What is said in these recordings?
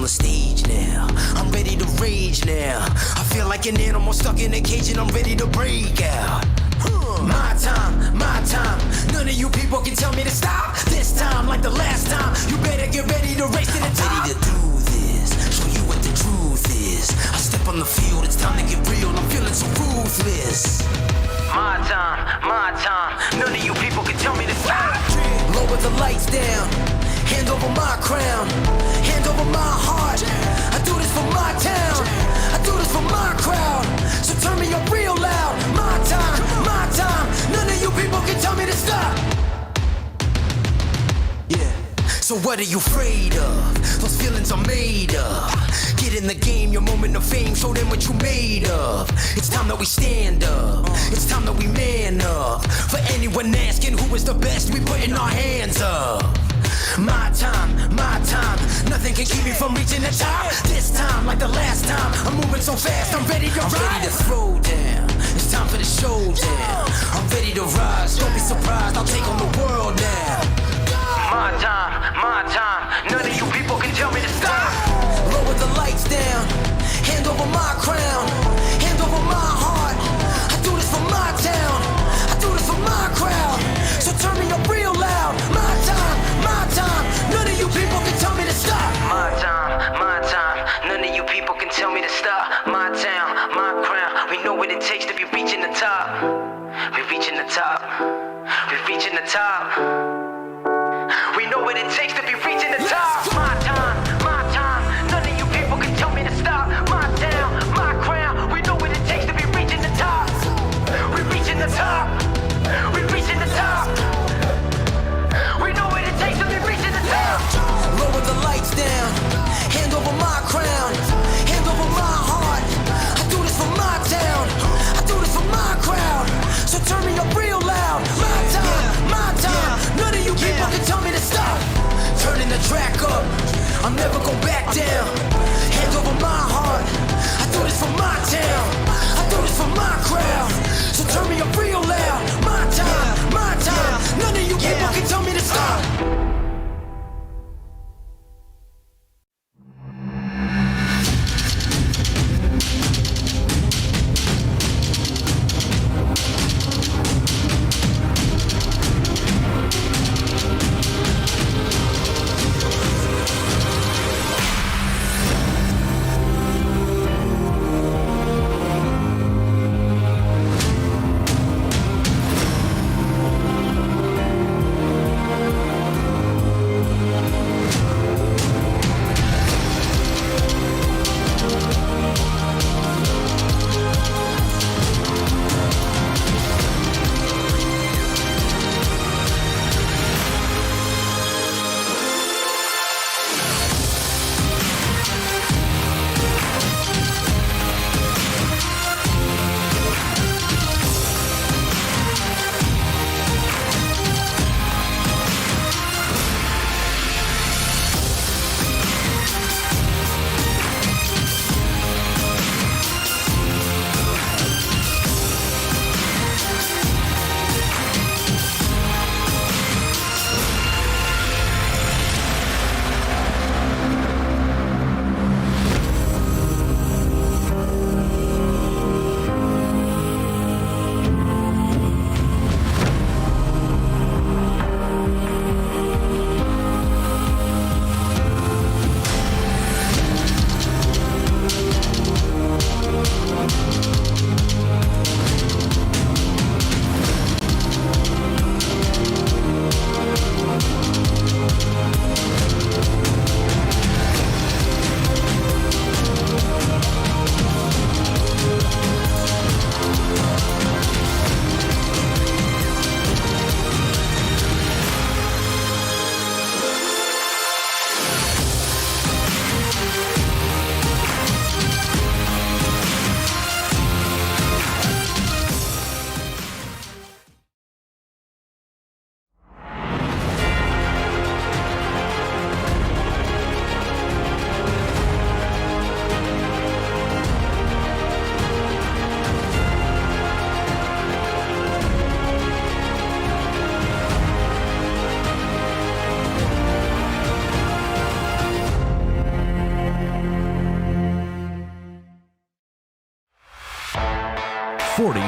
the stage now. I'm ready to rage now. I feel like an animal stuck in a cage and I'm ready to break out. My time. None of you people can tell me to stop. This time, like the last time, you better get ready to race to the top. I'm ready to do this, show you what the truth is. I step on the field, it's time to get real. I'm feeling so ruthless. My time. None of you people can tell me to stop. Lower the lights down. Hand over my crown. Hand over my heart. I do this for my town. I do this for my crowd. So turn me up real loud. My time. None of you people can tell me to stop. Yeah. So what are you afraid of? Those feelings are made up. Get in the game, your moment of fame, show them what you made of. It's time that we stand up. It's time that we man up. For anyone asking who is the best, we putting our hands up. My time. Nothing can keep me from reaching the top. This time, like the last time, I'm moving so fast, I'm ready to ride. I'm ready to throw down. It's time for the showdown. I'm ready to rise. Don't be surprised, I'll take on the world now. My time. None of you people can tell me to stop. Lower the lights down. Hand over my crown. Hand over my heart. I do this for my town. I do this for my crowd. So turn me up real loud. My time. None of you people can tell me to stop. My time. None of you people can tell me to stop. My town, my crown. We know what it takes to be reaching the top. We're reaching the top. We're reaching the top. We know what it takes to be reaching the top. My time. None of you people can tell me to stop. My town, my crown. We know what it takes to be reaching the top. We're reaching the top. We're reaching the top. We know what it takes to be reaching the top. Lower the lights down. Hand over my crown. Hand over my heart. I do this for my town. I do this for my crowd. So turn me up real loud. My time. None of you people can tell me to stop. Turning the track up. I'm never going back down. Hand over my heart. I do this for my town. I do this for my crowd. So turn me up real loud. My time. None of you people can tell me to stop.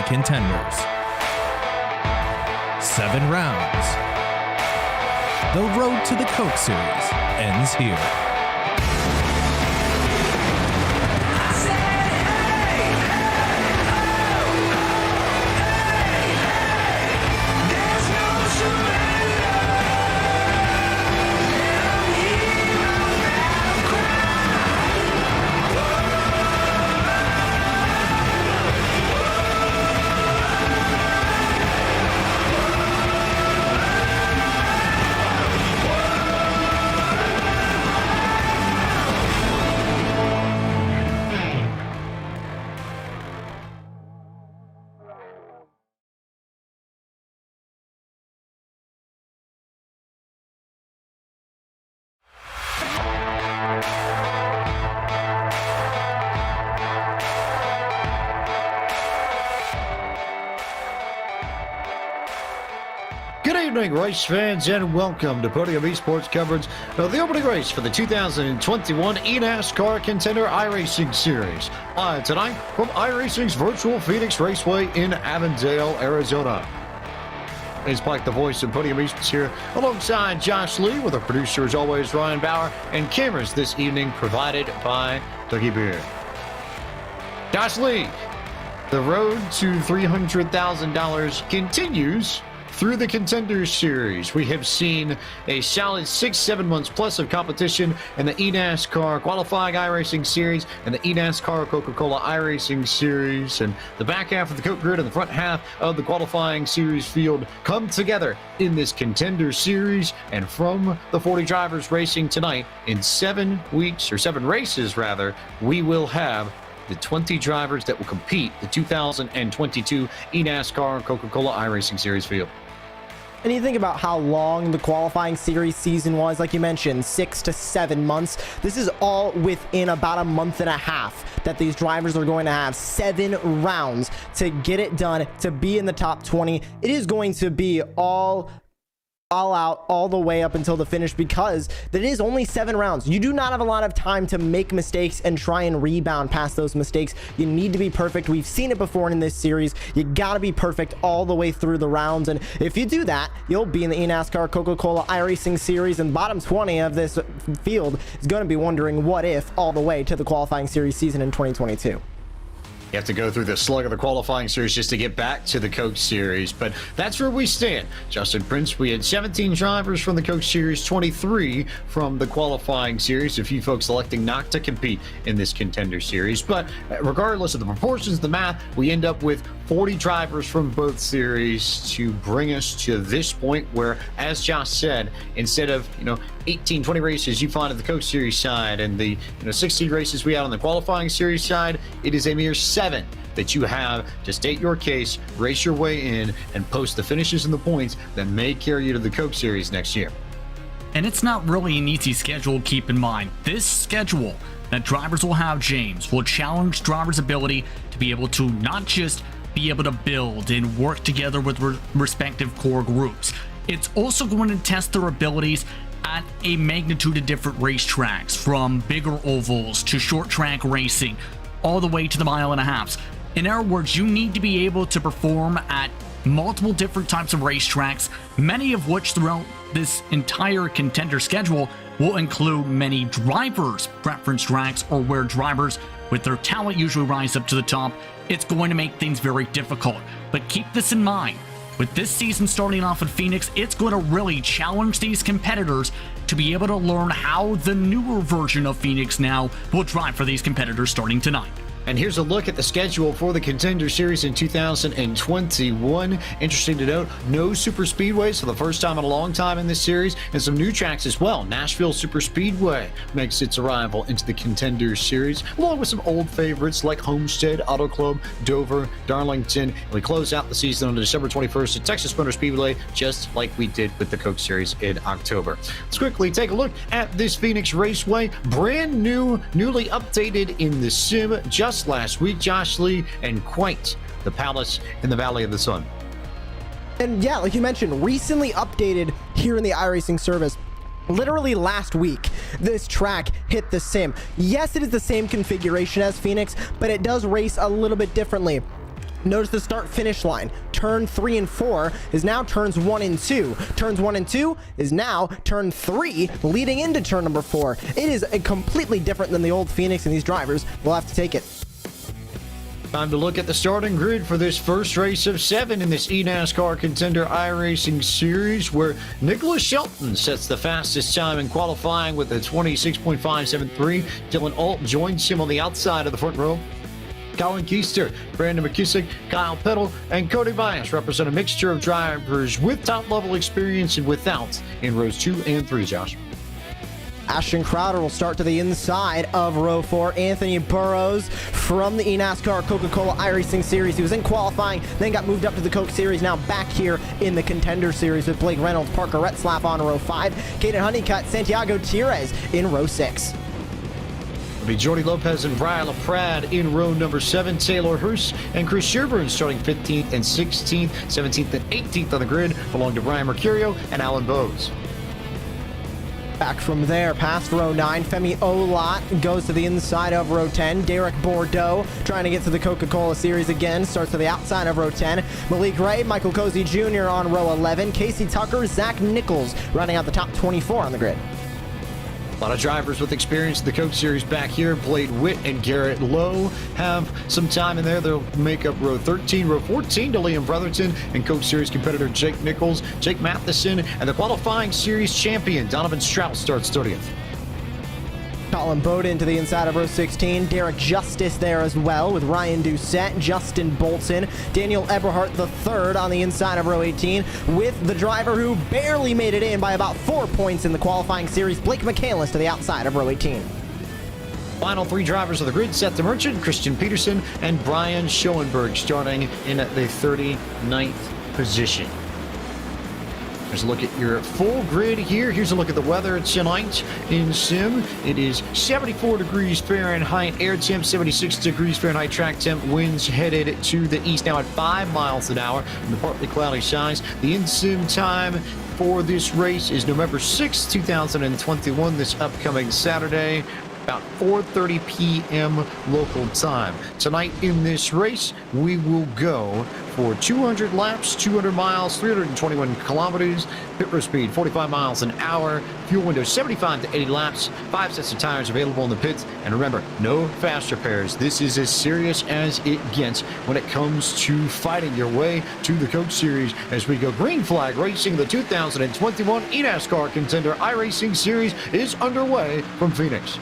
contenders. 7 rounds. The road to the Coke Series ends here. Good evening, race fans, and welcome to Podium Esports coverage of the opening race for the 2021 eNASCAR Contender iRacing Series. Live tonight from iRacing's virtual Phoenix Raceway in Avondale, Arizona. It's Mike, the voice of Podium Esports here, alongside Josh Lee, with our producer, as always, Ryan Bauer, and cameras this evening provided by Dougie Beer. Josh Lee, the road to $300,000 continues through the Contender Series. We have seen a solid 6-7 months plus of competition in the eNASCAR Qualifying iRacing Series and the eNASCAR Coca-Cola iRacing Series, and the back half of the Coke Grid and the front half of the Qualifying Series field come together in this Contender Series. And from the 40 drivers racing tonight, in 7 weeks, or 7 races rather, we will have the 20 drivers that will compete the 2022 eNASCAR Coca-Cola iRacing Series field. And you think about how long the qualifying series season was, like you mentioned, 6 to 7 months. This is all within about a month and a half that these drivers are going to have 7 rounds to get it done, to be in the top 20. It is going to be all out all the way up until the finish, because it is only 7 rounds. You do not have a lot of time to make mistakes and try and rebound past those mistakes. You need to be perfect. We've seen it before in this series. You got to be perfect all the way through the rounds, and if you do that, you'll be in the eNASCAR Coca-Cola iRacing Series, and bottom 20 of this field is going to be wondering what if all the way to the qualifying series season in 2022. You have to go through the slug of the qualifying series just to get back to the Coke Series, but that's where we stand. Justin Prince, we had 17 drivers from the Coke Series, 23 from the qualifying series, a few folks electing not to compete in this Contender Series. But regardless of the proportions of the math, we end up with 40 drivers from both series to bring us to this point where, as Josh said, instead of 18, 20 races you find at the Coke Series side and the 16 races we had on the qualifying series side, it is a mere 7 that you have to state your case, race your way in, and post the finishes and the points that may carry you to the Coke Series next year. And it's not really an easy schedule, keep in mind. This schedule that drivers will have, James, will challenge drivers' ability to be able to not just be able to build and work together with respective core groups. It's also going to test their abilities at a magnitude of different racetracks, from bigger ovals to short track racing, all the way to the mile-and-a-halves. In other words, you need to be able to perform at multiple different types of racetracks, many of which throughout this entire Contender schedule will include many drivers' preference tracks, or where drivers with their talent usually rise up to the top. It's going to make things very difficult. But keep this in mind. With this season starting off at Phoenix, it's going to really challenge these competitors to be able to learn how the newer version of Phoenix now will drive for these competitors starting tonight. And here's a look at the schedule for the Contender Series in 2021. Interesting to note, no super speedways for the first time in a long time in this series, and some new tracks as well. Nashville Super Speedway makes its arrival into the Contender Series, along with some old favorites like Homestead, Auto Club, Dover, Darlington. And we close out the season on December 21st at Texas Motor Speedway, just like we did with the Coke Series in October. Let's quickly take a look at this Phoenix Raceway, brand new, newly updated in the sim just last week. Josh Lee, and quite the palace in the Valley of the Sun. And yeah, like you mentioned, recently updated here in the iRacing service. Literally last week, this track hit the sim. Yes, it is the same configuration as Phoenix, but it does race a little bit differently. Notice the start finish line. Turn 3 and 4 is now turns 1 and 2. Turns 1 and 2 is now turn 3 leading into turn number 4. It is a completely different than the old Phoenix, and these drivers will have to take it. Time to look at the starting grid for this first race of 7 in this eNASCAR Contender iRacing Series, where Nicholas Shelton sets the fastest time in qualifying with a 26.573. Dylan Alt joins him on the outside of the front row. Colin Keister, Brandon McKissick, Kyle Peddle, and Cody Bias represent a mixture of drivers with top-level experience and without in rows 2 and 3, Josh. Ashton Crowder will start to the inside of row 4. Anthony Burrows from the eNASCAR Coca-Cola iRacing Series. He was in qualifying, then got moved up to the Coke Series, now back here in the Contender Series with Blake Reynolds, Parker Retzlaff on row 5, Caden Honeycutt, Santiago Tires in row 6. It'll be Jordy Lopez and Brian LaPrade in row number 7. Taylor Hurst and Chris Sherburne starting 15th and 16th, 17th and 18th on the grid, along to Brian Mercurio and Alan Bowes. Back from there, past row 9, Femi Olot goes to the inside of row 10. Derek Bordeaux trying to get to the Coca-Cola Series again, starts to the outside of row 10. Malik Ray, Michael Cozy Jr. on row 11. Casey Tucker, Zach Nichols running out the top 24 on the grid. A lot of drivers with experience in the Coke Series back here. Blade Witt and Garrett Lowe have some time in there. They'll make up row 13, row 14 to Liam Brotherton, and Coke Series competitor Jake Nichols, Jake Matheson, and the qualifying series champion Donovan Strauss starts 30th. Colin Bowden to the inside of row 16. Derek Justice there as well with Ryan Doucette, Justin Bolton, Daniel Eberhardt III on the inside of row 18 with the driver who barely made it in by about 4 points in the qualifying series, Blake McCandless to the outside of row 18. Final 3 drivers of the grid, Seth DeMerchant, Christian Peterson, and Brian Schoenberg starting in the 39th position. There's a look at your full grid here. Here's a look at the weather tonight in Sim. It is 74 degrees Fahrenheit, air temp 76 degrees Fahrenheit, track temp, winds headed to the east now at 5 miles an hour in the partly cloudy skies. The in-sim time for this race is November 6, 2021, this upcoming Saturday, about 4:30 p.m. local time. Tonight in this race, we will go for 200 laps, 200 miles, 321 kilometers, pit road speed 45 miles an hour, fuel window 75 to 80 laps, 5 sets of tires available in the pits, and remember, no fast repairs. This is as serious as it gets when it comes to fighting your way to the Coke Series as we go green flag racing. The 2021 eNASCAR Contender iRacing Series is underway from Phoenix.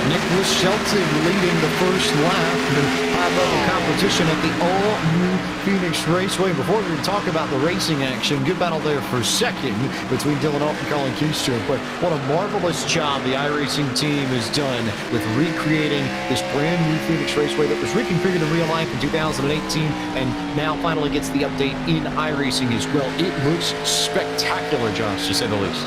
Nicholas Shelton leading the first lap in high-level competition at the all-new Phoenix Raceway. Before we talk about the racing action, good battle there for second between Dylan Alt and Colin Keister. But what a marvelous job the iRacing team has done with recreating this brand-new Phoenix Raceway that was reconfigured in real life in 2018 and now finally gets the update in iRacing as well. It looks spectacular, Josh, to say the least.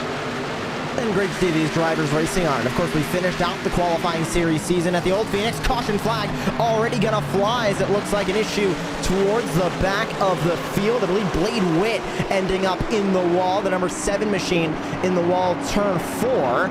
And great to see these drivers racing on it. Of course, we finished out the qualifying series season at the Old Phoenix. Caution flag already gonna fly as it looks like an issue towards the back of the field. I believe Blade Witt ending up in the wall, the number 7 machine in the wall, turn 4.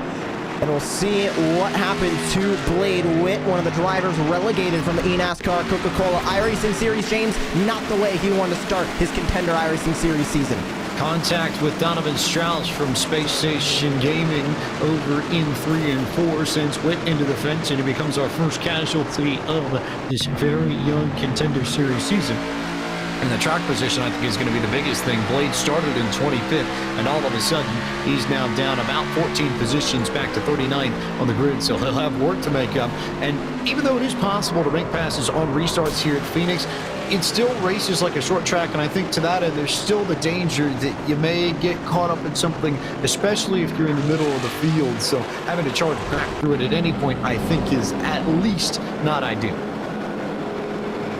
And we'll see what happened to Blade Witt, one of the drivers relegated from the eNASCAR Coca-Cola iRacing Series. James, not the way he wanted to start his Contender iRacing Series season. Contact with Donovan Strauss from Space Station Gaming over in 3 and 4 sends Witt into the fence, and he becomes our first casualty of this very young Contender Series season. And the track position, I think, is going to be the biggest thing. Blade started in 25th, and all of a sudden, he's now down about 14 positions back to 39th on the grid, so he'll have work to make up. And even though it is possible to make passes on restarts here at Phoenix, it still races like a short track, and I think to that end, there's still the danger that you may get caught up in something, especially if you're in the middle of the field. So having to charge back through it at any point, I think, is at least not ideal.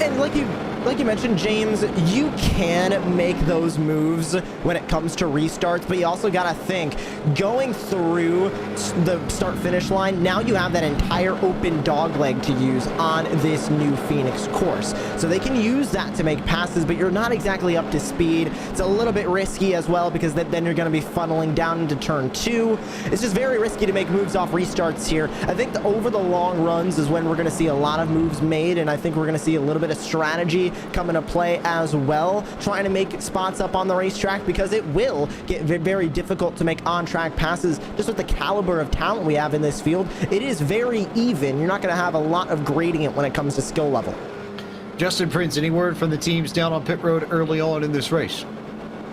And like you like you mentioned, James, you can make those moves when it comes to restarts, but you also got to think, going through the start-finish line, now you have that entire open dogleg to use on this new Phoenix course. So they can use that to make passes, but you're not exactly up to speed. It's a little bit risky as well, because then you're going to be funneling down into turn 2. It's just very risky to make moves off restarts here. I think over the long runs is when we're going to see a lot of moves made, and I think we're going to see a little bit of strategy come into play as well, trying to make spots up on the racetrack, because it will get very difficult to make on-track passes. Just with the caliber of talent we have in this field, it is very even. You're not going to have a lot of gradient when it comes to skill level. Justin Prince, any word from the teams down on pit road early on in this race?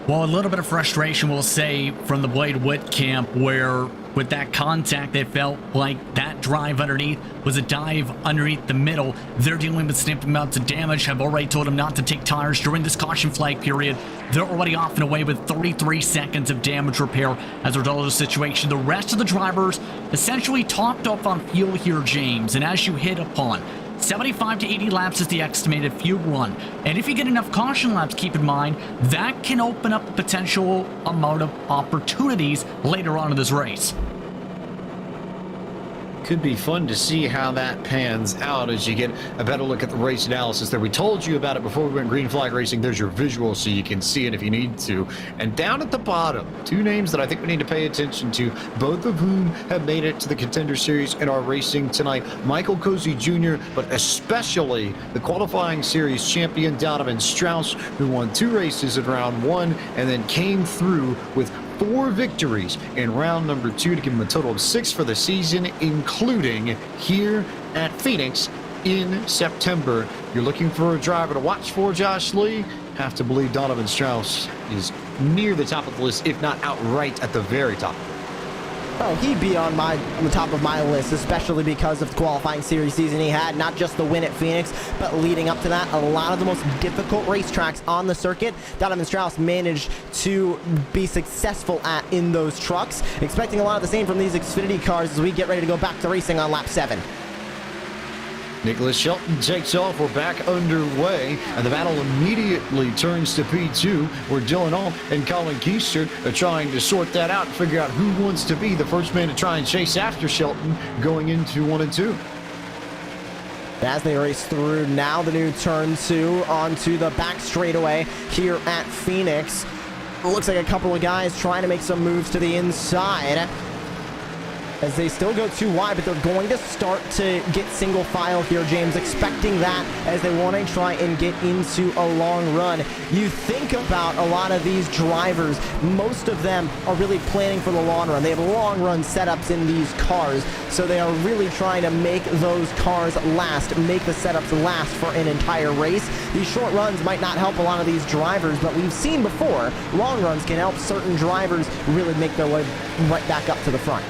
Well, a little bit of frustration, we'll say, from the Blade Witt camp, where with that contact, they felt like that drive underneath was a dive underneath the middle. They're dealing with significant amounts of damage. I've already told them not to take tires during this caution flag period. They're already off and away with 33 seconds of damage repair as a result of the situation. The rest of the drivers essentially topped off on fuel here, James, and as you hit upon, 75 to 80 laps is the estimated fuel run. And if you get enough caution laps, keep in mind, that can open up a potential amount of opportunities later on in this race. Could be fun to see how that pans out as you get a better look at the race analysis there. We told you about it before we went green flag racing. There's your visual so you can see it if you need to. And down at the bottom, two names that I think we need to pay attention to, both of whom have made it to the Contender Series in our racing tonight. Michael Cozy Jr., but especially the qualifying series champion Donovan Strauss, who won 2 races in round 1 and then came through with 4 victories in round number 2 to give him a total of 6 for the season, including here at Phoenix in September. You're looking for a driver to watch for, Josh Lee. Have to believe Donovan Strauss is near the top of the list, if not outright at the very top. Oh, he'd be on the top of my list, especially because of the qualifying series season he had. Not just the win at Phoenix, but leading up to that, a lot of the most difficult racetracks on the circuit, Donovan Strauss managed to be successful at in those trucks. Expecting a lot of the same from these Xfinity cars as we get ready to go back to racing on lap 7. Nicholas Shelton takes off. We're back underway, and the battle immediately turns to P2, where Dylan Ault and Colin Keister are trying to sort that out and figure out who wants to be the first man to try and chase after Shelton going into 1 and 2. As they race through now the new turn 2 onto the back straightaway here at Phoenix. Looks like a couple of guys trying to make some moves to the inside, as they still go too wide, but they're going to start to get single file here, James, expecting that as they want to try and get into a long run. You think about a lot of these drivers, most of them are really planning for the long run. They have long run setups in these cars, so they are really trying to make those cars last, make the setups last for an entire race. These short runs might not help a lot of these drivers, but we've seen before, long runs can help certain drivers really make their way right back up to the front.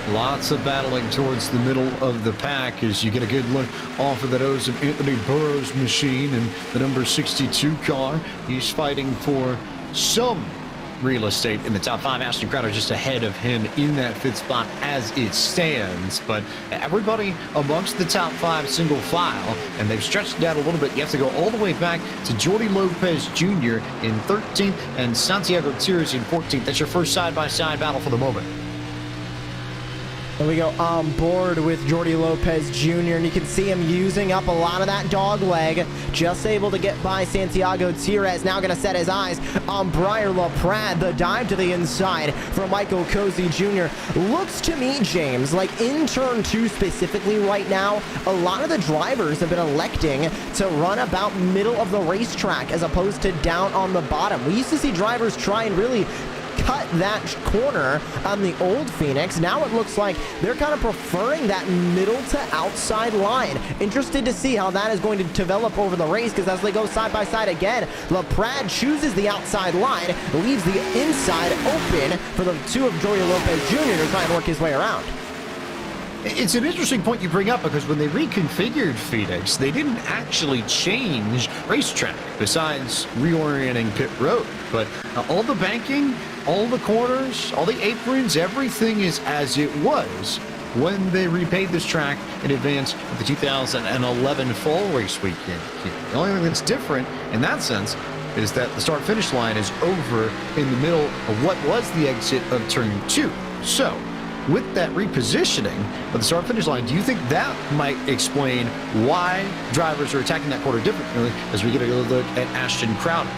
Lots of battling towards the middle of the pack as you get a good look off of the nose of Anthony Burroughs' machine and the number 62 car. He's fighting for some real estate in the top 5. Ashton Crowder just ahead of him in that 5th spot as it stands. But everybody amongst the top 5 single file, and they've stretched it out a little bit. You have to go all the way back to Jordy Lopez Jr. in 13th and Santiago Tiras in 14th. That's your first side-by-side battle for the moment. And we go on board with Jordy Lopez Jr., and you can see him using up a lot of that dog leg, just able to get by Santiago Tiras. Now going to set his eyes on Briar LaPrade. The dive to the inside from Michael Cozy Jr. Looks to me, James, like in turn 2 specifically right now, a lot of the drivers have been electing to run about middle of the racetrack as opposed to down on the bottom. We used to see drivers try and really cut that corner on the old Phoenix. Now it looks like they're kind of preferring that middle to outside line. Interested to see how that is going to develop over the race, because as they go side by side again, LaPrade chooses the outside line, leaves the inside open for the 2 of Jordy Lopez Jr. to try and work his way around. It's an interesting point you bring up, because when they reconfigured Phoenix, they didn't actually change racetrack besides reorienting pit road. But all the banking, all the corners, all the aprons, everything is as it was when they repaved this track in advance of the 2011 fall race weekend. The only thing that's different in that sense is that the start-finish line is over in the middle of what was the exit of Turn 2. So, with that repositioning of the start-finish line, do you think that might explain why drivers are attacking that corner differently as we get a look at Ashton Crowder?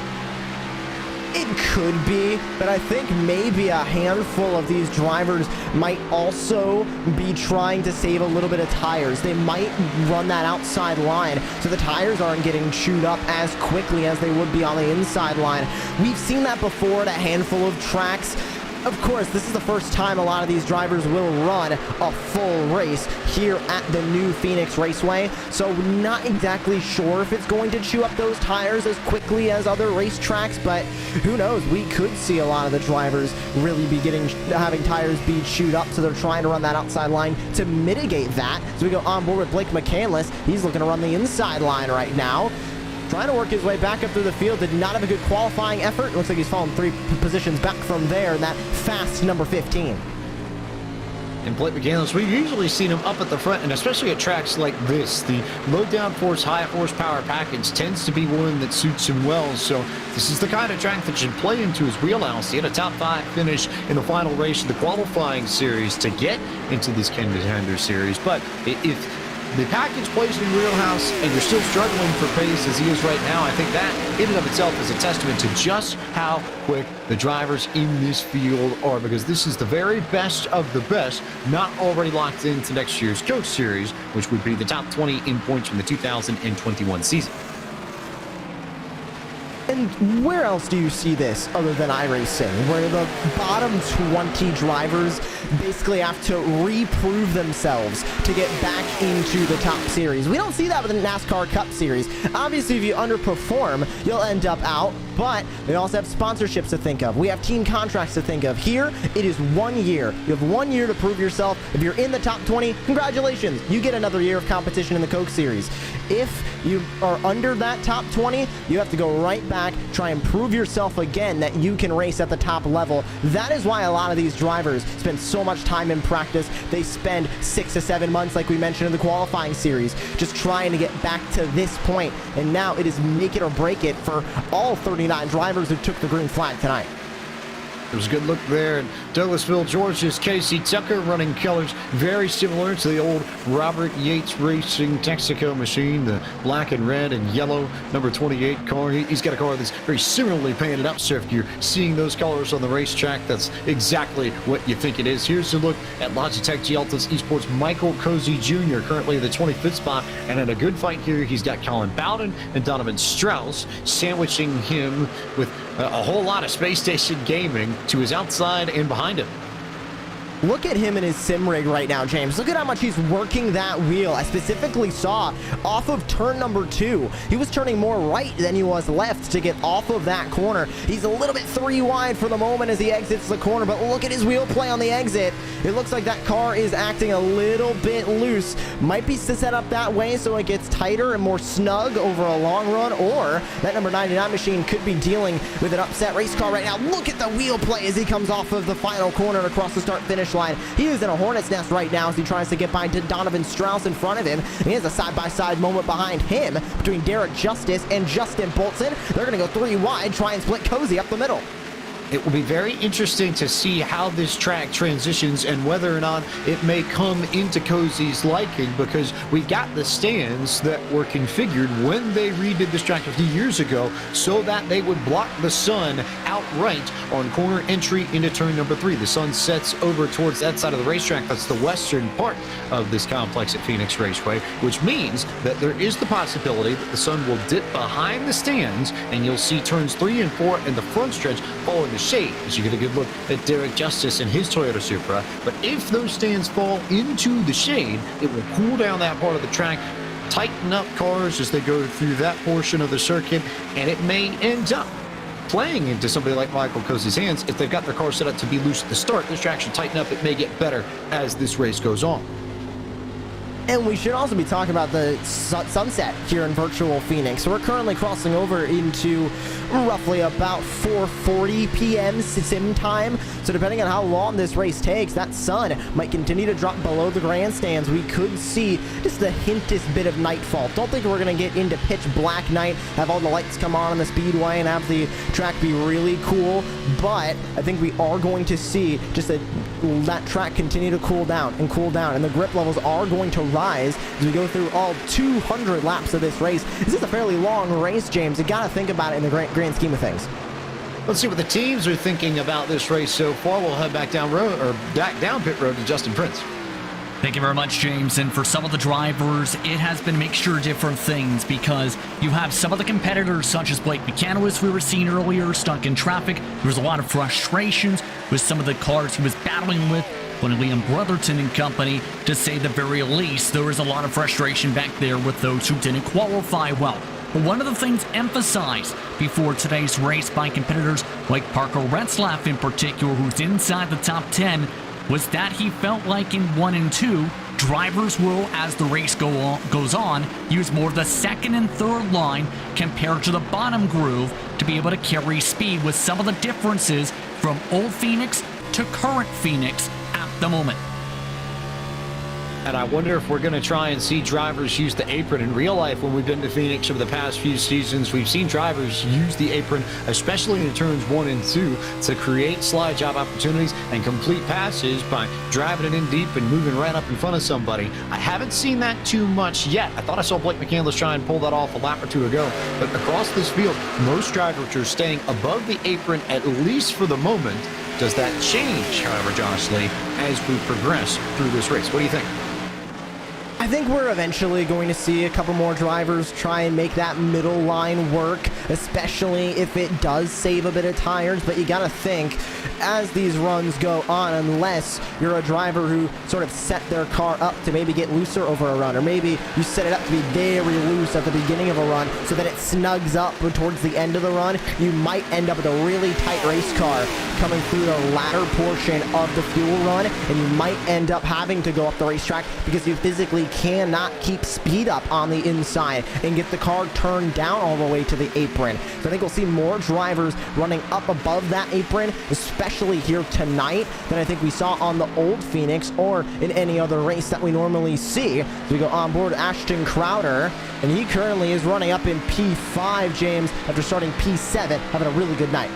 It could be, but I think maybe a handful of these drivers might also be trying to save a little bit of tires. They might run that outside line so the tires aren't getting chewed up as quickly as they would be on the inside line. We've seen that before at a handful of tracks. Of course, this is the first time a lot of these drivers will run a full race here at the new Phoenix Raceway, so not exactly sure if it's going to chew up those tires as quickly as other racetracks, but who knows? We could see a lot of the drivers really be having tires be chewed up, so they're trying to run that outside line to mitigate that. So we go on board with Blake McCandless. He's looking to run the inside line right now, trying to work his way back up through the field. Did not have a good qualifying effort. Looks like he's fallen 3 positions back from there in that fast number 15. And Blake McCandless, we've usually seen him up at the front, and especially at tracks like this, the low downforce, high horsepower package tends to be one that suits him well. So this is the kind of track that should play into his wheelhouse. He had a top 5 finish in the final race of the qualifying series to get into this Contender series. But if the package plays in your wheelhouse and you're still struggling for pace as he is right now, I think that in and of itself is a testament to just how quick the drivers in this field are, because this is the very best of the best, not already locked into next year's Coach Series, which would be the top 20 in points from the 2021 season. And where else do you see this other than iRacing, where the bottom 20 drivers basically have to reprove themselves to get back into the top series? We don't see that with the NASCAR Cup Series. Obviously, if you underperform, you'll end up out, but we also have sponsorships to think of. We have team contracts to think of. Here, it is 1 year. You have 1 year to prove yourself. If you're in the top 20, congratulations. You get another year of competition in the Coke Series. If you are under that top 20, you have to go right back, try and prove yourself again that you can race at the top level. That is why a lot of these drivers spend so much time in practice. They spend 6 to 7 months, like we mentioned in the qualifying series, just trying to get back to this point. And now it is make it or break it for all 39 drivers who took the green flag tonight. It was a good look there in Douglasville, Georgia's Casey Tucker, running colors very similar to the old Robert Yates Racing Texaco machine, the black and red and yellow number 28 car. He's got a car that's very similarly painted up, so if you're seeing those colors on the racetrack, that's exactly what you think it is. Here's a look at Logitech Gialta's Esports Michael Cozy Jr., currently in the 25th spot, and in a good fight here, he's got Colin Bowden and Donovan Strauss sandwiching him with a whole lot of Space Station Gaming to his outside and behind him. Look at him in his sim rig right now, James. Look at how much he's working that wheel. I specifically saw off of turn number 2. He was turning more right than he was left to get off of that corner. He's a little bit 3 wide for the moment as he exits the corner, but look at his wheel play on the exit. It looks like that car is acting a little bit loose. Might be set up that way so it gets tighter and more snug over a long run, or that number 99 machine could be dealing with an upset race car right now. Look at the wheel play as he comes off of the final corner and across the start-finish line. He is in a hornet's nest right now as he tries to get by Donovan Strauss in front of him. He has a side-by-side moment behind him between Derek Justice and Justin Bolton. They're going to go 3 wide, try and split Cozy up the middle. It will be very interesting to see how this track transitions and whether or not it may come into Cozy's liking, because we got the stands that were configured when they redid this track a few years ago so that they would block the sun outright on corner entry into turn number 3. The sun sets over towards that side of the racetrack. That's the western part of this complex at Phoenix Raceway, which means that there is the possibility that the sun will dip behind the stands and you'll see turns 3 and 4 in the front stretch fall into shade as you get a good look at Derek Justice and his Toyota Supra. But if those stands fall into the shade, it will cool down that part of the track, tighten up cars as they go through that portion of the circuit, and it may end up playing into somebody like Michael Cozy's hands. If they've got their car set up to be loose at the start, this track should tighten up. It may get better as this race goes on. And we should also be talking about the sunset here in virtual Phoenix. So we're currently crossing over into roughly about 4:40 p.m. sim time. So depending on how long this race takes, that sun might continue to drop below the grandstands. We could see just the hintest bit of nightfall. Don't think we're going to get into pitch black night, have all the lights come on the speedway and have the track be really cool. But I think we are going to see just that track continue to cool down, and the grip levels are going to rise as we go through all 200 laps of this race. This is a fairly long race, James. You got to think about it in the grand scheme of things. Let's see what the teams are thinking about this race so far. We'll head back down pit road to Justin Prince. Thank you very much, James. And for some of the drivers, it has been a mixture of different things because you have some of the competitors, such as Blake McCandless, we were seeing earlier, stuck in traffic. There was a lot of frustrations with some of the cars he was battling with. When Liam Brotherton and company, to say the very least, there was a lot of frustration back there with those who didn't qualify well. But one of the things emphasized before today's race by competitors like Parker Retzlaff in particular, who's inside the top 10, was that he felt like in 1 and 2, drivers will, as the race goes on, use more of the second and third line compared to the bottom groove to be able to carry speed, with some of the differences from old Phoenix to current Phoenix at the moment. And I wonder if we're going to try and see drivers use the apron in real life. When we've been to Phoenix over the past few seasons, we've seen drivers use the apron, especially in turns 1 and 2, to create slide job opportunities and complete passes by driving it in deep and moving right up in front of somebody. I haven't seen that too much yet. I thought I saw Blake McCandless try and pull that off a lap or two ago. But across this field, most drivers are staying above the apron, at least for the moment. Does that change, however, Josh Lee, as we progress through this race? What do you think? I think we're eventually going to see a couple more drivers try and make that middle line work, especially if it does save a bit of tires. But you got to think, as these runs go on, unless you're a driver who sort of set their car up to maybe get looser over a run, or maybe you set it up to be very loose at the beginning of a run so that it snugs up towards the end of the run, you might end up with a really tight race car coming through the latter portion of the fuel run, and you might end up having to go up the racetrack because you physically cannot keep speed up on the inside and get the car turned down all the way to the apron. So I think we'll see more drivers running up above that apron, especially here tonight, than I think we saw on the old Phoenix or in any other race that we normally see. So we go on board Ashton Crowder, and he currently is running up in P5, James, after starting P7, having a really good night.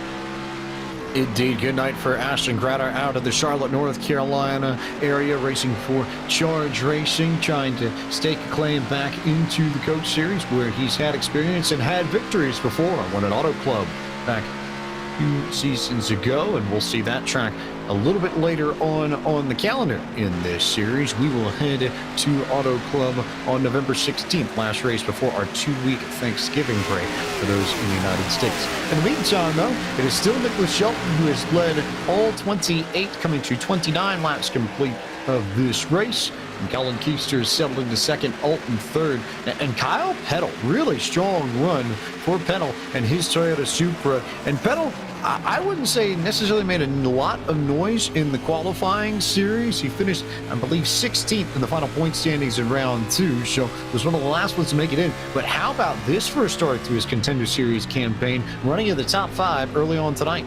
Indeed, good night for Ashton Crowder out of the Charlotte, North Carolina area, racing for Charge Racing, trying to stake a claim back into the Coach Series, where he's had experience and had victories before. Won an Auto Club back a few seasons ago, and we'll see that track a little bit later on the calendar in this series. We will head to Auto Club on November 16th, last race before our 2-week Thanksgiving break for those in the United States. In the meantime, though, it is still Nicholas Shelton who has led all 28, coming to 29 laps complete of this race. And Colin Keister is settled into second, Alton third. And Kyle Peddle, really strong run for Peddle and his Toyota Supra. And Peddle, I wouldn't say necessarily made a lot of noise in the qualifying series. He finished, I believe, 16th in the final point standings in round 2, so was one of the last ones to make it in. But how about this first start to his Contender Series campaign, running in the top 5 early on tonight?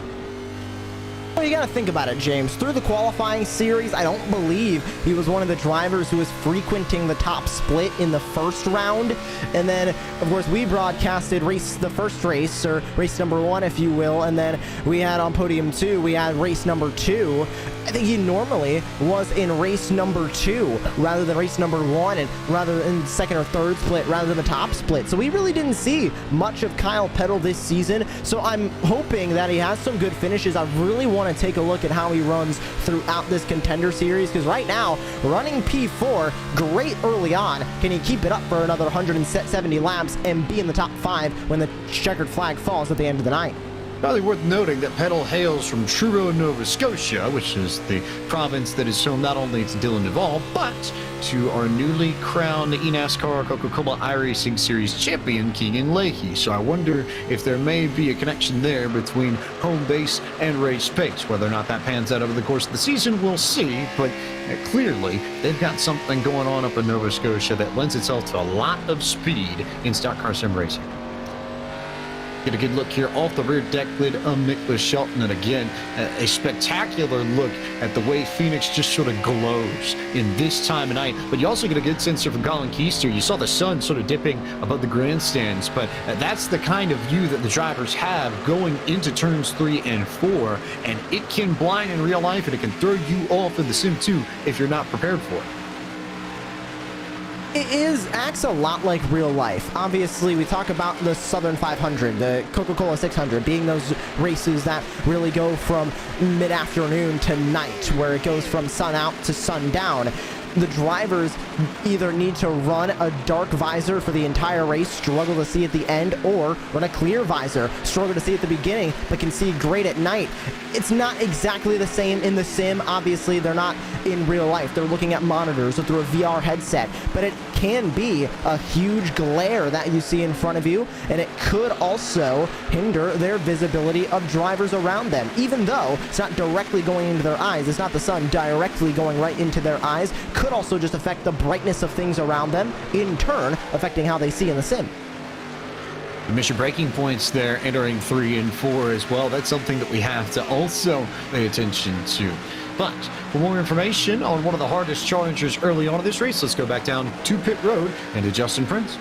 Well, you got to think about it, James. Through the qualifying series, I don't believe he was one of the drivers who was frequenting the top split in the first round. And then, of course, we broadcasted the first race, or race number 1, if you will. And then we had on podium 2, we had race number 2. I think he normally was in race number 2 rather than race number 1, and rather in second or third split rather than the top split. So we really didn't see much of Kyle Peddle this season. So I'm hoping that he has some good finishes. I really want to take a look at how he runs throughout this Contender Series, because right now, running P4, great early on. Can he keep it up for another 170 laps and be in the top 5 when the checkered flag falls at the end of the night? Probably worth noting that Peddle hails from Truro, Nova Scotia, which is the province that is home not only to Dylan Duvall, but to our newly crowned eNASCAR Coca-Cola iRacing Series champion, Keegan Leahy. So I wonder if there may be a connection there between home base and race pace. Whether or not that pans out over the course of the season, we'll see, but clearly they've got something going on up in Nova Scotia that lends itself to a lot of speed in stock car sim racing. Get a good look here off the rear deck lid of Nicholas Shelton, and again, a spectacular look at the way Phoenix just sort of glows in this time of night. But you also get a good sense from Colin Keister. You saw the sun sort of dipping above the grandstands, but that's the kind of view that the drivers have going into turns 3 and 4, and it can blind in real life, and it can throw you off in the sim too if you're not prepared for it. It acts a lot like real life. Obviously, we talk about the Southern 500, the Coca-Cola 600, being those races that really go from mid-afternoon to night, where it goes from sun out to sundown. The drivers either need to run a dark visor for the entire race, struggle to see at the end, or run a clear visor, struggle to see at the beginning, but can see great at night. It's not exactly the same in the sim. Obviously, they're not in real life. They're looking at monitors or through a VR headset, but it can be a huge glare that you see in front of you, and it could also hinder their visibility of drivers around them. Even though it's not directly going into their eyes, it's not the sun directly going right into their eyes, could also just affect the brightness of things around them, in turn affecting how they see in the sim. Mission breaking points there entering 3 and 4 as well. That's something that we have to also pay attention to. But for more information on one of the hardest challengers early on in this race, let's go back down to pit road and to Justin Prince.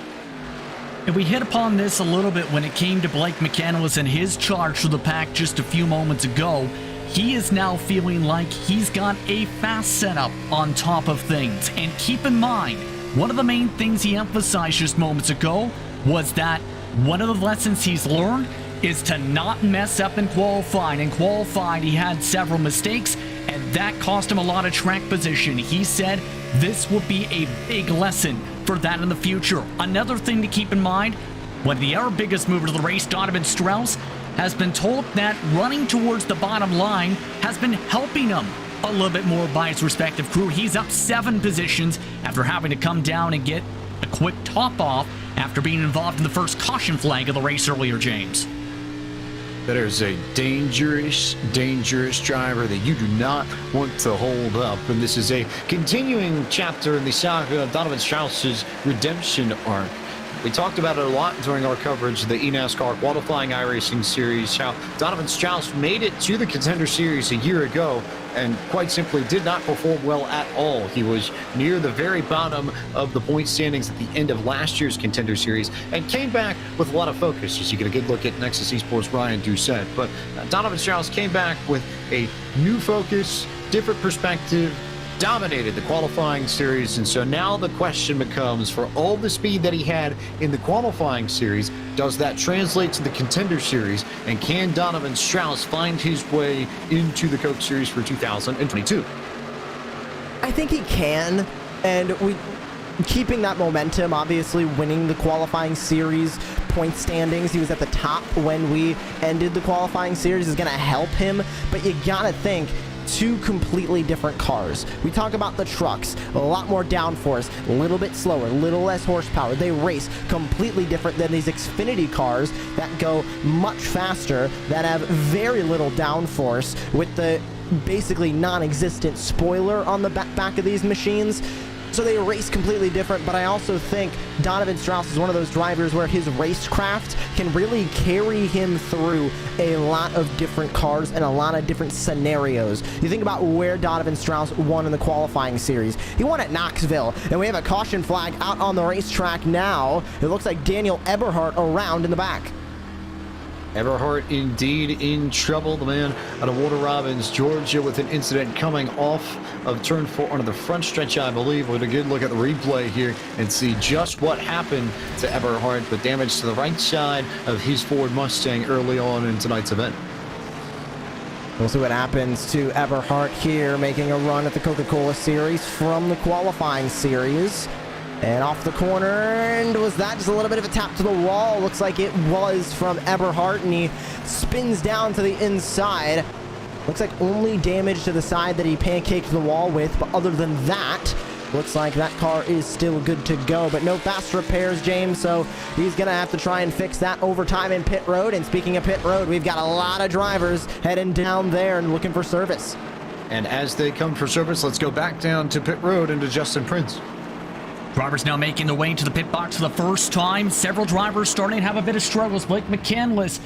And we hit upon this a little bit when it came to Blake McCandless and his charge for the pack just a few moments ago. He is now feeling like he's got a fast setup on top of things. And keep in mind, one of the main things he emphasized just moments ago was that one of the lessons he's learned is to not mess up in qualifying. In qualifying, he had several mistakes, and that cost him a lot of track position. He said this will be a big lesson for that in the future. Another thing to keep in mind, one of the other biggest movers of the race, Donovan Strauss, has been told that running towards the bottom line has been helping him a little bit more by his respective crew. He's up 7 positions after having to come down and get a quick top off after being involved in the first caution flag of the race earlier, James. That is a dangerous, dangerous driver that you do not want to hold up. And this is a continuing chapter in the saga of Donovan Strauss's redemption arc. We talked about it a lot during our coverage of the eNASCAR qualifying iRacing series, how Donovan Strauss made it to the Contender Series a year ago and quite simply did not perform well at all. He was near the very bottom of the point standings at the end of last year's Contender Series and came back with a lot of focus, as you get a good look at Nexus Esports' Ryan Doucette. But Donovan Strauss came back with a new focus, different perspective, dominated the qualifying series, and so now the question becomes, for all the speed that he had in the qualifying series, does that translate to the Contender Series, and can Donovan Strauss find his way into the Coke Series for 2022? I think he can, and keeping that momentum, obviously winning the qualifying series point standings, he was at the top when we ended the qualifying series, is going to help him, but you gotta think, 2 completely different cars. We talk about the trucks, a lot more downforce, a little bit slower, a little less horsepower. They race completely different than these Xfinity cars that go much faster, that have very little downforce with the basically non-existent spoiler on the back of these machines. So they race completely different, but I also think Donovan Strauss is one of those drivers where his racecraft can really carry him through a lot of different cars and a lot of different scenarios. You think about where Donovan Strauss won in the qualifying series. He won at Knoxville, and we have a caution flag out on the racetrack now. It looks like Daniel Eberhardt around in the back. Eberhardt indeed in trouble. The man out of Warner Robins, Georgia, with an incident coming off of turn 4 onto the front stretch, I believe. We'll get a good look at the replay here and see just what happened to Eberhardt, but damage to the right side of his Ford Mustang early on in tonight's event. We'll see what happens to Eberhardt here, making a run at the Coca-Cola Series from the qualifying series. And off the corner, and was that just a little bit of a tap to the wall? Looks like it was from Eberhardt, and he spins down to the inside. Looks like only damage to the side that he pancaked the wall with, but other than that, looks like that car is still good to go. But no fast repairs, James, so he's going to have to try and fix that overtime in pit road. And speaking of pit road, we've got a lot of drivers heading down there and looking for service. And as they come for service, let's go back down to pit road and to Justin Prince. Drivers now making their way into the pit box for the first time. Several drivers starting to have a bit of struggles. Blake McCandless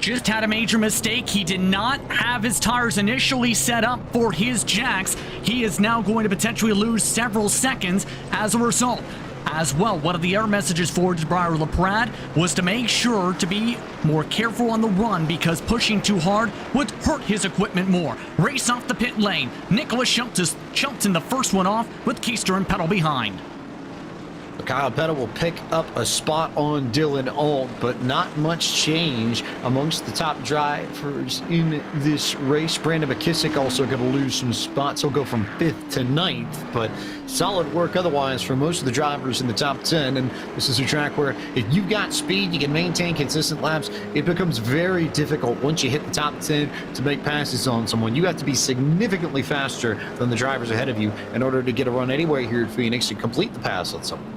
just had a major mistake. He did not have his tires initially set up for his jacks. He is now going to potentially lose several seconds as a result. As well, one of the air messages for Briar LaPrade was to make sure to be more careful on the run because pushing too hard would hurt his equipment more. Race off the pit lane. Nicholas Shelton the first one off with Keister and Petal behind. Kyle Pettit will pick up a spot on Dylan Alt, but not much change amongst the top drivers in this race. Brandon McKissick also going to lose some spots. He'll go from 5th to 9th, but solid work otherwise for most of the drivers in the top 10. And this is a track where if you've got speed, you can maintain consistent laps. It becomes very difficult once you hit the top 10 to make passes on someone. You have to be significantly faster than the drivers ahead of you in order to get a run anyway here at Phoenix and complete the pass on someone.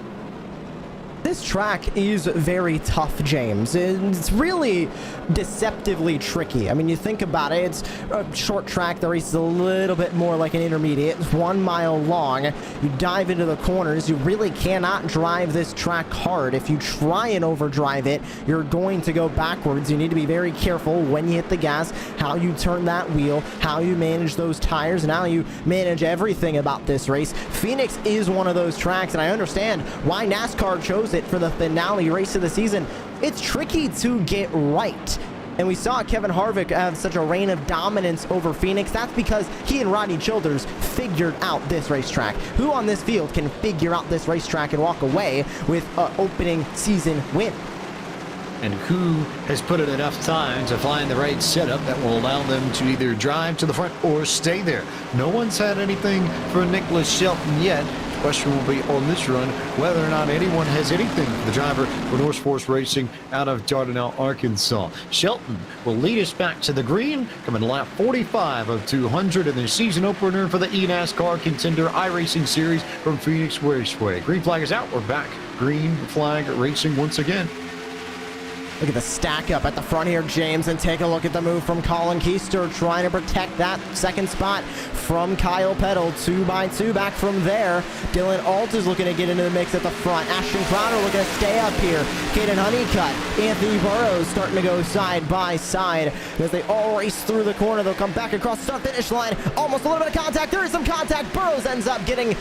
This track is very tough, James. It's really deceptively tricky. I mean, you think about it, it's a short track. The race is a little bit more like an intermediate. It's 1 mile long. You dive into the corners. You really cannot drive this track hard. If you try and overdrive it, you're going to go backwards. You need to be very careful when you hit the gas, how you turn that wheel, how you manage those tires, and how you manage everything about this race. Phoenix is one of those tracks, and I understand why NASCAR chose it for the finale race of the season. It's tricky to get right. And we saw Kevin Harvick have such a reign of dominance over Phoenix. That's because he and Rodney Childers figured out this racetrack. Who on this field can figure out this racetrack and walk away with an opening season win? And who has put in enough time to find the right setup that will allow them to either drive to the front or stay there? No one's had anything for Nicholas Shelton yet. The question will be on this run whether or not anyone has anything for the driver for North Force Racing out of Dardanelle, Arkansas. Shelton will lead us back to the green, coming to lap 45 of 200 in the season opener for the eNASCAR Contender iRacing Series from Phoenix Raceway. Green flag is out. We're back. Green flag racing once again. Look at the stack up at the front here, James, and take a look at the move from Colin Keister, trying to protect that second spot from Kyle Petal. 2x2 back from there. Dylan Alt is looking to get into the mix at the front. Ashton Crowder looking to stay up here. Caden Honeycutt, Anthony Burrows starting to go side by side as they all race through the corner. They'll come back across the start-finish line. Almost a little bit of contact. There is some contact. Burrows ends up getting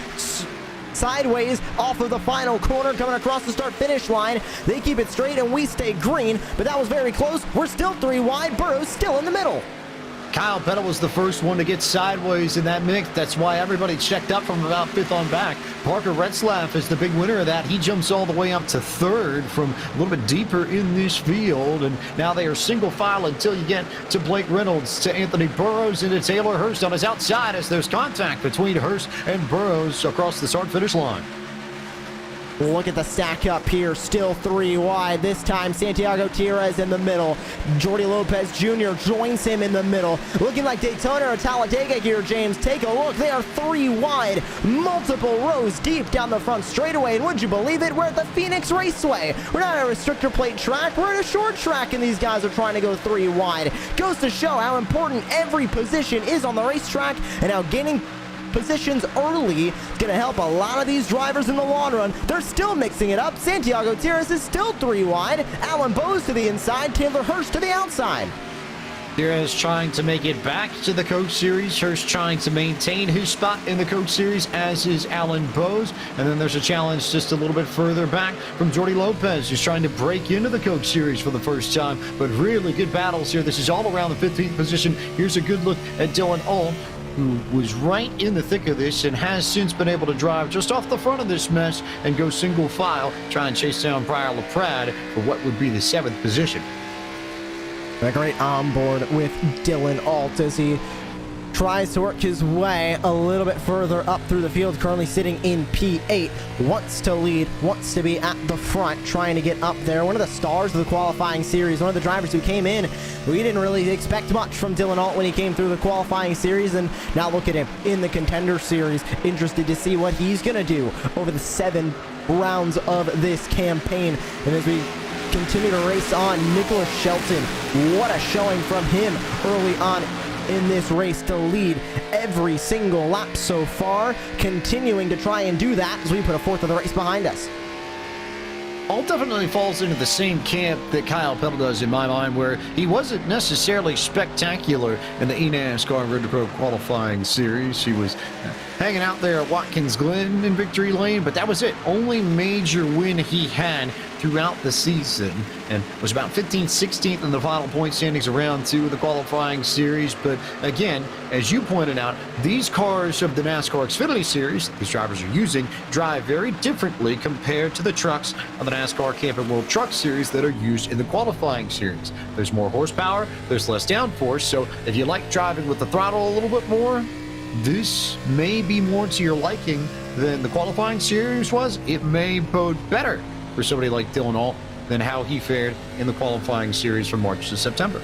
sideways off of the final corner, coming across the start-finish line. They keep it straight and we stay green, but that was very close. We're still 3 wide. Burrows still in the middle. Kyle Petal was the first one to get sideways in that mix. That's why everybody checked up from about 5th on back. Parker Retzlaff is the big winner of that. He jumps all the way up to 3rd from a little bit deeper in this field. And now they are single file until you get to Blake Reynolds, to Anthony Burrows, and to Taylor Hurst on his outside as there's contact between Hurst and Burrows across the start-finish line. Look at the stack up here, still 3 wide. This time, Santiago Tierra in the middle. Jordy Lopez Jr. joins him in the middle. Looking like Daytona or Talladega here, James. Take a look. They are 3 wide, multiple rows deep down the front straightaway. And would you believe it? We're at the Phoenix Raceway. We're not at a restrictor plate track. We're at a short track, and these guys are trying to go 3 wide. Goes to show how important every position is on the racetrack, and how gaining positions early is going to help a lot of these drivers in the long run. They're still mixing it up. Santiago Tierras is still 3 wide. Alan Bowes to the inside. Taylor Hurst to the outside. Tierras trying to make it back to the Coach Series. Hurst trying to maintain his spot in the Coach Series, as is Alan Bowes. And then there's a challenge just a little bit further back from Jordy Lopez, who's trying to break into the Coach Series for the first time. But really good battles here. This is all around the 15th position. Here's a good look at Dylan Alt, who was right in the thick of this and has since been able to drive just off the front of this mess and go single file, try and chase down Briar LaPrade for what would be the 7th position. A great onboard with Dylan Alt as he tries to work his way a little bit further up through the field, currently sitting in P8, wants to lead, wants to be at the front, trying to get up there. One of the stars of the qualifying series, one of the drivers who came in, we didn't really expect much from Dylan Alt when he came through the qualifying series, and now look at him in the Contender series. Interested to see what he's going to do over the 7 rounds of this campaign. And as we continue to race on, Nicholas Shelton, what a showing from him early on in this race to lead every single lap so far, continuing to try and do that as we put a fourth of the race behind us. Alt definitely falls into the same camp that Kyle Pettle does in my mind, where he wasn't necessarily spectacular in the eNASCAR Road to Pro qualifying series. He was hanging out there at Watkins Glen in victory lane, but that was it. Only major win he had throughout the season, and was about 15th, 16th in the final point standings of round 2 of the qualifying series. But again, as you pointed out, these cars of the NASCAR Xfinity Series these drivers are using drive very differently compared to the trucks of the NASCAR Camping World Truck Series that are used in the qualifying series. There's more horsepower, there's less downforce, so if you like driving with the throttle a little bit more, this may be more to your liking than the qualifying series was. It may bode better for somebody like Dylan Alt than how he fared in the qualifying series from March to September.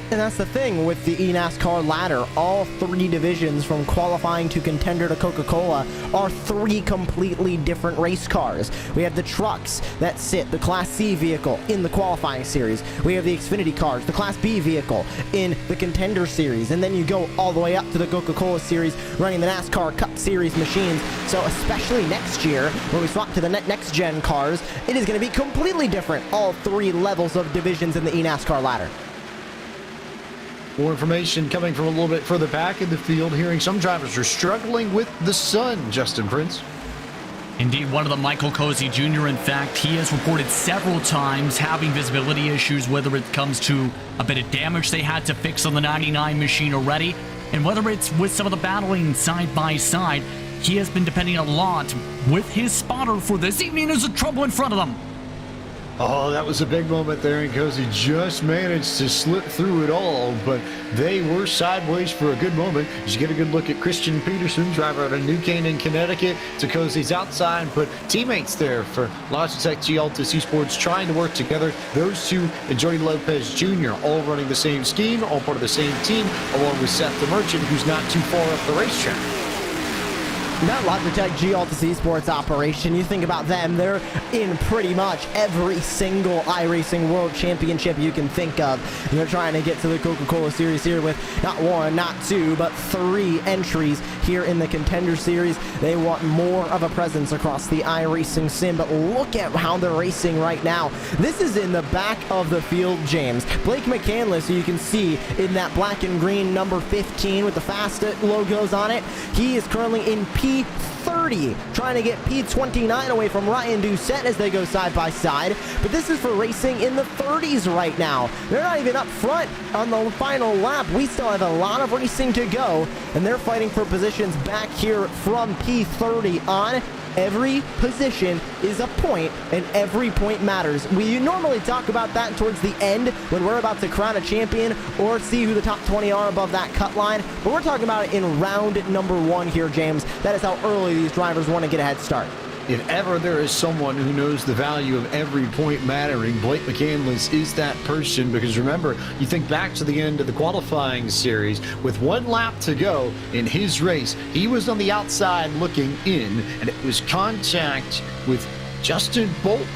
And that's the thing with the eNASCAR ladder. All 3 divisions, from qualifying to Contender to Coca-Cola, are 3 completely different race cars. We have the trucks that sit, the Class C vehicle, in the qualifying series. We have the Xfinity cars, the Class B vehicle, in the Contender series. And then you go all the way up to the Coca-Cola series, running the NASCAR Cup Series machines. So especially next year, when we swap to the next-gen cars, it is going to be completely different, all 3 levels of divisions in the eNASCAR ladder. More information coming from a little bit further back in the field, hearing some drivers are struggling with the sun, Justin Prince. Indeed, one of the Michael Cozy Jr., in fact, he has reported several times having visibility issues, whether it comes to a bit of damage they had to fix on the 99 machine already, and whether it's with some of the battling side by side, he has been depending a lot with his spotter for this evening as a trouble in front of them. Oh, that was a big moment there, and Cozy just managed to slip through it all, but they were sideways for a good moment. You get a good look at Christian Peterson, driver out of New Canaan, Connecticut, to Cozy's outside, but teammates there for Logitech G Altus Esports trying to work together. Those two and Jody Lopez Jr. all running the same scheme, all part of the same team, along with Seth the Merchant, who's not too far up the racetrack. That Logitech G Altus Esports operation, you think about them, they're in pretty much every single iRacing World Championship you can think of. And they're trying to get to the Coca-Cola Series here with not 1, not 2, but 3 entries here in the Contender Series. They want more of a presence across the iRacing sim, but look at how they're racing right now. This is in the back of the field, James. Blake McCandless, who you can see in that black and green number 15 with the Fast logos on it, he is currently in P30, trying to get P29 away from Ryan Doucette as they go side by side. But this is for racing in the 30s right now. They're not even up front on the final lap. We still have a lot of racing to go, and they're fighting for positions back here from P30 on. Every position is a point, and every point matters. We normally talk about that towards the end when we're about to crown a champion or see who the top 20 are above that cut line, but we're talking about it in round number 1 here, James. That is how early these drivers want to get a head start. If ever there is someone who knows the value of every point mattering, Blake McCandless is that person, because remember, you think back to the end of the qualifying series, with 1 lap to go in his race, he was on the outside looking in, and it was contact with Justin Bolton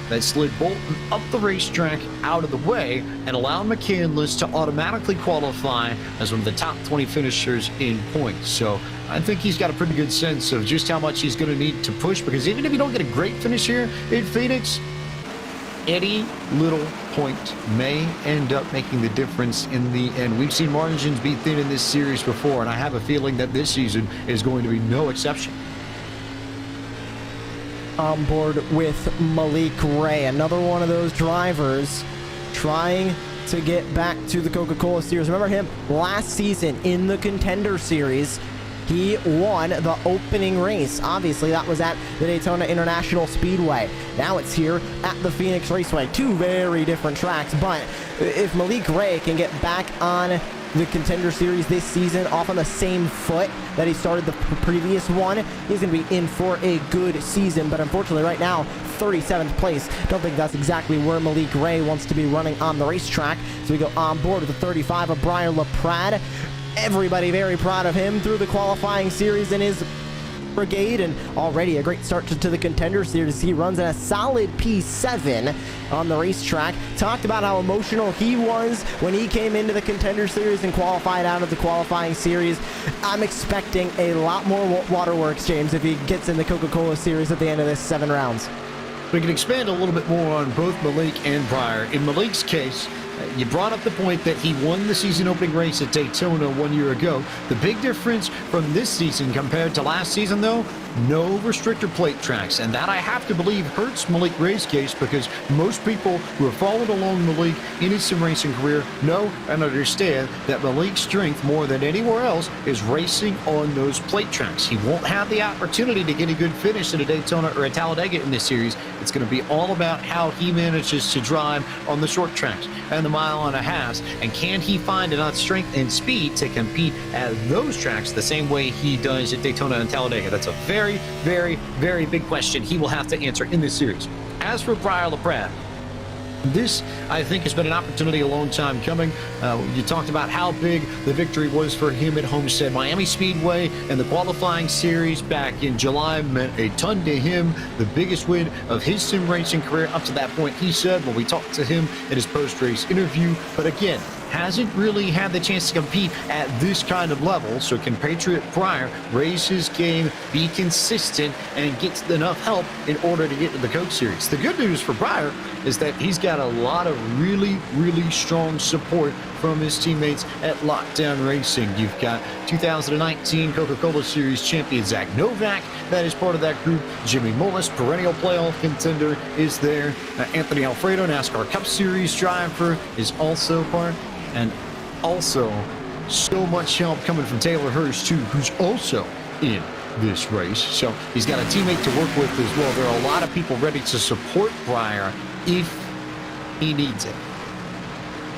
that slid Bolton up the racetrack out of the way and allowed McCandless to automatically qualify as one of the top 20 finishers in points. So I think he's got a pretty good sense of just how much he's going to need to push, because even if you don't get a great finish here in Phoenix, any little point may end up making the difference in the end. We've seen margins be thin in this series before, and I have a feeling that this season is going to be no exception. On board with Malik Ray, another one of those drivers trying to get back to the Coca-Cola Series. Remember him last season in the Contender Series. He won the opening race. Obviously, that was at the Daytona International Speedway. Now it's here at the Phoenix Raceway. 2 very different tracks, but if Malik Ray can get back on the Contender Series this season off on the same foot that he started the previous one, he's going to be in for a good season. But unfortunately right now, 37th place. Don't think that's exactly where Malik Ray wants to be running on the racetrack. So we go on board with the 35 of Briar LaPrade. Everybody very proud of him through the qualifying series in his brigade, and already a great start to the Contender Series. He runs in a solid P7 on the racetrack. Talked about how emotional he was when he came into the Contender Series and qualified out of the qualifying series. I'm expecting a lot more waterworks, James, if he gets in the Coca-Cola Series at the end of this 7 rounds. We can expand a little bit more on both Malik and Briar. In Malik's case, you brought up the point that he won the season opening race at Daytona 1 year ago. The big difference from this season compared to last season, though, no restrictor plate tracks. And that, I have to believe, hurts Malik Ray's case, because most people who have followed along Malik in his sim racing career know and understand that Malik's strength, more than anywhere else, is racing on those plate tracks. He won't have the opportunity to get a good finish at a Daytona or a Talladega in this series. It's going to be all about how he manages to drive on the short tracks and the mile and a half, and can he find enough strength and speed to compete at those tracks the same way he does at Daytona and Talladega? That's a very, very, very big question he will have to answer in this series. As for Briar LaPrade, this, I think, has been an opportunity a long time coming. You talked about how big the victory was for him at Homestead Miami Speedway, and the qualifying series back in July meant a ton to him. The biggest win of his sim racing career up to that point, he said, when we talked to him in his post-race interview. But again, hasn't really had the chance to compete at this kind of level. So can Patriot Briar raise his game, be consistent, and get enough help in order to get to the Coke Series? The good news for Briar is that he's got a lot of really, really strong support from his teammates at Lockdown Racing. You've got 2019 Coca-Cola Series champion Zach Novak that is part of that group. Jimmy Mullis, perennial playoff contender, is there. Anthony Alfredo, NASCAR Cup Series driver, is also part. And also, so much help coming from Taylor Hirsch, too, who's also in this race. So he's got a teammate to work with as well. There are a lot of people ready to support Briar if he needs it.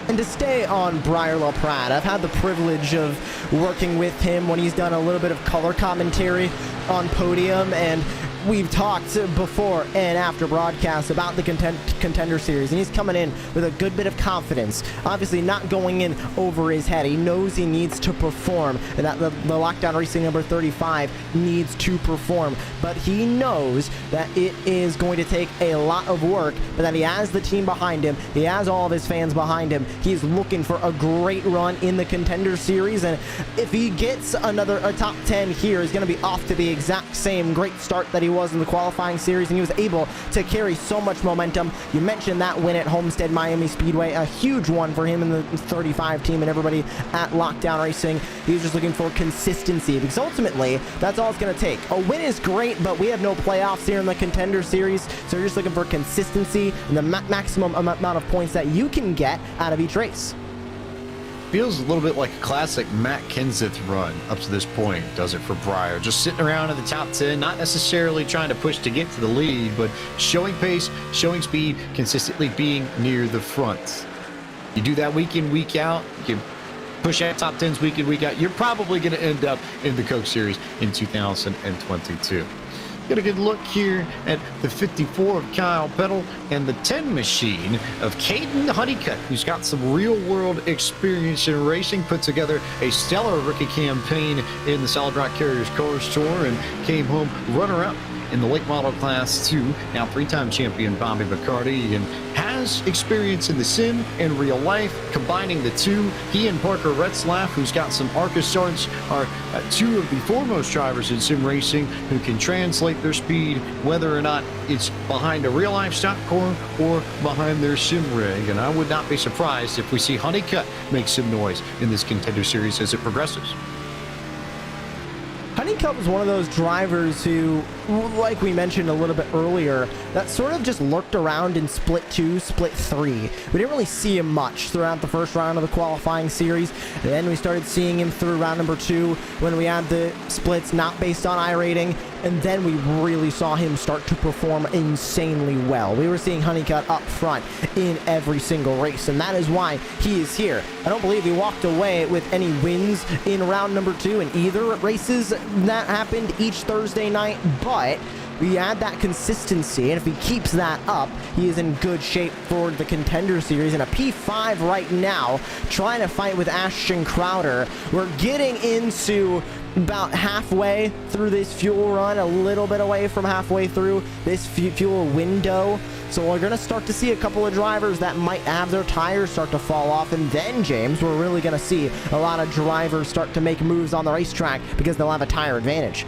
And to stay on Briar LaPrade, I've had the privilege of working with him when he's done a little bit of color commentary on Podium, and we've talked before and after broadcasts about the Contender Series, and he's coming in with a good bit of confidence. Obviously not going in over his head. He knows he needs to perform, and that the Lockdown Racing number 35 needs to perform. But he knows that it is going to take a lot of work, but that he has the team behind him. He has all of his fans behind him. He's looking for a great run in the Contender Series, and if he gets a top 10 here, he's going to be off to the exact same great start that he was in the qualifying series, and he was able to carry so much momentum. You mentioned that win at Homestead Miami Speedway, a huge one for him and the 35 team and everybody at Lockdown Racing. He was just looking for consistency, because ultimately that's all it's going to take. A win is great, but we have no playoffs here in the Contender Series, so you're just looking for consistency and the maximum amount of points that you can get out of each race. Feels a little bit like a classic Matt Kenseth run up to this point, does it, for Briar? Just sitting around in the top 10, not necessarily trying to push to get to the lead, but showing pace, showing speed, consistently being near the front. You do that week in, week out, you push out top 10s week in, week out, you're probably going to end up in the Coke Series in 2022. Get a good look here at the 54 of Kyle Peddle and the 10 machine of Caden Honeycutt, who's got some real-world experience in racing, put together a stellar rookie campaign in the Solid Rock Carriers Cars Tour, and came home runner-up in the late model class 2. Now 3-time champion Bobby McCarty, and has experience in the sim and real life, combining the two. He and Parker Retzlaff, who's got some ARCA starts, are two of the foremost drivers in sim racing who can translate their speed, whether or not it's behind a real life stock car or behind their sim rig. And I would not be surprised if we see Honeycutt make some noise in this Contender Series as it progresses. Honeycutt was one of those drivers who, like we mentioned a little bit earlier, that sort of just lurked around in split 2, split 3. We didn't really see him much throughout the first round of the qualifying series. Then we started seeing him through round number 2 when we had the splits not based on iRating. and then we really saw him start to perform insanely well. We were seeing Honeycutt up front in every single race, and that is why he is here. I don't believe he walked away with any wins in round number 2 in either races that happened each Thursday night, but we add that consistency, and if he keeps that up, he is in good shape for the Contender Series in a P5 right now, trying to fight with Ashton Crowder. We're getting into about halfway through this fuel run, a little bit away from halfway through this fuel window. So we're going to start to see a couple of drivers that might have their tires start to fall off. And then, James, we're really going to see a lot of drivers start to make moves on the racetrack because they'll have a tire advantage.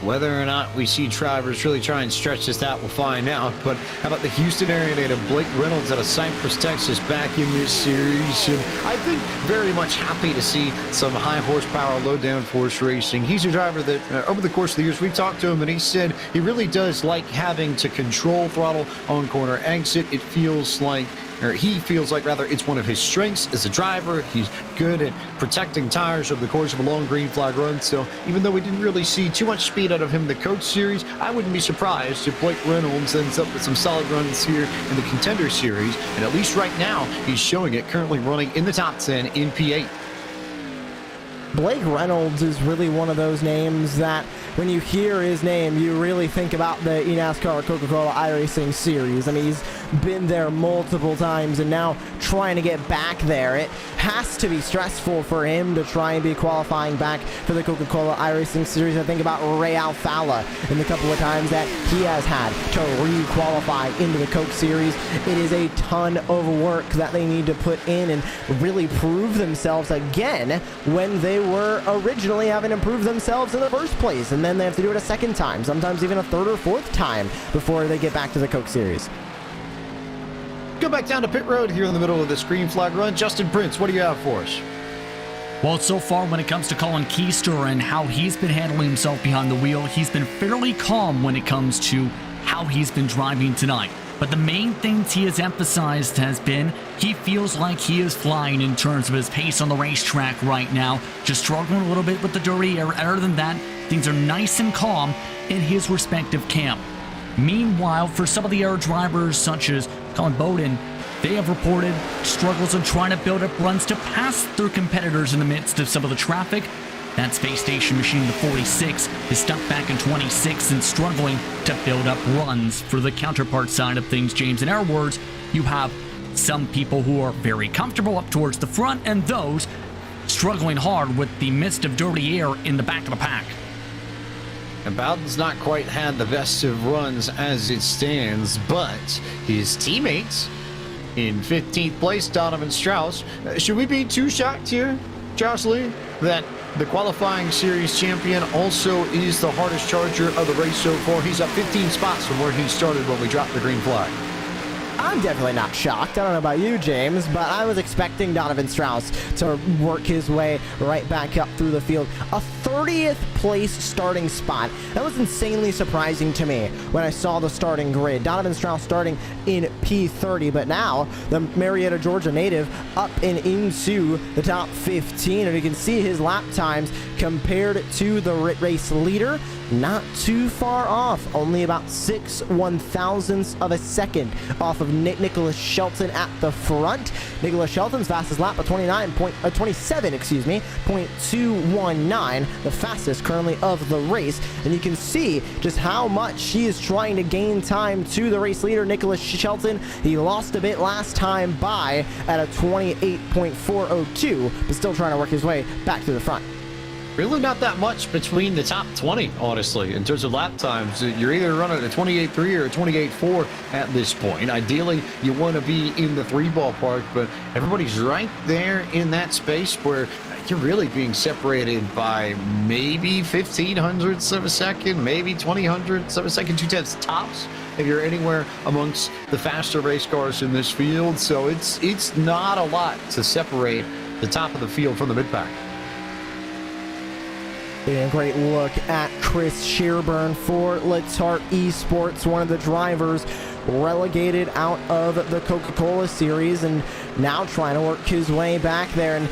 Whether or not we see drivers really try and stretch this out, we'll find out. But how about the Houston area native Blake Reynolds out of Cypress, Texas, back in this series? And I think very much happy to see some high horsepower, low downforce racing. He's a driver that over the course of the years, we've talked to him and he said he really does like having to control throttle on corner exit. It feels like, or he feels like rather, it's one of his strengths as a driver. He's good at protecting tires over the course of a long green flag run. So even though we didn't really see too much speed out of him in the Coach Series, I wouldn't be surprised if Blake Reynolds ends up with some solid runs here in the Contender Series. And at least right now, he's showing it, currently running in the top 10 in P8. Blake Reynolds is really one of those names that when you hear his name, you really think about the eNASCAR Coca-Cola iRacing series. I mean, he's been there multiple times and now trying to get back there. It has to be stressful for him to try and be qualifying back for the Coca-Cola iRacing series. I think about Ray Alfala and the couple of times that he has had to re-qualify into the Coke series. It is a ton of work that they need to put in and really prove themselves again when they were originally having to prove themselves in the first place. And then they have to do it a second time, sometimes even a third or fourth time before they get back to the Coke series. Go back down to pit road here in the middle of this green flag run. Justin Prince, what do you have for us? Well, so far when it comes to Colin Keister and how he's been handling himself behind the wheel, he's been fairly calm when it comes to how he's been driving tonight. But the main things he has emphasized has been he feels like he is flying in terms of his pace on the racetrack right now, just struggling a little bit with the dirty air. Other than that, things are nice and calm in his respective camp. Meanwhile, for some of the air drivers such as Colin Bowden, they have reported struggles in trying to build up runs to pass through competitors in the midst of some of the traffic. That Space Station machine, the 46, is stuck back in 26 and struggling to build up runs. For the counterpart side of things, James, in our words, you have some people who are very comfortable up towards the front and those struggling hard with the mist of dirty air in the back of the pack. And Bowden's not quite had the best of runs as it stands, but his teammates in 15th place, Donovan Strauss. Should we be too shocked here, Josh Lee, that the qualifying series champion also is the hardest charger of the race so far? He's up 15 spots from where he started when we dropped the green flag. I'm definitely not shocked. I don't know about you, James, but I was expecting Donovan Strauss to work his way right back up through the field. A 30th place starting spot. That was insanely surprising to me when I saw the starting grid. Donovan Strauss starting in P30, but now the Marietta, Georgia native up and into the top 15, and you can see his lap times compared to the race leader. Not too far off, only about 6 1,000ths of a second off of Nicholas Shelton at the front. Nicholas Shelton's fastest lap of 27.219, the fastest currently of the race. And you can see just how much he is trying to gain time to the race leader, Nicholas Shelton. He lost a bit last time by at a 28.402, but still trying to work his way back to the front. Really not that much between the top 20, honestly, in terms of lap times. You're either running a 28.3 or a 28.4 at this point. Ideally, you want to be in the 3 ballpark, but everybody's right there in that space where you're really being separated by maybe 1,500ths of a second, maybe 2,000ths of a second, 2/10 tops, if you're anywhere amongst the faster race cars in this field. So it's not a lot to separate the top of the field from the mid-pack. A great look at Chris Shearburn for Letart Esports, one of the drivers relegated out of the Coca-Cola series and now trying to work his way back there. And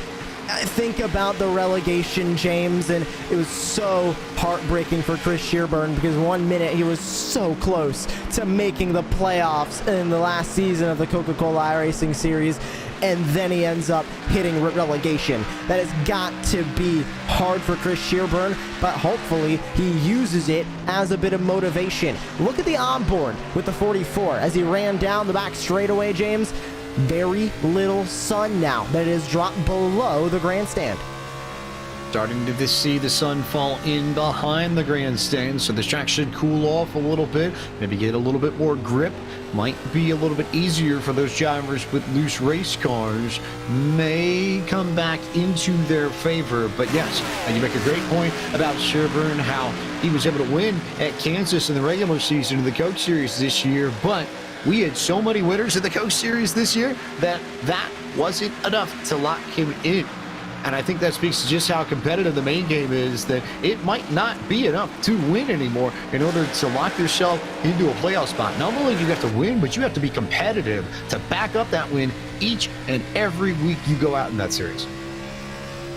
I think about the relegation, James, and it was so heartbreaking for Chris Shearburn because 1 minute he was so close to making the playoffs in the last season of the Coca-Cola iRacing Series, and then he ends up hitting relegation. That has got to be hard for Chris Shearburn, but hopefully he uses it as a bit of motivation. Look at the onboard with the 44 as he ran down the back straightaway, James. Very little sun now that is dropped below the grandstand. Starting to see the sun fall in behind the grandstand, so this track should cool off a little bit, maybe get a little bit more grip. Might be a little bit easier for those drivers with loose race cars. May come back into their favor, but yes, and you make a great point about Shearburn, how he was able to win at Kansas in the regular season of the Coke Series this year, but we had so many winners in the Coke Series this year that wasn't enough to lock him in. And I think that speaks to just how competitive the main game is, that it might not be enough to win anymore in order to lock yourself into a playoff spot. Not only do you have to win, but you have to be competitive to back up that win each and every week you go out in that series.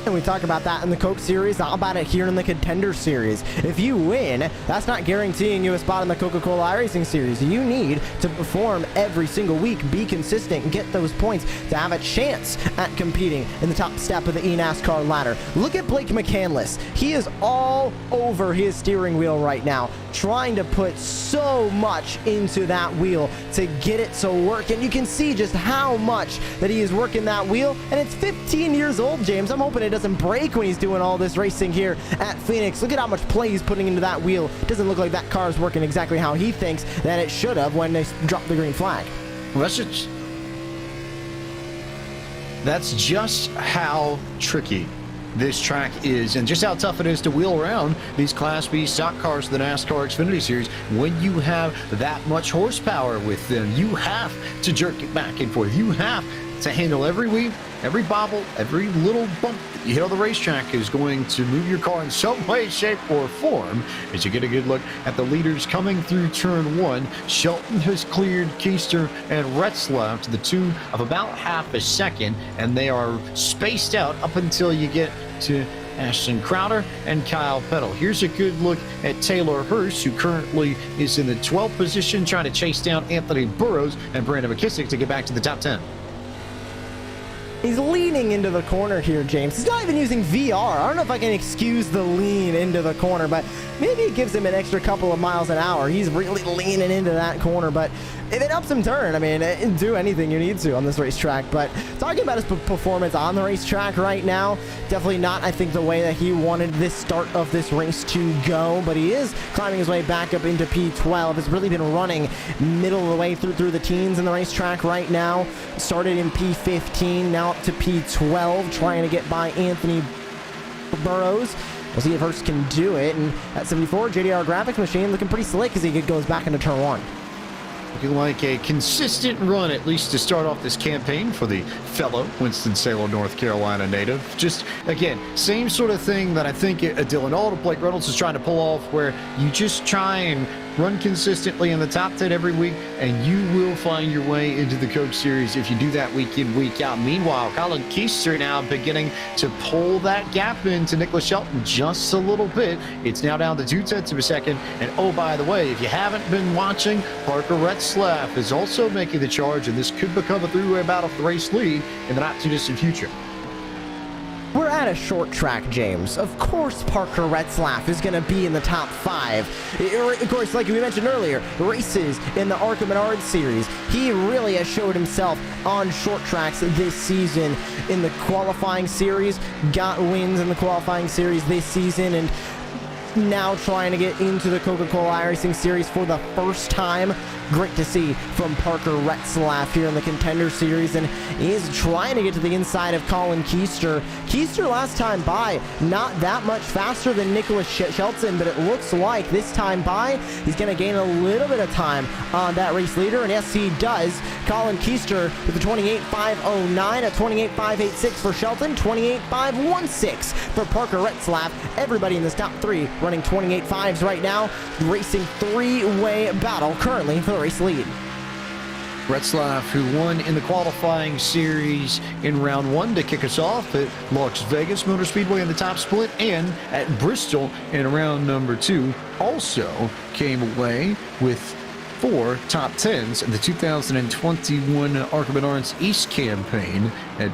And we talk about that in the Coke Series. How about it here in the Contender Series? If you win, that's not guaranteeing you a spot in the Coca-Cola iRacing Series. You need to perform every single week, be consistent, and get those points to have a chance at competing in the top step of the eNASCAR ladder. Look at Blake McCandless. He is all over his steering wheel right now, trying to put so much into that wheel to get it to work. And you can see just how much that he is working that wheel. And it's 15 years old, James. I'm hoping it doesn't break when he's doing all this racing here at Phoenix. Look at how much play he's putting into that wheel. It doesn't look like that car is working exactly how he thinks that it should have when they dropped the green flag. Well, that's just how tricky this track is, and just how tough it is to wheel around these Class B stock cars of the NASCAR Xfinity Series. When you have that much horsepower with them, you have to jerk it back and forth. You have to handle every weave, every bobble, every little bump that you hit on the racetrack is going to move your car in some way, shape, or form. As you get a good look at the leaders coming through turn one, Shelton has cleared Keister and Retzlaff to the tune of about half a second, and they are spaced out up until you get to Ashton Crowder and Kyle Peddle. Here's a good look at Taylor Hurst, who currently is in the 12th position, trying to chase down Anthony Burrows and Brandon McKissick to get back to the top 10. He's leaning into the corner here, James. He's not even using VR. I don't know if I can excuse the lean into the corner, but maybe it gives him an extra couple of miles an hour. He's really leaning into that corner, but if it helps him turn, I mean, do anything you need to on this racetrack. But talking about his performance on the racetrack right now, definitely not, I think, the way that he wanted this start of this race to go, but he is climbing his way back up into P12. Has really been running middle of the way through the teens in the racetrack right now. Started in P15, now up to P12, trying to get by Anthony Burrows. We'll see if Hurst can do it. And at 74, JDR graphics machine looking pretty slick as he goes back into turn one. Looking like a consistent run, at least to start off this campaign for the fellow Winston-Salem, North Carolina native. Just, again, same sort of thing that I think Dylan Alder, Blake Reynolds is trying to pull off, where you just try and run consistently in the top 10 every week, and you will find your way into the Coke Series if you do that week in, week out. Meanwhile, Colin Keister now beginning to pull that gap into Nicholas Shelton just a little bit. It's now down to 0.2 of a second. And oh, by the way, if you haven't been watching, Parker Retzlaff is also making the charge, and this could become a three-way battle for the race lead in the not-too-distant future. We're at a short track, James. Of course Parker Retzlaff is going to be in the top 5. Of course, like we mentioned earlier, races in the Arkham Menard series. He really has showed himself on short tracks this season in the qualifying series. Got wins in the qualifying series this season, and now trying to get into the Coca-Cola iRacing Series for the first time. Great to see from Parker Retzlaff here in the Contender Series, and he is trying to get to the inside of Colin Keister. Keister last time by, not that much faster than Nicholas Shelton, but it looks like this time by, he's going to gain a little bit of time on that race leader, and yes, he does. Colin Keister with a 28.509, a 28.586 for Shelton, 28.516 for Parker Retzlaff. Everybody in this top 3 running 28.5s right now, racing three-way battle currently for the race lead. Retzlaff, who won in the qualifying series in round 1 to kick us off at Las Vegas Motor Speedway in the top split, and at Bristol in round number 2, also came away with 4 top 10s in the 2021 ARCA Menards East campaign at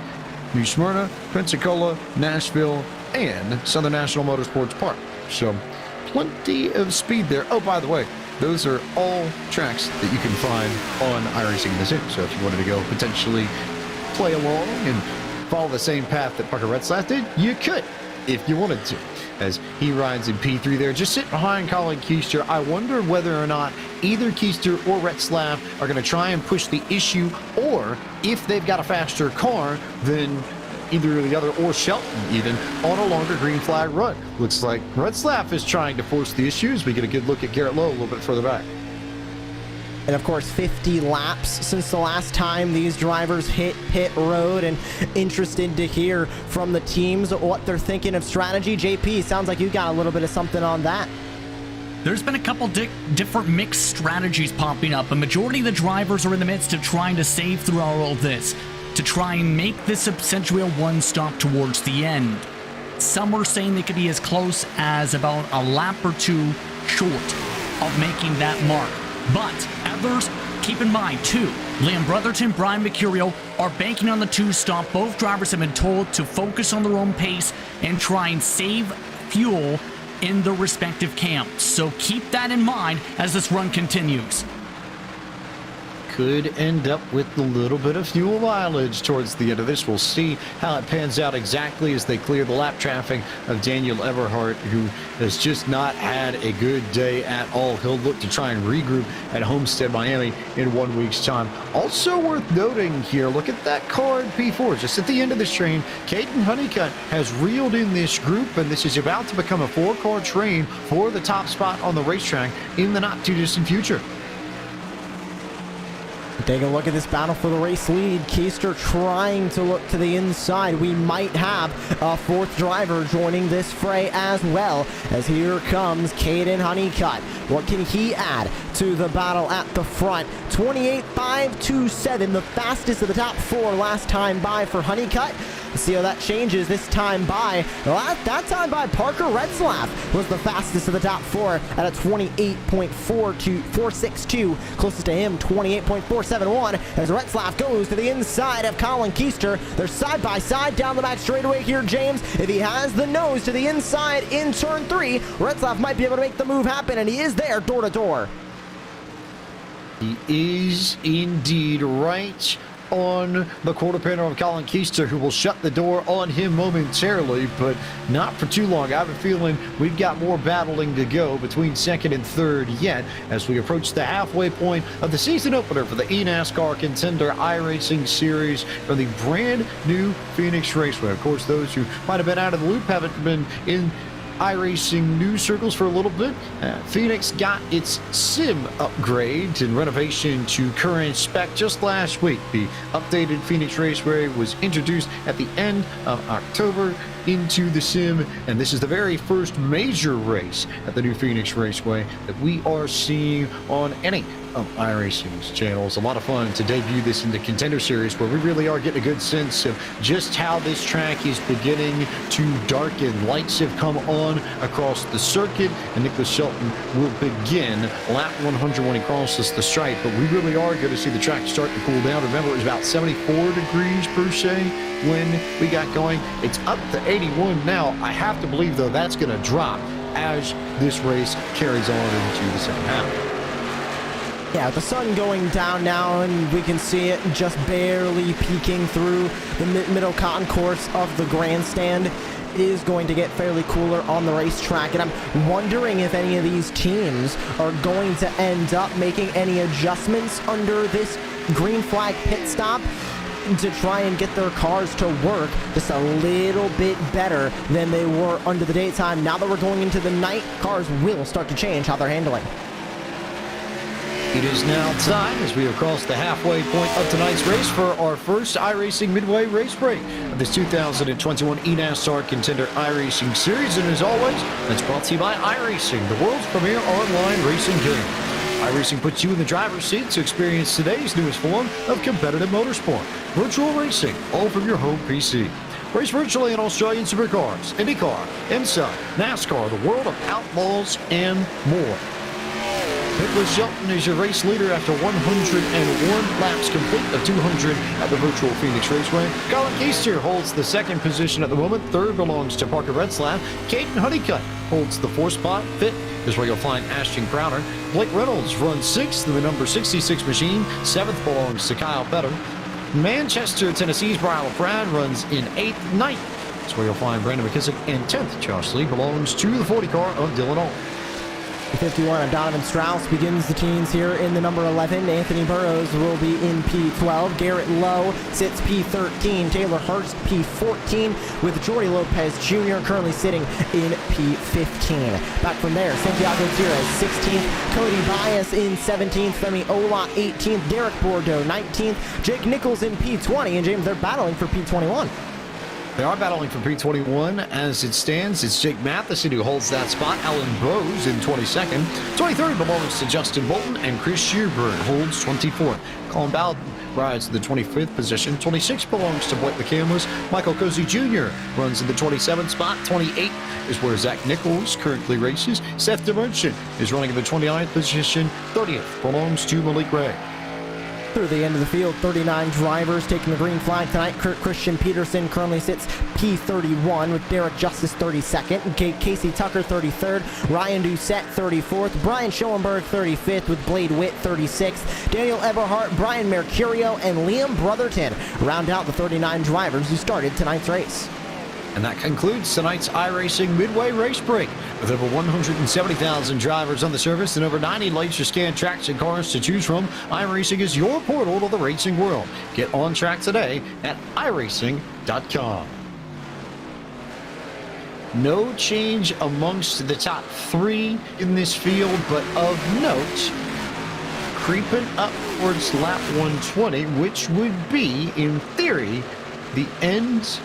New Smyrna, Pensacola, Nashville, and Southern National Motorsports Park. So plenty of speed there. Oh, by the way, those are all tracks that you can find on iRacing in the Sim. So if you wanted to go potentially play along and follow the same path that Parker Retzlaff did, you could if you wanted to, as he rides in P3 there, just sitting behind Colin Keister. I wonder whether or not either Keister or Retzlaff are going to try and push the issue, or if they've got a faster car, then either the other or Shelton even on a longer green flag run. Looks like Retzlaff is trying to force the issues. We get a good look at Garrett Lowe a little bit further back. And of course, 50 laps since the last time these drivers hit pit road, and interested to hear from the teams what they're thinking of strategy. JP, sounds like you got a little bit of something on that. There's been a couple different mixed strategies popping up. A majority of the drivers are in the midst of trying to save through all of this, to try and make this essentially a one stop towards the end. Some are saying they could be as close as about a lap or 2 short of making that mark. But others, keep in mind too, Liam Brotherton, Brian Mercurio are banking on the 2-stop. Both drivers have been told to focus on their own pace and try and save fuel in their respective camps. So keep that in mind as this run continues. Could end up with a little bit of fuel mileage towards the end of this. We'll see how it pans out exactly as they clear the lap traffic of Daniel Eberhardt, who has just not had a good day at all. He'll look to try and regroup at Homestead, Miami in 1 week's time. Also worth noting here, look at that car in P4 just at the end of this train. Caden Honeycutt has reeled in this group, and this is about to become a 4-car train for the top spot on the racetrack in the not too distant future. Take a look at this battle for the race lead. Keister trying to look to the inside. We might have a 4th driver joining this fray as well, as here comes Caden Honeycutt. What can he add to the battle at the front? 28.527, the fastest of the top 4 last time by for Honeycutt. Let's see how that changes this time by. That time by Parker Retzlaff was the fastest of the top 4 at a 28.462. Closest to him, 28.471, as Retzlaff goes to the inside of Colin Keister. They're side by side down the back straightaway here, James. If he has the nose to the inside in turn 3, Retzlaff might be able to make the move happen, and he is there door to door. He is indeed right on the quarter panel of Colin Keister, who will shut the door on him momentarily, but not for too long. I have a feeling we've got more battling to go between 2nd and 3rd yet as we approach the halfway point of the season opener for the eNASCAR Contender iRacing Series from the brand new Phoenix Raceway. Of course, those who might have been out of the loop haven't been in iRacing news circles for a little bit. Phoenix got its sim upgrade and renovation to current spec just last week. The updated Phoenix Raceway was introduced at the end of October into the sim, and this is the very first major race at the new Phoenix Raceway that we are seeing on any of iRacing's channels. A lot of fun to debut this in the Contender Series, where we really are getting a good sense of just how this track is beginning to darken. Lights have come on across the circuit, and Nicholas Shelton will begin lap 100 when he crosses the stripe, but we really are going to see the track start to cool down. Remember, it was about 74 degrees per se when we got going. It's up to 81 now. I have to believe, though, that's going to drop as this race carries on into the second half. Yeah, the sun going down now, and we can see it just barely peeking through the middle concourse of the grandstand. It is going to get fairly cooler on the racetrack, and I'm wondering if any of these teams are going to end up making any adjustments under this green flag pit stop to try and get their cars to work just a little bit better than they were under the daytime. Now that we're going into the night, cars will start to change how they're handling. It is now time, as we have crossed the halfway point of tonight's race, for our first iRacing Midway race break of this 2021 eNASCAR Contender iRacing Series. And as always, it's brought to you by iRacing, the world's premier online racing game. iRacing puts you in the driver's seat to experience today's newest form of competitive motorsport, virtual racing, all from your home PC. Race virtually in Australian supercars, IndyCar, IMSA, NASCAR, the world of outlaws, and more. Nicholas Shelton is your race leader after 101 laps complete of 200 at the virtual Phoenix Raceway. Colin Keister holds the second position at the moment. Third belongs to Parker Retzlaff. Caden Honeycutt holds the fourth spot. Fifth is where you'll find Ashton Crowder. Blake Reynolds runs sixth in the number 66 machine. Seventh belongs to Kyle Petter. Manchester, Tennessee's Brian LaPrade runs in eighth. Ninth is where you'll find Brandon McKissick. And 10th, Josh Lee, belongs to the 40 car of Dylan Alt. 51, Donovan Strauss begins the teens here in the number 11. Anthony Burrows will be in P12. Garrett Lowe sits P13. Taylor Hurst P14, with Jordy Lopez Jr. currently sitting in P15. Back from there, Santiago Gutierrez 16th. Cody Bias in 17th. Femi Ola 18th. Derek Bordeaux 19th. Jake Nichols in P20. And James, they're battling for P21. They are battling for P21 as it stands. It's Jake Matheson who holds that spot. Alan Bose in 22nd. 23rd belongs to Justin Bolton, and Chris Shearburn holds 24th. Colin Bowden rides in the 25th position. 26th belongs to Blake McCandless. Michael Cozy Jr. runs in the 27th spot. 28th is where Zach Nichols currently races. Seth DeMerchant is running in the 29th position. 30th belongs to Malik Ray. Through the end of the field, 39 drivers taking the green flag tonight. Kurt Christian Peterson currently sits P31 with Derek Justice 32nd, Casey Tucker 33rd, Ryan Doucette 34th, Brian Schoenberg 35th with Blade Witt 36th, Daniel Eberhardt, Brian Mercurio, and Liam Brotherton round out the 39 drivers who started tonight's race. And that concludes tonight's iRacing Midway Race Break. With over 170,000 drivers on the service and over 90 laser scan tracks and cars to choose from, iRacing is your portal to the racing world. Get on track today at iRacing.com. No change amongst the top three in this field, but of note, creeping up towards lap 120, which would be, in theory, the end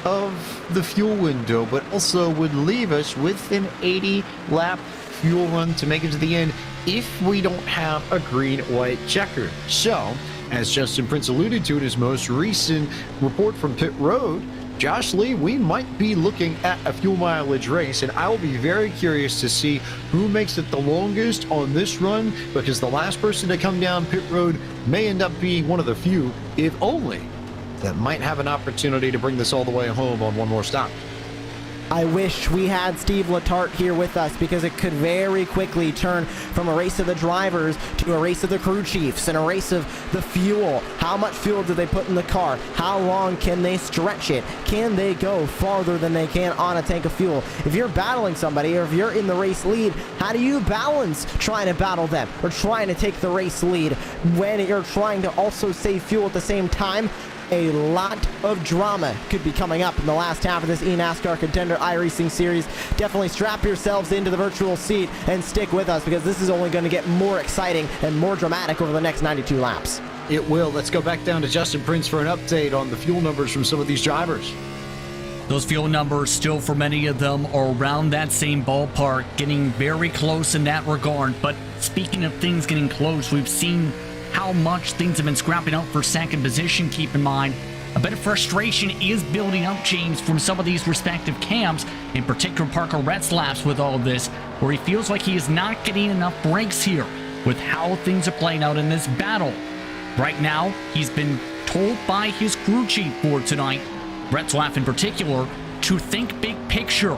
of the fuel window, but also would leave us with an 80-lap fuel run to make it to the end if we don't have a green-white checker. So, as Justin Prince alluded to in his most recent report from Pit Road, Josh Lee, we might be looking at a fuel mileage race, and I will be very curious to see who makes it the longest on this run, because the last person to come down Pit Road may end up being one of the few, if only, that might have an opportunity to bring this all the way home on one more stop. I wish we had Steve Letarte here with us, because it could very quickly turn from a race of the drivers to a race of the crew chiefs and a race of the fuel. How much fuel do they put in the car? How long can they stretch it? Can they go farther than they can on a tank of fuel? If you're battling somebody, or if you're in the race lead, how do you balance trying to battle them or trying to take the race lead when you're trying to also save fuel at the same time? A lot of drama could be coming up in the last half of this eNASCAR Contender iRacing series. Definitely strap yourselves into the virtual seat and stick with us, because this is only going to get more exciting and more dramatic over the next 92 laps. It will. Let's go back down to Justin Prince for an update on the fuel numbers from some of these drivers. Those fuel numbers still, for many of them, are around that same ballpark, getting very close in that regard. But speaking of things getting close, we've seen how much things have been scrapping up for second position. Keep in mind, a bit of frustration is building up, James, from some of these respective camps, in particular Parker Retzlaff with all of this, where he feels like he is not getting enough breaks here with how things are playing out in this battle. Right now, he's been told by his crew chief for tonight, Retzlaff in particular, to think big picture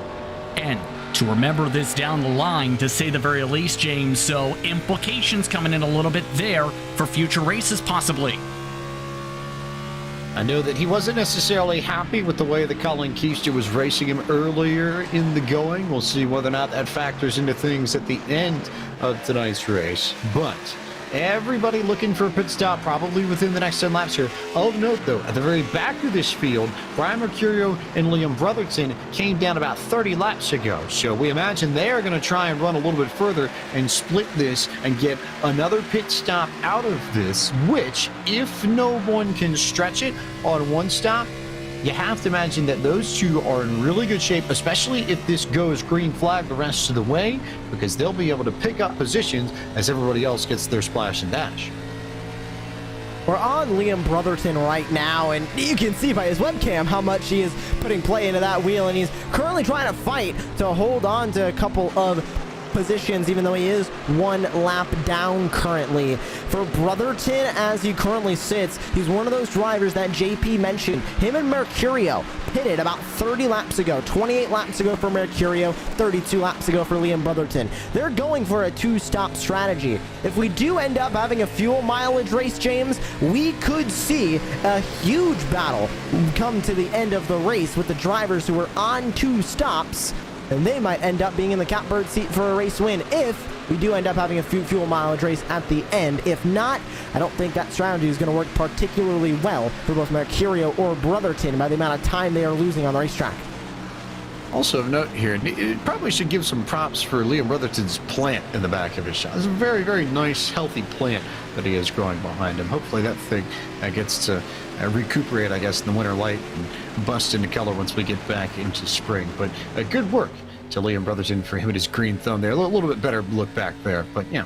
and to remember this down the line, to say the very least, James. So implications coming in a little bit there for future races possibly. I know that he wasn't necessarily happy with the way that Colin Keister was racing him earlier in the going. We'll see whether or not that factors into things at the end of tonight's race. But everybody looking for a pit stop probably within the next 10 laps here. Of note, though, at the very back of this field, Brian Mercurio and Liam Brotherton came down about 30 laps ago. So we imagine they are going to try and run a little bit further and split this and get another pit stop out of this, which, if no one can stretch it on one stop, you have to imagine that those two are in really good shape, especially if this goes green flag the rest of the way, because they'll be able to pick up positions as everybody else gets their splash and dash. We're on Liam Brotherton right now, and you can see by his webcam how much he is putting play into that wheel, and he's currently trying to fight to hold on to a couple of positions, even though he is one lap down currently. For Brotherton, as he currently sits, he's one of those drivers that JP mentioned. Him and Mercurio pitted about 30 laps ago, 28 laps ago for Mercurio, 32 laps ago for Liam Brotherton. They're going for a two-stop strategy. If we do end up having a fuel mileage race, James, we could see a huge battle come to the end of the race with the drivers who are on two stops, and they might end up being in the catbird seat for a race win if we do end up having a fuel mileage race at the end. If not, I don't think that strategy is going to work particularly well for both Mercurio or Brotherton by the amount of time they are losing on the racetrack. Also of note here, it probably should give some props for Liam Brotherton's plant in the back of his shot. It's a very, very nice, healthy plant that he has growing behind him. Hopefully that thing gets to recuperate, I guess, in the winter light and bust into color once we get back into spring. But good work to Liam Brotherton for him and his green thumb there. A little bit better look back there. But yeah,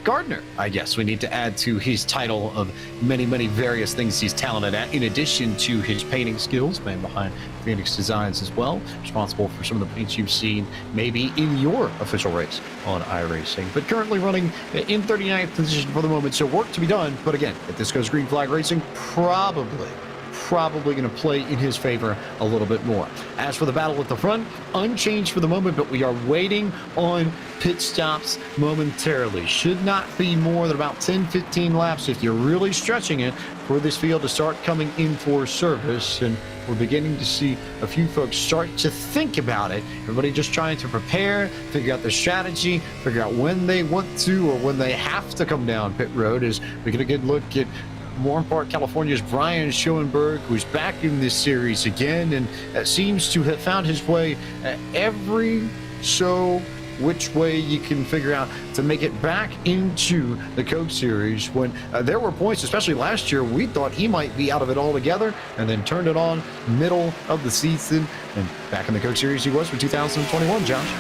Gardner, I guess we need to add to his title of many, many various things he's talented at, in addition to his painting skills, man behind Phoenix Designs as well, responsible for some of the paints you've seen maybe in your official race on iRacing, but currently running in 39th position for the moment, so work to be done. But again, if this goes green flag racing, probably going to play in his favor a little bit more. As for the battle at the front, unchanged for the moment, but we are waiting on pit stops momentarily. Should not be more than about 10-15 laps if you're really stretching it for this field to start coming in for service. And we're beginning to see a few folks start to think about it. Everybody just trying to prepare, figure out their strategy, figure out when they want to or when they have to come down pit road. As we get a good look at Moorpark, Park, California's Brian Schoenberg, who's back in this series again and seems to have found his way every so which way you can figure out to make it back into the Coke Series, when there were points, especially last year, we thought he might be out of it altogether, and then turned it on middle of the season, and back in the Coke Series he was for 2021, Josh.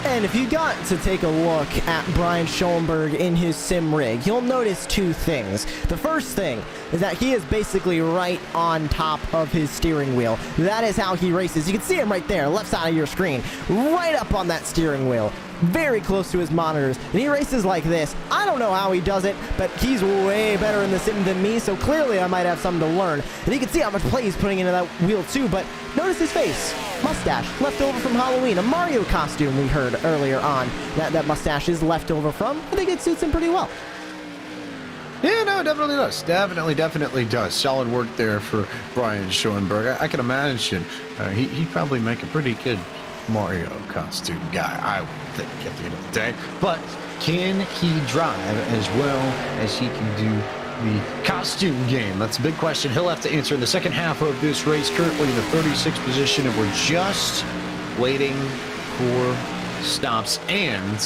And if you got to take a look at Brian Schoenberg in his sim rig, you'll notice two things. The first thing is that he is basically right on top of his steering wheel. That is how he races. You can see him right there, left side of your screen, right up on that steering wheel, very close to his monitors, and he races like this. I don't know how he does it, but he's way better in the sim than me, so clearly I might have something to learn. And you can see how much play he's putting into that wheel too, but notice his face. Mustache, left over from Halloween, a Mario costume we heard earlier on. That mustache is left over from. I think it suits him pretty well. Yeah, no, it definitely does. Definitely does. Solid work there for Brian Schoenberg. I can imagine he'd probably make a pretty good Mario costume guy, I would think, at the end of the day. But can he drive as well as he can do the costume game? That's a big question he'll have to answer in the second half of this race, currently in the 36th position, and we're just waiting for stops and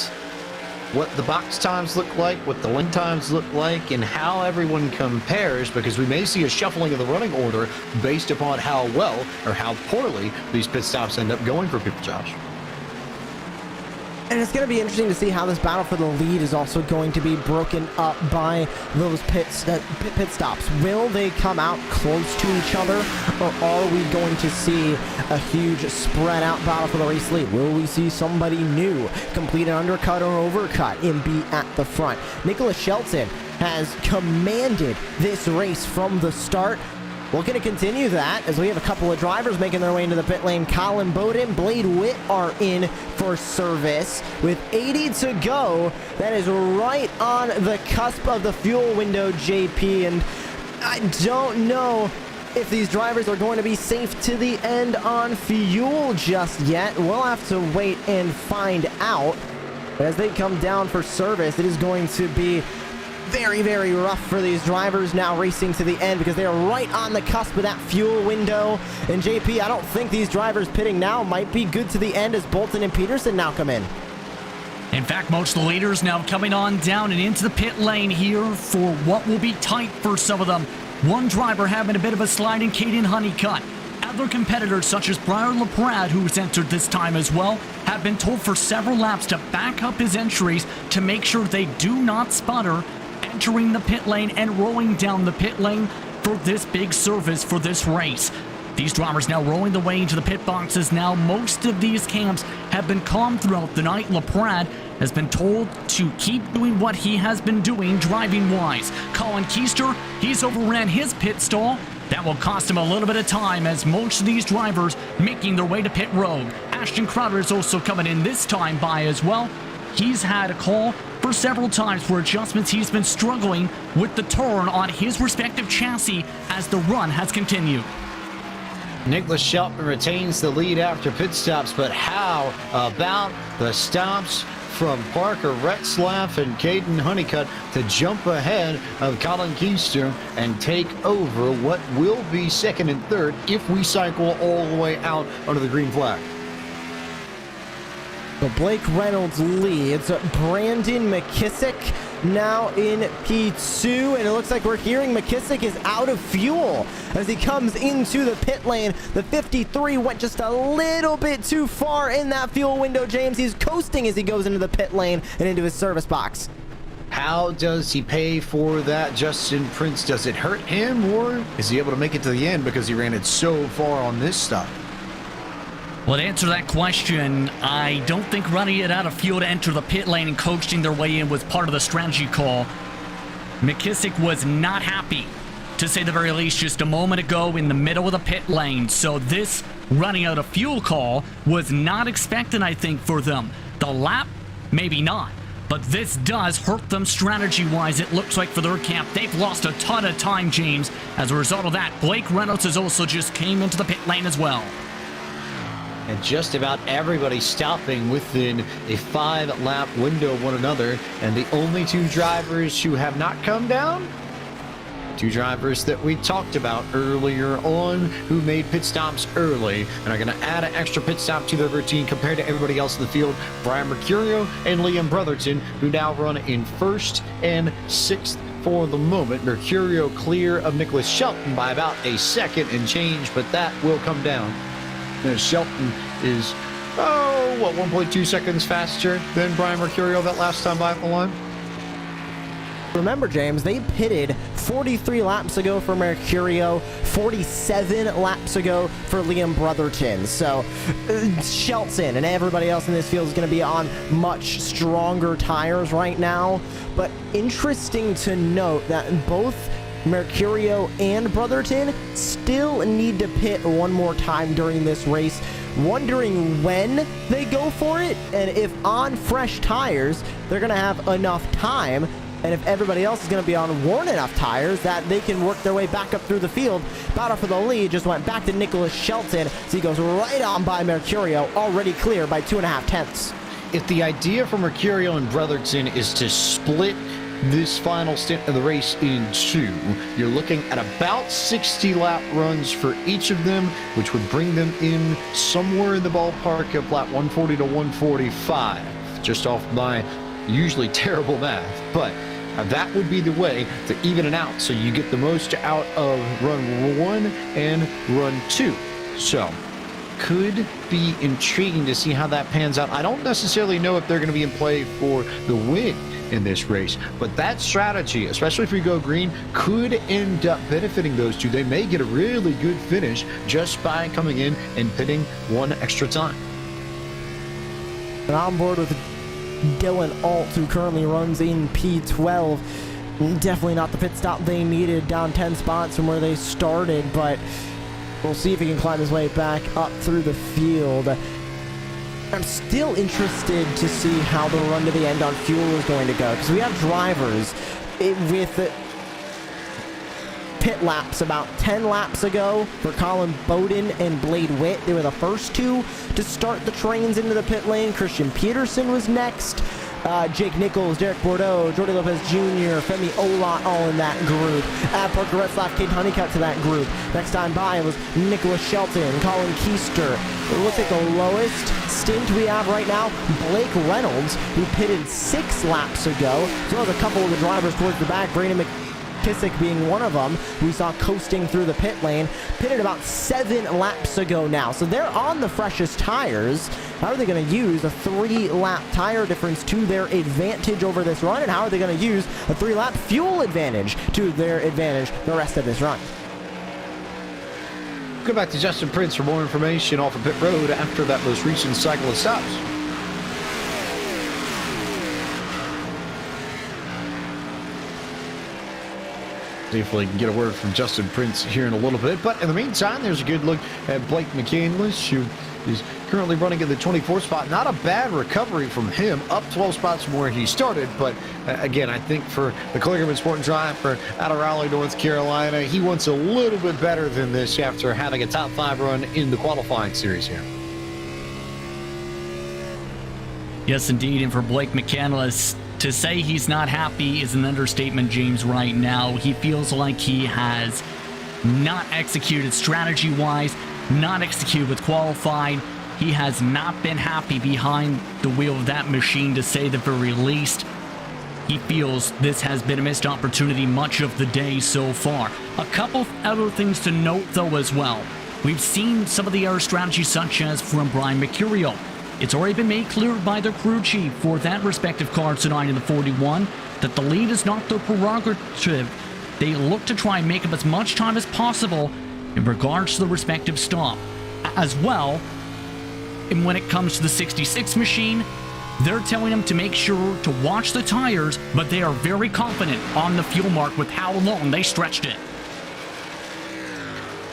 what the box times look like, what the lane times look like, and how everyone compares, because we may see a shuffling of the running order based upon how well or how poorly these pit stops end up going for people, Josh. And it's going to be interesting to see how this battle for the lead is also going to be broken up by those pit stops. Will they come out close to each other, or are we going to see a huge spread out battle for the race lead? Will we see somebody new complete an undercut or overcut and be at the front? Nicholas Shelton has commanded this race from the start. We're going to continue that as we have a couple of drivers making their way into the pit lane. Colin Bowden, Blade Witt are in for service with 80 to go. That is right on the cusp of the fuel window, JP, and I don't know if these drivers are going to be safe to the end on fuel just yet. We'll have to wait and find out. But as they come down for service, it is going to be very, very rough for these drivers now racing to the end, because they are right on the cusp of that fuel window. And JP, I don't think these drivers pitting now might be good to the end as Bolton and Peterson now come in. In fact, most of the leaders now coming on down and into the pit lane here for what will be tight for some of them. One driver having a bit of a slide in Caden Honeycutt. Other competitors such as Brian LaPrade, who's entered this time as well, have been told for several laps to back up his entries to make sure they do not sputter entering the pit lane and rolling down the pit lane for this big service for this race. These drivers now rolling the way into the pit boxes. Now most of these camps have been calm throughout the night. LaPrade has been told to keep doing what he has been doing driving wise. Colin Keister, he's overran his pit stall. That will cost him a little bit of time as most of these drivers making their way to pit road. Ashton Crowder is also coming in this time by as well. He's had a call for several times for adjustments. He's been struggling with the turn on his respective chassis as the run has continued. Nicholas Shelton retains the lead after pit stops, but how about the stops from Parker Retzlaff and Caden Honeycutt to jump ahead of Colin Keister and take over what will be second and third if we cycle all the way out under the green flag. But Blake Reynolds leads. Brandon McKissick now in P2, and it looks like we're hearing McKissick is out of fuel as he comes into the pit lane. The 53 went just a little bit too far in that fuel window, James. He's coasting as he goes into the pit lane and into his service box. How does he pay for that, Justin Prince? Does it hurt him, or is he able to make it to the end because he ran it so far on this stop? Well, to answer that question, I don't think running it out of fuel to enter the pit lane and coasting their way in was part of the strategy call. McKissick was not happy, to say the very least, just a moment ago in the middle of the pit lane. So this running out of fuel call was not expected, I think, for them. The lap, maybe not. But this does hurt them strategy-wise, it looks like, for their camp. They've lost a ton of time, James. As a result of that, Blake Reynolds has also just came into the pit lane as well. And just about everybody stopping within a 5-lap window of one another. And the only two drivers who have not come down, two drivers that we talked about earlier on who made pit stops early and are going to add an extra pit stop to their routine compared to everybody else in the field. Brian Mercurio and Liam Brotherton, who now run in 1st and 6th for the moment. Mercurio clear of Nicholas Shelton by about a second and change, but that will come down. Shelton is, 1.2 seconds faster than Brian Mercurio that last time by the line. Remember, James, they pitted 43 laps ago for Mercurio, 47 laps ago for Liam Brotherton. So Shelton and everybody else in this field is going to be on much stronger tires right now. But interesting to note that both Mercurio and Brotherton still need to pit one more time during this race. Wondering when they go for it, and if on fresh tires they're going to have enough time, and if everybody else is going to be on worn enough tires that they can work their way back up through the field. Battle for the lead just went back to Nicholas Shelton, so he goes right on by Mercurio, already clear by 2.5 tenths. If the idea for Mercurio and Brotherton is to split this final stint of the race in two, you're looking at about 60 lap runs for each of them, which would bring them in somewhere in the ballpark of lap 140 to 145, just off my usually terrible math. But that would be the way to even it out, so you get the most out of run 1 and run 2. So could be intriguing to see how that pans out. I don't necessarily know if they're going to be in play for the win in this race, but that strategy, especially if we go green, could end up benefiting those two. They may get a really good finish just by coming in and pitting one extra time. And on board with Dylan Alt, who currently runs in P12. Definitely not the pit stop they needed, down 10 spots from where they started, but we'll see if he can climb his way back up through the field. I'm still interested to see how the run to the end on fuel is going to go, because we have drivers with pit laps about 10 laps ago for Colin Bowden and Blade Witt. They were the first two to start the trains into the pit lane. Christian Peterson was next. Jake Nichols, Derek Bordeaux, Jordy Lopez Jr., Femi Olot, all in that group. Add Parker Retzlaff, Kate Honeycutt to that group. Next time by was Nicholas Shelton, Colin Keister. It looks like the lowest stint we have right now, Blake Reynolds, who pitted 6 laps ago, as well as a couple of the drivers towards the back. Brandon Kissick being one of them, we saw coasting through the pit lane, pitted about 7 laps ago now. So they're on the freshest tires. How are they going to use a 3-lap tire difference to their advantage over this run? And how are they going to use a 3-lap fuel advantage to their advantage the rest of this run? Go back to Justin Prince for more information off of pit road after that most recent cycle of stops. See if we can get a word from Justin Prince here in a little bit. But in the meantime, there's a good look at Blake McCandless, who is currently running in the 24th spot. Not a bad recovery from him, up 12 spots from where he started. But again, I think for the Kligerman Sport and Drive for out of Raleigh, North Carolina, he wants a little bit better than this after having a top 5 run in the qualifying series here. Yes, indeed. And for Blake McCandless, to say he's not happy is an understatement, James, right now. He feels like he has not executed strategy-wise, not executed with qualifying. He has not been happy behind the wheel of that machine, to say the very least. He feels this has been a missed opportunity much of the day so far. A couple other things to note, though, as well. We've seen some of the error strategies, such as from Brian Mercurio. It's already been made clear by the crew chief for that respective car tonight in the 41 that the lead is not their prerogative. They look to try and make up as much time as possible in regards to the respective stop. As well, and when it comes to the 66 machine, they're telling them to make sure to watch the tires, but they are very confident on the fuel mark with how long they stretched it.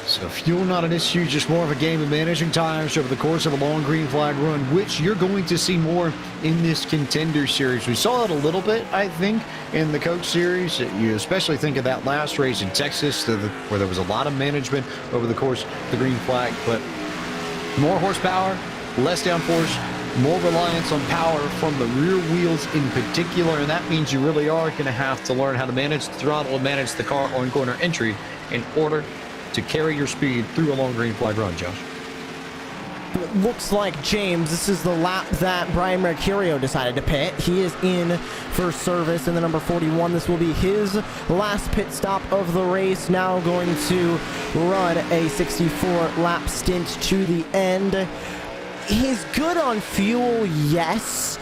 So fuel not an issue, just more of a game of managing tires over the course of a long green flag run, which you're going to see more in this Contender series. We saw it a little bit, I think, in the Coke series. You especially think of that last race in Texas where there was a lot of management over the course of the green flag, but more horsepower, less downforce, more reliance on power from the rear wheels in particular, and that means you really are going to have to learn how to manage the throttle and manage the car on corner entry in order to carry your speed through a long green flag run, Josh. It looks like, James, this is the lap that Brian Mercurio decided to pit. He is in for service in the number 41. This will be his last pit stop of the race. Now going to run a 64-lap stint to the end. He's good on fuel, yes,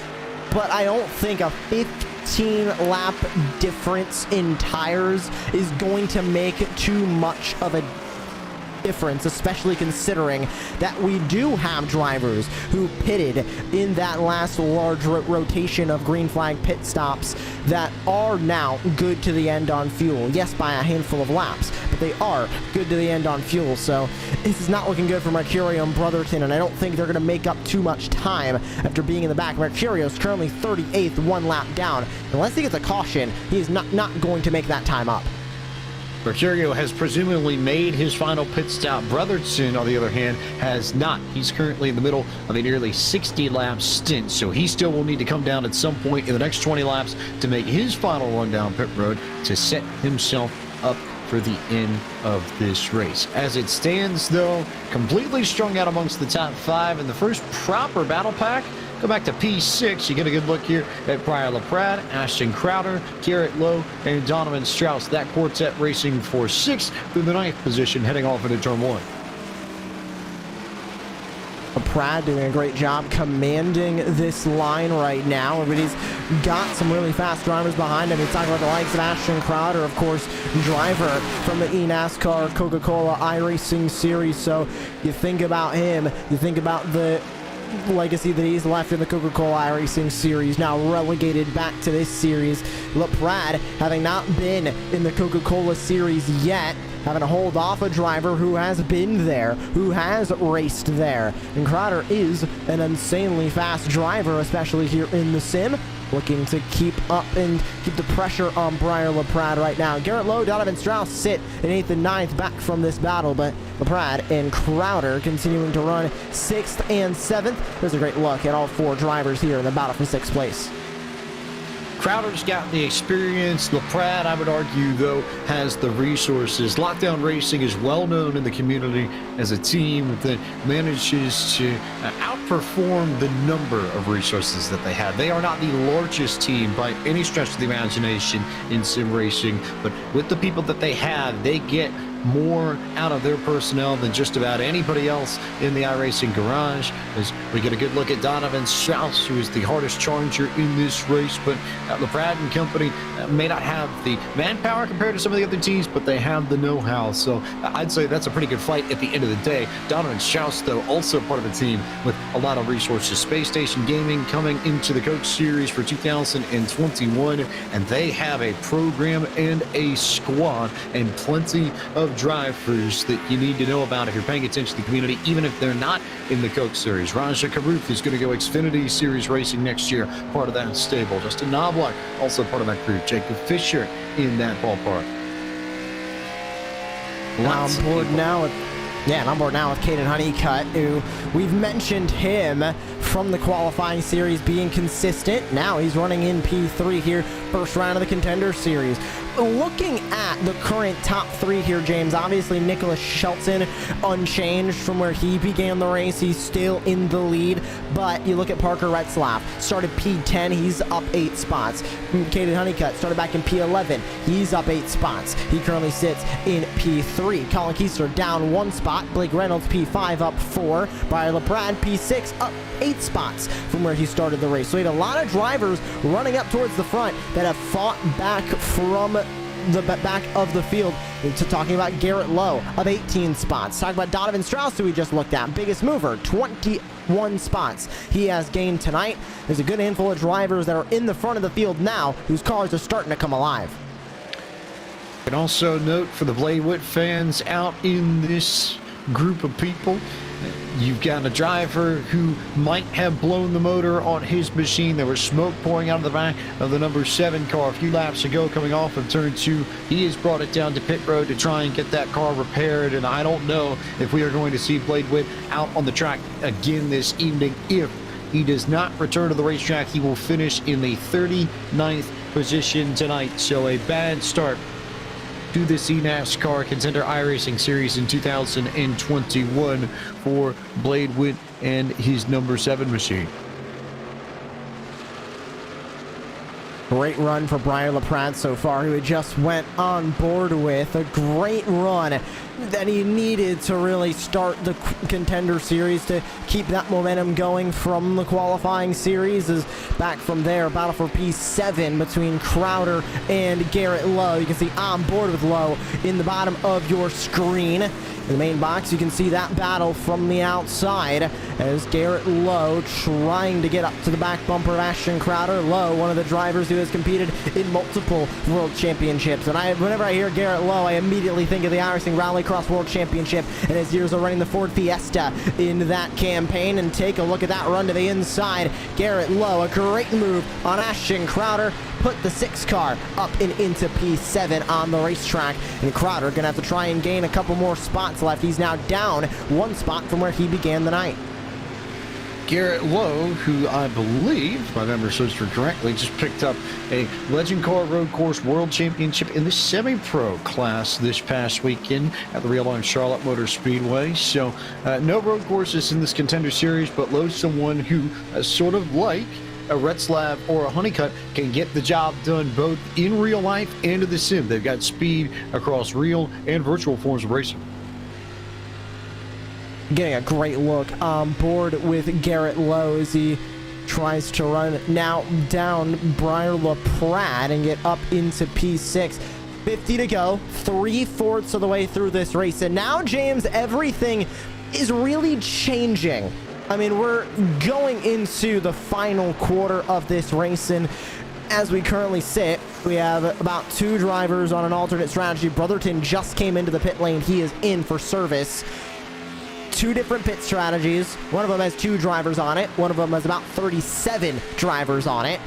but I don't think a 15-lap difference in tires is going to make too much of a difference, especially considering that we do have drivers who pitted in that last large rotation of green flag pit stops that are now good to the end on fuel. Yes, by a handful of laps, but they are good to the end on fuel. So this is not looking good for Mercurio and Brotherton, and I don't think they're going to make up too much time after being in the back. Mercurio is currently 38th, 1 lap down. Unless he gets a caution, he is not going to make that time up. Mercurio has presumably made his final pit stop. Brotherton, on the other hand, has not. He's currently in the middle of a nearly 60-lap stint, so he still will need to come down at some point in the next 20 laps to make his final run down pit road to set himself up for the end of this race. As it stands, though, completely strung out amongst the top 5 in the first proper battle pack. Go back to P6, you get a good look here at Briar LaPrade, Ashton Crowder, Garrett Lowe, and Donovan Strauss. That quartet racing for 6th through the 9th position, heading off into turn 1. LaPrade doing a great job commanding this line right now. Everybody's got some really fast drivers behind him. He's talking about the likes of Ashton Crowder, of course, driver from the eNASCAR Coca-Cola iRacing series. So you think about him, you think about the legacy that he's left in the Coca-Cola iRacing series, now relegated back to this series. LaPrade, having not been in the Coca-Cola series yet, having to hold off a driver who has been there, who has raced there. And Crowder is an insanely fast driver, especially here in the sim, looking to keep up and keep the pressure on Briar LaPrade right now. Garrett Lowe, Donovan Strauss sit in 8th and 9th back from this battle, but LaPrade and Crowder continuing to run 6th and 7th. There's a great look at all 4 drivers here in the battle for 6th place. Crowder's got the experience. LaPrade, I would argue, though, has the resources. Lockdown Racing is well known in the community as a team that manages to outperform the number of resources that they have. They are not the largest team by any stretch of the imagination in sim racing, but with the people that they have, they get more out of their personnel than just about anybody else in the iRacing garage. As we get a good look at Donovan Strauss, who is the hardest challenger in this race, but LaPrade and company may not have the manpower compared to some of the other teams, but they have the know-how. So I'd say that's a pretty good fight at the end of the day. Donovan Strauss, though, also part of a team with a lot of resources. Space Station Gaming coming into the Coach Series for 2021, and they have a program and a squad and plenty of drivers that you need to know about if you're paying attention to the community, even if they're not in the Coke Series. Raja Karuth is going to go Xfinity Series racing next year, part of that stable. Justin Knobloch, also part of that crew. Jacob Fisher in that ballpark. On board now with Caden Honeycutt, who we've mentioned him from the qualifying series being consistent. Now he's running in P3 here, first round of the Contender Series. Looking at the current top three here, James, obviously Nicholas Shelton unchanged from where he began the race. He's still in the lead, but you look at Parker Retzlaff, started P10, he's up 8 spots. Caden Honeycutt started back in P11, he's up 8 spots. He currently sits in P3. Colin Keister down 1 spot. Blake Reynolds P5 up 4. Brian LaPrade P6 up 8 spots from where he started the race. So we had a lot of drivers running up towards the front that have fought back from the back of the field. To talking about Garrett Lowe of 18 spots. Talking about Donovan Strauss, who we just looked at, biggest mover, 21 spots he has gained tonight. There's a good handful of drivers that are in the front of the field now whose cars are starting to come alive. And also note for the Bladewood fans out in this group of people, you've got a driver who might have blown the motor on his machine. There was smoke pouring out of the back of the number 7 car a few laps ago coming off of turn 2. He has brought it down to pit road to try and get that car repaired, and I don't know if we are going to see Bladewood out on the track again this evening. If he does not return to the racetrack, he will finish in the 39th position tonight. So a bad start to this eNASCAR Contender iRacing Series in 2021 for Bladewood and his number 7 machine. Great run for Brian LaPrade so far, who just went on board with a great run that he needed to really start the Contender Series to keep that momentum going from the qualifying series. Is back from there, battle for P7 between Crowder and Garrett Lowe. You can see on board with Lowe in the bottom of your screen. In the main box, you can see that battle from the outside as Garrett Lowe trying to get up to the back bumper of Ashton Crowder. Lowe, one of the drivers who has competed in multiple World Championships. And whenever I hear Garrett Lowe, I immediately think of the iRacing Rallycross World Championship and his years of running the Ford Fiesta in that campaign. And take a look at that run to the inside. Garrett Lowe, a great move on Ashton Crowder. Put the 6 car up and into P7 on the racetrack. And Crowder going to have to try and gain a couple more spots left. He's now down 1 spot from where he began the night. Garrett Lowe, who I believe, if my memory serves her correctly, just picked up a Legend Car Road Course World Championship in the semi-pro class this past weekend at the Real Life Charlotte Motor Speedway. So no road courses in this Contender Series, but Lowe's someone who sort of like a Retzlaff or a Honeycutt can get the job done both in real life and in the sim. They've got speed across real and virtual forms of racing. Getting a great look on board with Garrett Lowe as he tries to run now down Brian LaPrade and get up into P6. 50 to go, 3/4 of the way through this race. And now, James, everything is really changing. I mean, we're going into the final quarter of this race, and as we currently sit, we have about 2 drivers on an alternate strategy. Brotherton just came into the pit lane. He is in for service. 2 different pit strategies. One of them has 2 drivers on it. One of them has about 37 drivers on it.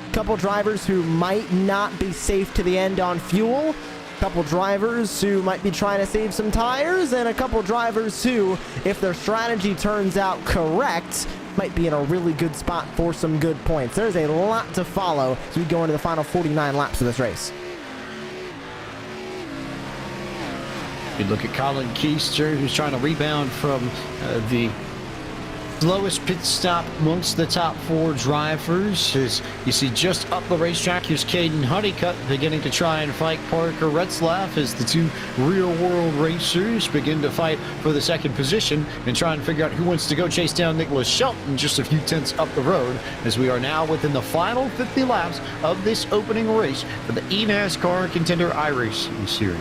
A couple drivers who might not be safe to the end on fuel. couple drivers who might be trying to save some tires, and a couple drivers who, if their strategy turns out correct, might be in a really good spot for some good points. There's a lot to follow as we go into the final 49 laps of this race. You look at Colin Keister, who's trying to rebound from the slowest pit stop amongst the top 4 drivers. As you see just up the racetrack, here's Caden Honeycutt beginning to try and fight Parker Retzlaff as the 2 real-world racers begin to fight for the 2nd position and try and figure out who wants to go chase down Nicholas Shelton just a few tenths up the road, as we are now within the final 50 laps of this opening race for the eNASCAR Contender iRacing Series.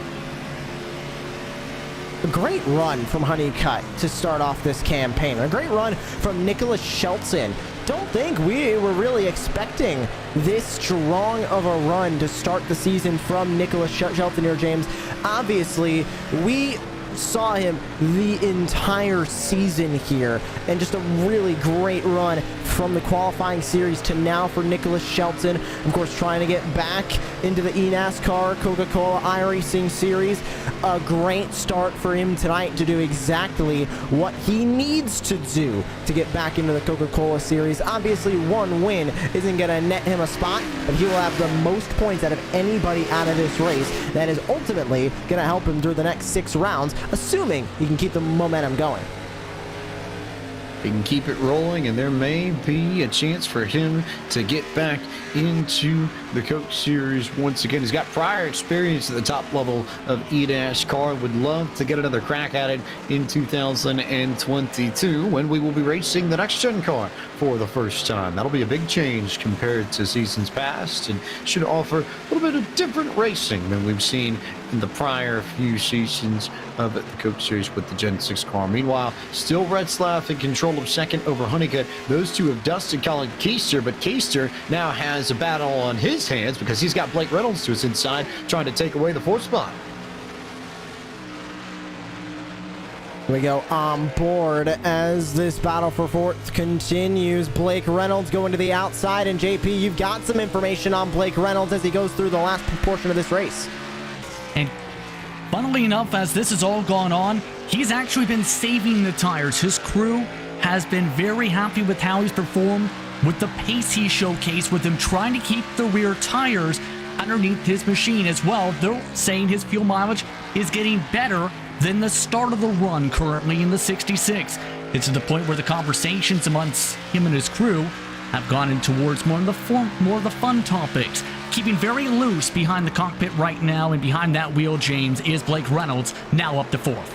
A great run from Honeycutt to start off this campaign. A great run from Nicholas Shelton. Don't think we were really expecting this strong of a run to start the season from Nicholas Shelton here, James. Obviously, we saw him the entire season here, and just a really great run from the qualifying series to now for Nicholas Shelton. Of course, trying to get back into the eNASCAR Coca-Cola iRacing Series. A great start for him tonight to do exactly what he needs to do to get back into the Coca-Cola Series. Obviously, one win isn't going to net him a spot, but he will have the most points out of anybody out of this race. That is ultimately going to help him through the next 6 rounds, assuming he can keep the momentum going. He can keep it rolling, and there may be a chance for him to get back into the Coke Series once again. He's got prior experience at the top level of eNASCAR. Would love to get another crack at it in 2022, when we will be racing the next-gen car for the first time. That'll be a big change compared to seasons past, and should offer a little bit of different racing than we've seen in the prior few seasons of the Coke Series with the Gen 6 car. Meanwhile, still Retzlaff in control of 2nd over Honeycutt. Those 2 have dusted Colin Keister, but Keister now has a battle on his hands because he's got Blake Reynolds to his inside, trying to take away the 4th spot. We go on board as this battle for 4th continues. Blake Reynolds going to the outside, and JP, you've got some information on Blake Reynolds as he goes through the last portion of this race. And funnily enough, as this has all gone on, he's actually been saving the tires. His crew has been very happy with how he's performed, with the pace he showcased, with him trying to keep the rear tires underneath his machine as well. They're saying his fuel mileage is getting better than the start of the run, currently in the 66. It's to the point where the conversations amongst him and his crew have gone in towards more of the fun topics. Keeping very loose behind the cockpit right now, and behind that wheel, James, is Blake Reynolds, now up to 4th.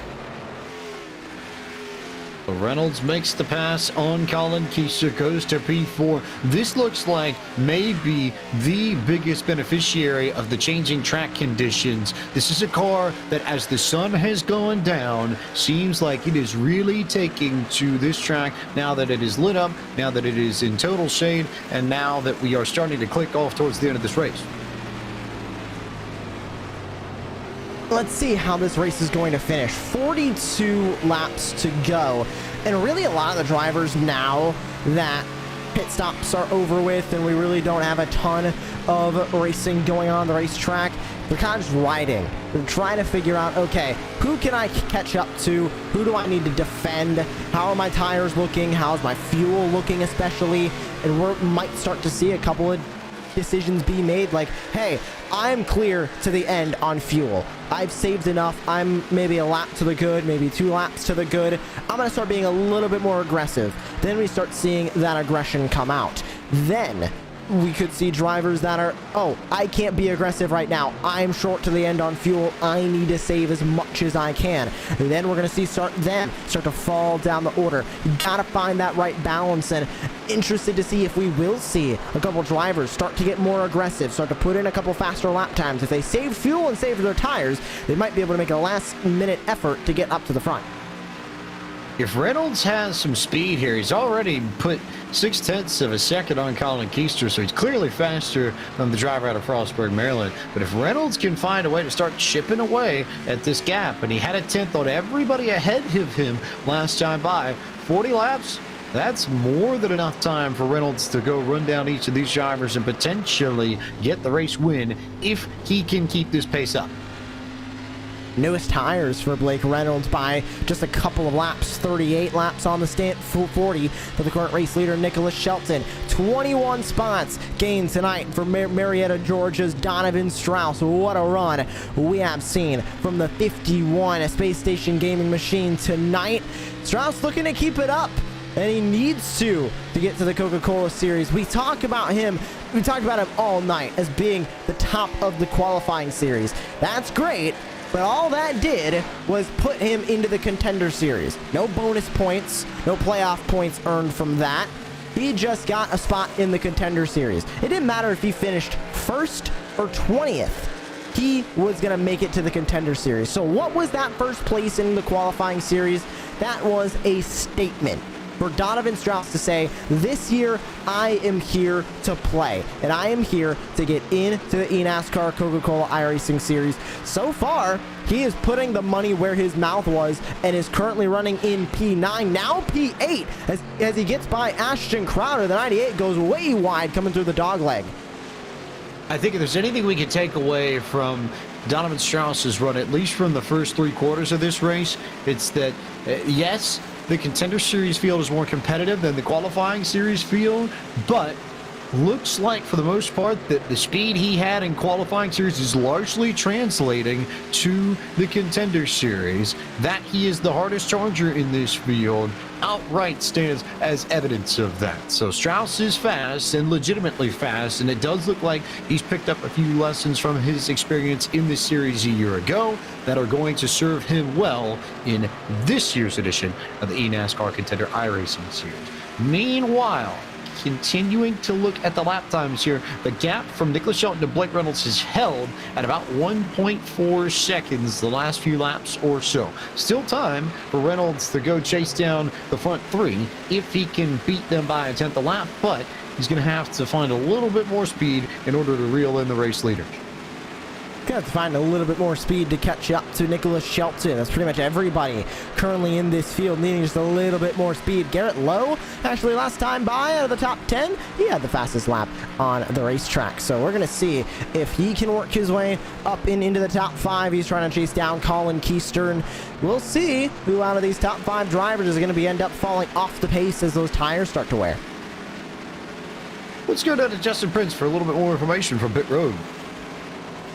Reynolds makes the pass on Colin Keister, goes to P4. This looks like maybe the biggest beneficiary of the changing track conditions. This is a car that, as the sun has gone down, seems like it is really taking to this track now that it is lit up, now that it is in total shade, and now that we are starting to click off towards the end of this race. Let's see how this race is going to finish. 42 laps to go, and really a lot of the drivers, now that pit stops are over with and we really don't have a ton of racing going on the racetrack, they're kind of just riding. They're trying to figure out, okay, who can I catch up to? Who do I need to defend? How are my tires looking? How's my fuel looking especially? And we might start to see a couple of decisions be made, like, hey, I'm clear to the end on fuel. I've saved enough. I'm maybe a lap to the good, maybe 2 laps to the good. I'm going to start being a little bit more aggressive. Then we start seeing that aggression come out. Then we could see drivers that are, oh, I can't be aggressive right now. I'm short to the end on fuel. I need to save as much as I can. And then we're going to see start to fall down the order. You got to find that right balance, and interested to see if we will see a couple drivers start to get more aggressive, start to put in a couple faster lap times. If they save fuel and save their tires, they might be able to make a last-minute effort to get up to the front. If Reynolds has some speed here, he's already put 0.6 of a second on Colin Keister, so he's clearly faster than the driver out of Frostburg, Maryland. But if Reynolds can find a way to start chipping away at this gap, and he had a 10th on everybody ahead of him last time by, 40 laps, that's more than enough time for Reynolds to go run down each of these drivers and potentially get the race win if he can keep this pace up. Newest tires for Blake Reynolds by just a couple of laps. 38 laps on the stint, 40 for the current race leader, Nicholas Shelton. 21 spots gained tonight for Marietta, Georgia's Donovan Strauss. What a run we have seen from the 51 Space Station Gaming Machine tonight. Strauss looking to keep it up, and he needs to get to the Coca-Cola Series. We talked about him all night as being the top of the qualifying series. That's great, but all that did was put him into the Contender Series. No bonus points, no playoff points earned from that. He just got a spot in the Contender Series. It didn't matter if he finished first or 20th. He was going to make it to the Contender Series. So what was that first place in the qualifying series? That was a statement for Donovan Strauss to say, this year I am here to play, and I am here to get into the eNASCAR Coca-Cola iRacing Series. So far, he is putting the money where his mouth was and is currently running in P9, now P8, as he gets by Ashton Crowder. The 98 goes way wide coming through the dogleg. I think if there's anything we can take away from Donovan Strauss's run, at least from the first 3 quarters of this race, it's that, yes, the Contender Series field is more competitive than the qualifying series field, but looks like for the most part that the speed he had in qualifying series is largely translating to the Contender Series. That he is the hardest charger in this field outright stands as evidence of that. So Strauss is fast and legitimately fast, and it does look like he's picked up a few lessons from his experience in this series a year ago that are going to serve him well in this year's edition of the eNASCAR Contender iRacing Series. Meanwhile, continuing to look at the lap times here, the gap from Nicholas Shelton to Blake Reynolds is held at about 1.4 seconds the last few laps or so. Still time for Reynolds to go chase down the front 3 if he can beat them by a 10th a lap, but he's going to have to find a little bit more speed in order to reel in the race leader. Gonna have to find a little bit more speed to catch up to Nicholas Shelton. That's pretty much everybody currently in this field needing just a little bit more speed. Garrett Lowe, actually last time by out of the top 10, he had the fastest lap on the racetrack. So we're gonna see if he can work his way up into the top 5. He's trying to chase down Colin Keystern. We'll see who out of these top 5 drivers is gonna end up falling off the pace as those tires start to wear. Let's go down to Justin Prince for a little bit more information from pit road.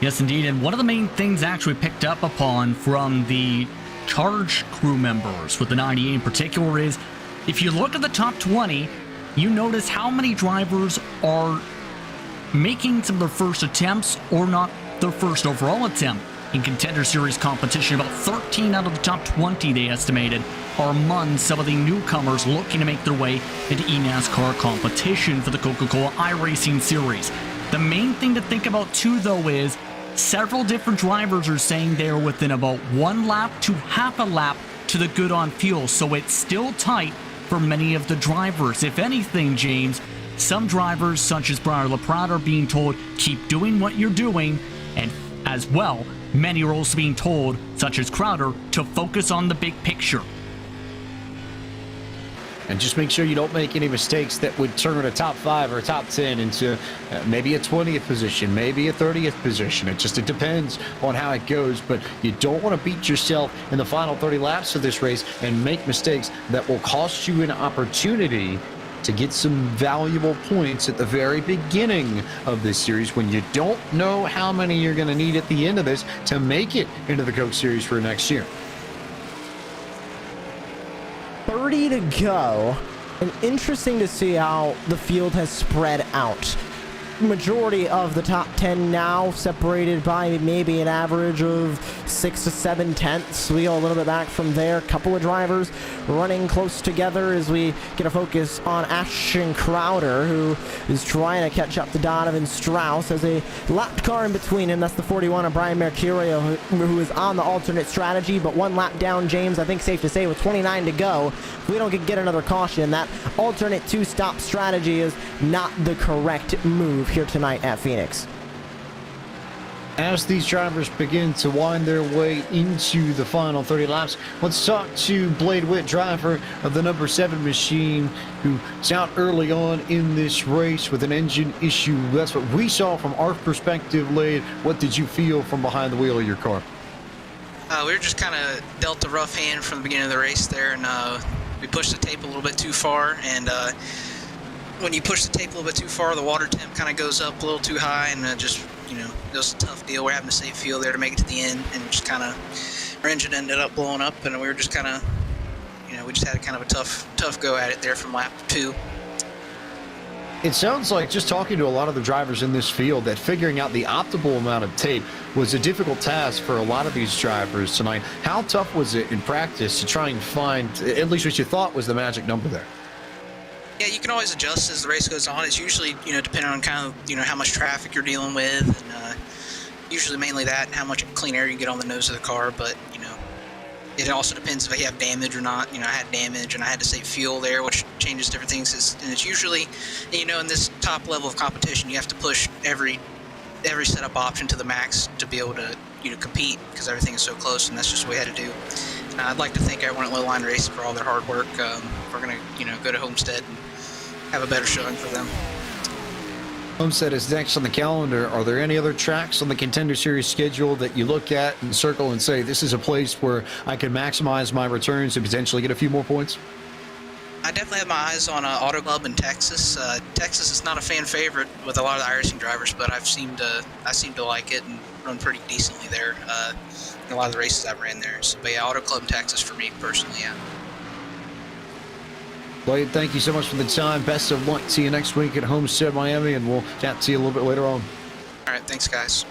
Yes, indeed. And one of the main things actually picked up upon from the Charge crew members with the 98 in particular is, if you look at the top 20, you notice how many drivers are making some of their first attempts or not their first overall attempt in Contender Series competition. About 13 out of the top 20, they estimated, are among some of the newcomers looking to make their way into eNASCAR competition for the Coca-Cola iRacing Series. The main thing to think about too, though, is several different drivers are saying they're within about 1 lap to half a lap to the good on fuel, so it's still tight for many of the drivers. If anything, James, some drivers such as Brian LaPrade are being told keep doing what you're doing, and as well, many are also being told, such as Crowder, to focus on the big picture. And just make sure you don't make any mistakes that would turn a top 5 or a top 10 into maybe a 20th position, maybe a 30th position. It depends on how it goes, but you don't want to beat yourself in the final 30 laps of this race and make mistakes that will cost you an opportunity to get some valuable points at the very beginning of this series when you don't know how many you're going to need at the end of this to make it into the Coke Series for next year. 30 to go, and interesting to see how the field has spread out. Majority of the top 10 now separated by maybe an average of 6 to 7 tenths. We go a little bit back from there. A couple of drivers running close together as we get a focus on Ashton Crowder, who is trying to catch up to Donovan Strauss. As a lap car in between him. That's the 41 of Brian Mercurio, who is on the alternate strategy, but 1 lap down, James. I think safe to say with 29 to go, if we don't get another caution, that alternate 2-stop strategy is not the correct move here tonight at Phoenix. As these drivers begin to wind their way into the final 30 laps, let's talk to Blade Witt, driver of the number 7 machine, who's out early on in this race with an engine issue. That's what we saw from our perspective, Blade. What did you feel from behind the wheel of your car? We were just kind of dealt a rough hand from the beginning of the race there, and we pushed the tape a little bit too far. And when you push the tape a little bit too far, the water temp kind of goes up a little too high, and just, it was a tough deal. We're having to save fuel there to make it to the end, and just kind of, our engine ended up blowing up, and we were just kind of, we just had kind of a tough go at it there from lap 2. It sounds like, just talking to a lot of the drivers in this field, that figuring out the optimal amount of tape was a difficult task for a lot of these drivers tonight. How tough was it in practice to try and find at least what you thought was the magic number there? Yeah, you can always adjust as the race goes on. It's usually, depending on kind of, how much traffic you're dealing with, and usually mainly that, and how much clean air you get on the nose of the car. But, it also depends if you have damage or not. I had damage, and I had to save fuel there, which changes different things. And it's usually, in this top level of competition, you have to push every setup option to the max to be able to, compete, because everything is so close, and that's just what we had to do. And I'd like to thank everyone at Low Line Racing for all their hard work. We're going to, go to Homestead and have a better showing for them. Homestead is next on the calendar. Are there any other tracks on the Contender Series schedule that you look at and circle and say, this is a place where I can maximize my returns and potentially get a few more points? I definitely have my eyes on Auto Club in Texas. Texas is not a fan favorite with a lot of the iRacing drivers, but I seem to like it and run pretty decently there in a lot of the races I've ran there. So, but yeah, Auto Club in Texas for me personally, yeah. Blade, thank you so much for the time. Best of luck to you next week at Homestead, Miami, and we'll chat to you a little bit later on. All right, thanks, guys.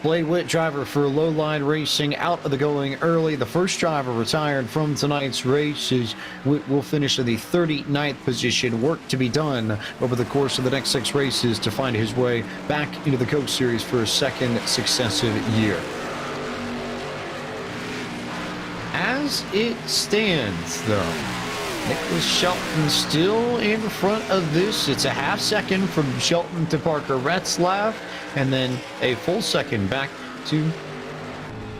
Blade Witt, driver for Low Line Racing, out of the going early. The first driver retired from tonight's race. Witt will finish in the 39th position. Work to be done over the course of the next 6 races to find his way back into the Coke Series for a second successive year. As it stands, though, Nicholas Shelton still in front of this. It's a half second from Shelton to Parker Retzlaff, and then a full second back to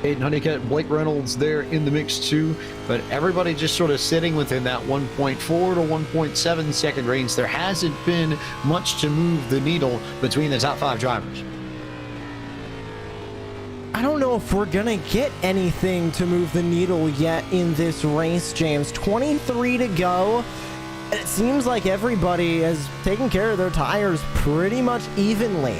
Aiden Honeycutt. Blake Reynolds there in the mix too, but everybody just sort of sitting within that 1.4 to 1.7 second range. There hasn't been much to move the needle between the top 5 drivers. I don't know if we're gonna get anything to move the needle yet in this race, James. 23 to go. It seems like everybody has taken care of their tires pretty much evenly.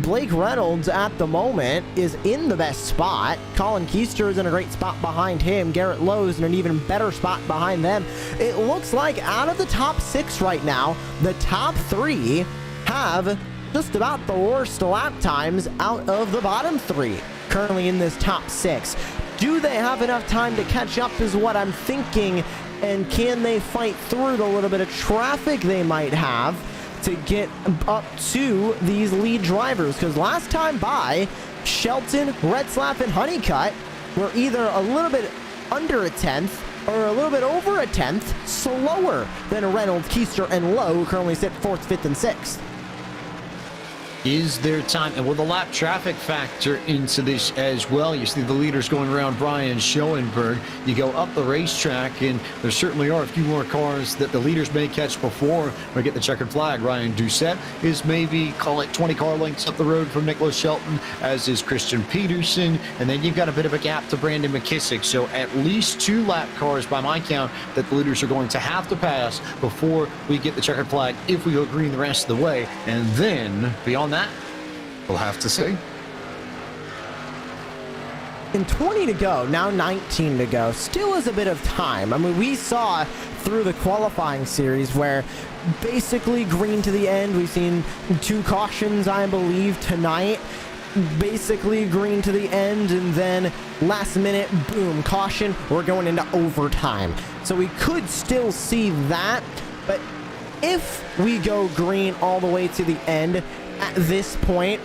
Blake Reynolds at the moment is in the best spot. Colin Keister is in a great spot behind him. Garrett Lowe's in an even better spot behind them. It looks like out of the top 6 right now, the top 3 have just about the worst lap times out of the bottom 3 currently in this top 6. Do they have enough time to catch up is what I'm thinking, and can they fight through the little bit of traffic they might have to get up to these lead drivers? Because last time by, Shelton, Retzlaff, and Honeycutt were either a little bit under a 10th or a little bit over a 10th slower than Reynolds, Keister, and Lowe, who currently sit 4th, 5th, and 6th. Is there time? And will the lap traffic factor into this as well? You see the leaders going around Brian Schoenberg. You go up the racetrack, and there certainly are a few more cars that the leaders may catch before we get the checkered flag. Ryan Doucette is maybe, call it 20 car lengths up the road from Nicholas Shelton, as is Christian Peterson. And then you've got a bit of a gap to Brandon McKissick. So at least 2 lap cars, by my count, that the leaders are going to have to pass before we get the checkered flag if we go green the rest of the way. And then, beyond that, we'll have to see. And 20 to go, now 19 to go, still is a bit of time. I mean, we saw through the qualifying series where basically green to the end. We've seen 2 cautions, I believe, tonight. Basically green to the end, and then last minute, boom, caution, we're going into overtime. So we could still see that, but if we go green all the way to the end, at this point,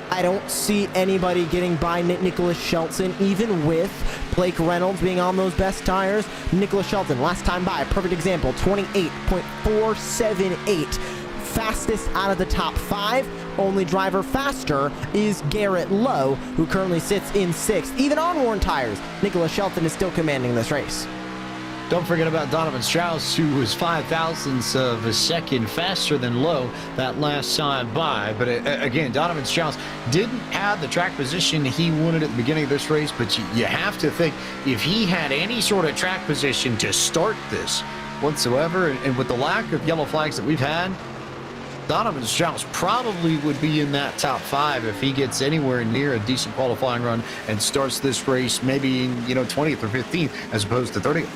I don't see anybody getting by Nicholas Shelton, even with Blake Reynolds being on those best tires. Nicholas Shelton, last time by, perfect example, 28.478. Fastest out of the top 5. Only driver faster is Garrett Lowe, who currently sits in 6th. Even on worn tires, Nicholas Shelton is still commanding this race. Don't forget about Donovan Strauss, who was 5,000ths of a second faster than Lowe that last time by. But again, Donovan Strauss didn't have the track position he wanted at the beginning of this race, but you have to think if he had any sort of track position to start this whatsoever, and with the lack of yellow flags that we've had, Donovan Strauss probably would be in that top 5 if he gets anywhere near a decent qualifying run and starts this race maybe in 20th or 15th as opposed to 30th.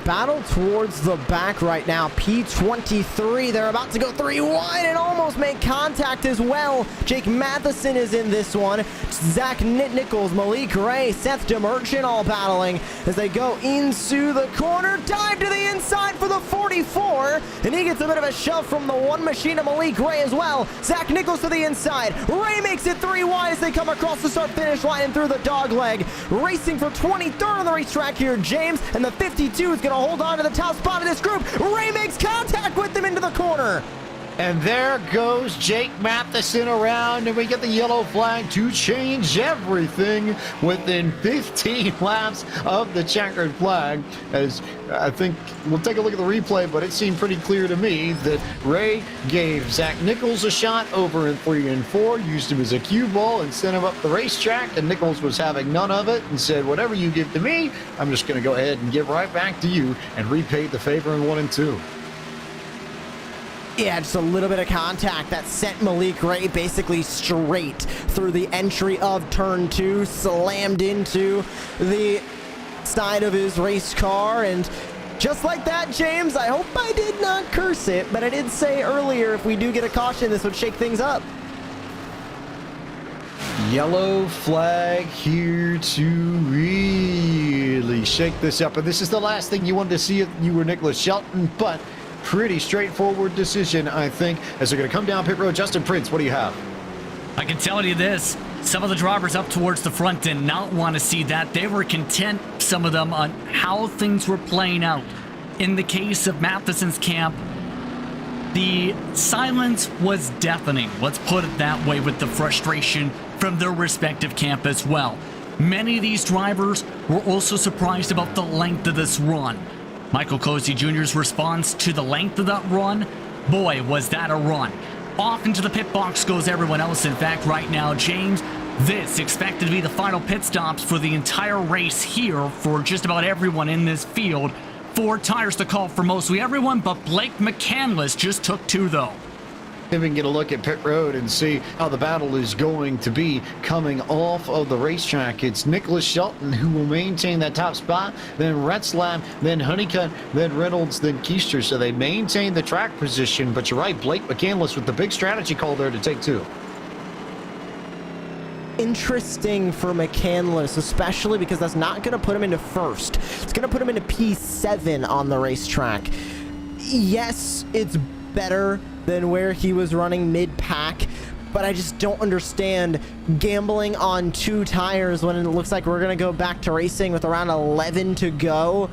Battle towards the back right now. P23, they're about to go 3 wide and almost make contact as well. Jake Matheson is in this one. Zach Nichols, Malik Ray, Seth DeMerchant all battling as they go into the corner. Dive to the inside for the 44, and he gets a bit of a shove from the one machine of Malik Ray as well. Zach Nichols to the inside. Ray makes it 3 wide as they come across the start-finish line and through the dog leg. Racing for 23rd on the racetrack here, James, and the 52 is going to hold on to the top spot of this group. Ray makes contact with them into the corner. And there goes Jake Matheson around, and we get the yellow flag to change everything within 15 laps of the checkered flag. As I think we'll take a look at the replay, but it seemed pretty clear to me that Ray gave Zach Nichols a shot over in 3 and 4, used him as a cue ball and sent him up the racetrack, and Nichols was having none of it and said, whatever you give to me, I'm just going to go ahead and give right back to you, and repaid the favor in 1 and 2. Yeah, just a little bit of contact that sent Malik Ray basically straight through the entry of turn 2, slammed into the side of his race car, and just like that, James, I hope I did not curse it, but I did say earlier if we do get a caution, this would shake things up. Yellow flag here to really shake this up, and this is the last thing you wanted to see if you were Nicholas Shelton, but pretty straightforward decision, I think, as they're going to come down pit road. Justin Prince, what do you have? I can tell you this. Some of the drivers up towards the front did not want to see that. They were content, some of them, on how things were playing out. In the case of Matheson's camp, the silence was deafening. Let's put it that way, with the frustration from their respective camp as well. Many of these drivers were also surprised about the length of this run. Michael Cozy Jr.'s response to the length of that run, boy, was that a run. Off into the pit box goes everyone else. In fact, right now, James, this expected to be the final pit stops for the entire race here for just about everyone in this field. 4 tires to call for mostly everyone, but Blake McCandless just took 2, though. We can get a look at pit road and see how the battle is going to be coming off of the racetrack. It's Nicholas Shelton who will maintain that top spot, then Retzlaff, then Honeycutt, then Reynolds, then Keister. So they maintain the track position, but you're right, Blake McCandless with the big strategy call there to take 2. Interesting for McCandless, especially because that's not going to put him into first. It's going to put him into P7 on the racetrack. Yes, it's better than where he was running mid-pack, but I just don't understand gambling on 2 tires when it looks like we're going to go back to racing with around 11 to go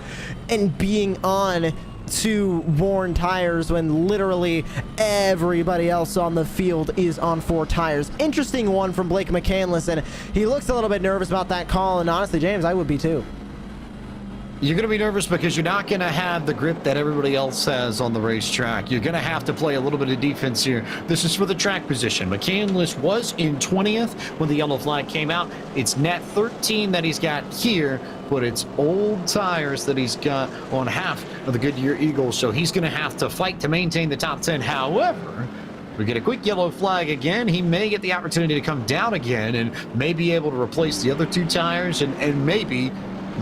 and being on 2 worn tires when literally everybody else on the field is on 4 tires. Interesting one from Blake McCandless, and he looks a little bit nervous about that call, and honestly, James, I would be too. You're going to be nervous because you're not going to have the grip that everybody else has on the racetrack. You're going to have to play a little bit of defense here. This is for the track position. McCandless was in 20th when the yellow flag came out. It's net 13 that he's got here, but it's old tires that he's got on half of the Goodyear Eagles, so he's going to have to fight to maintain the top 10. However, we get a quick yellow flag again. He may get the opportunity to come down again and may be able to replace the other 2 tires and maybe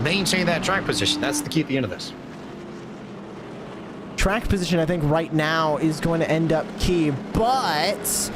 maintain that track position. That's the key at the end of this. Track position, I think, right now is going to end up key, but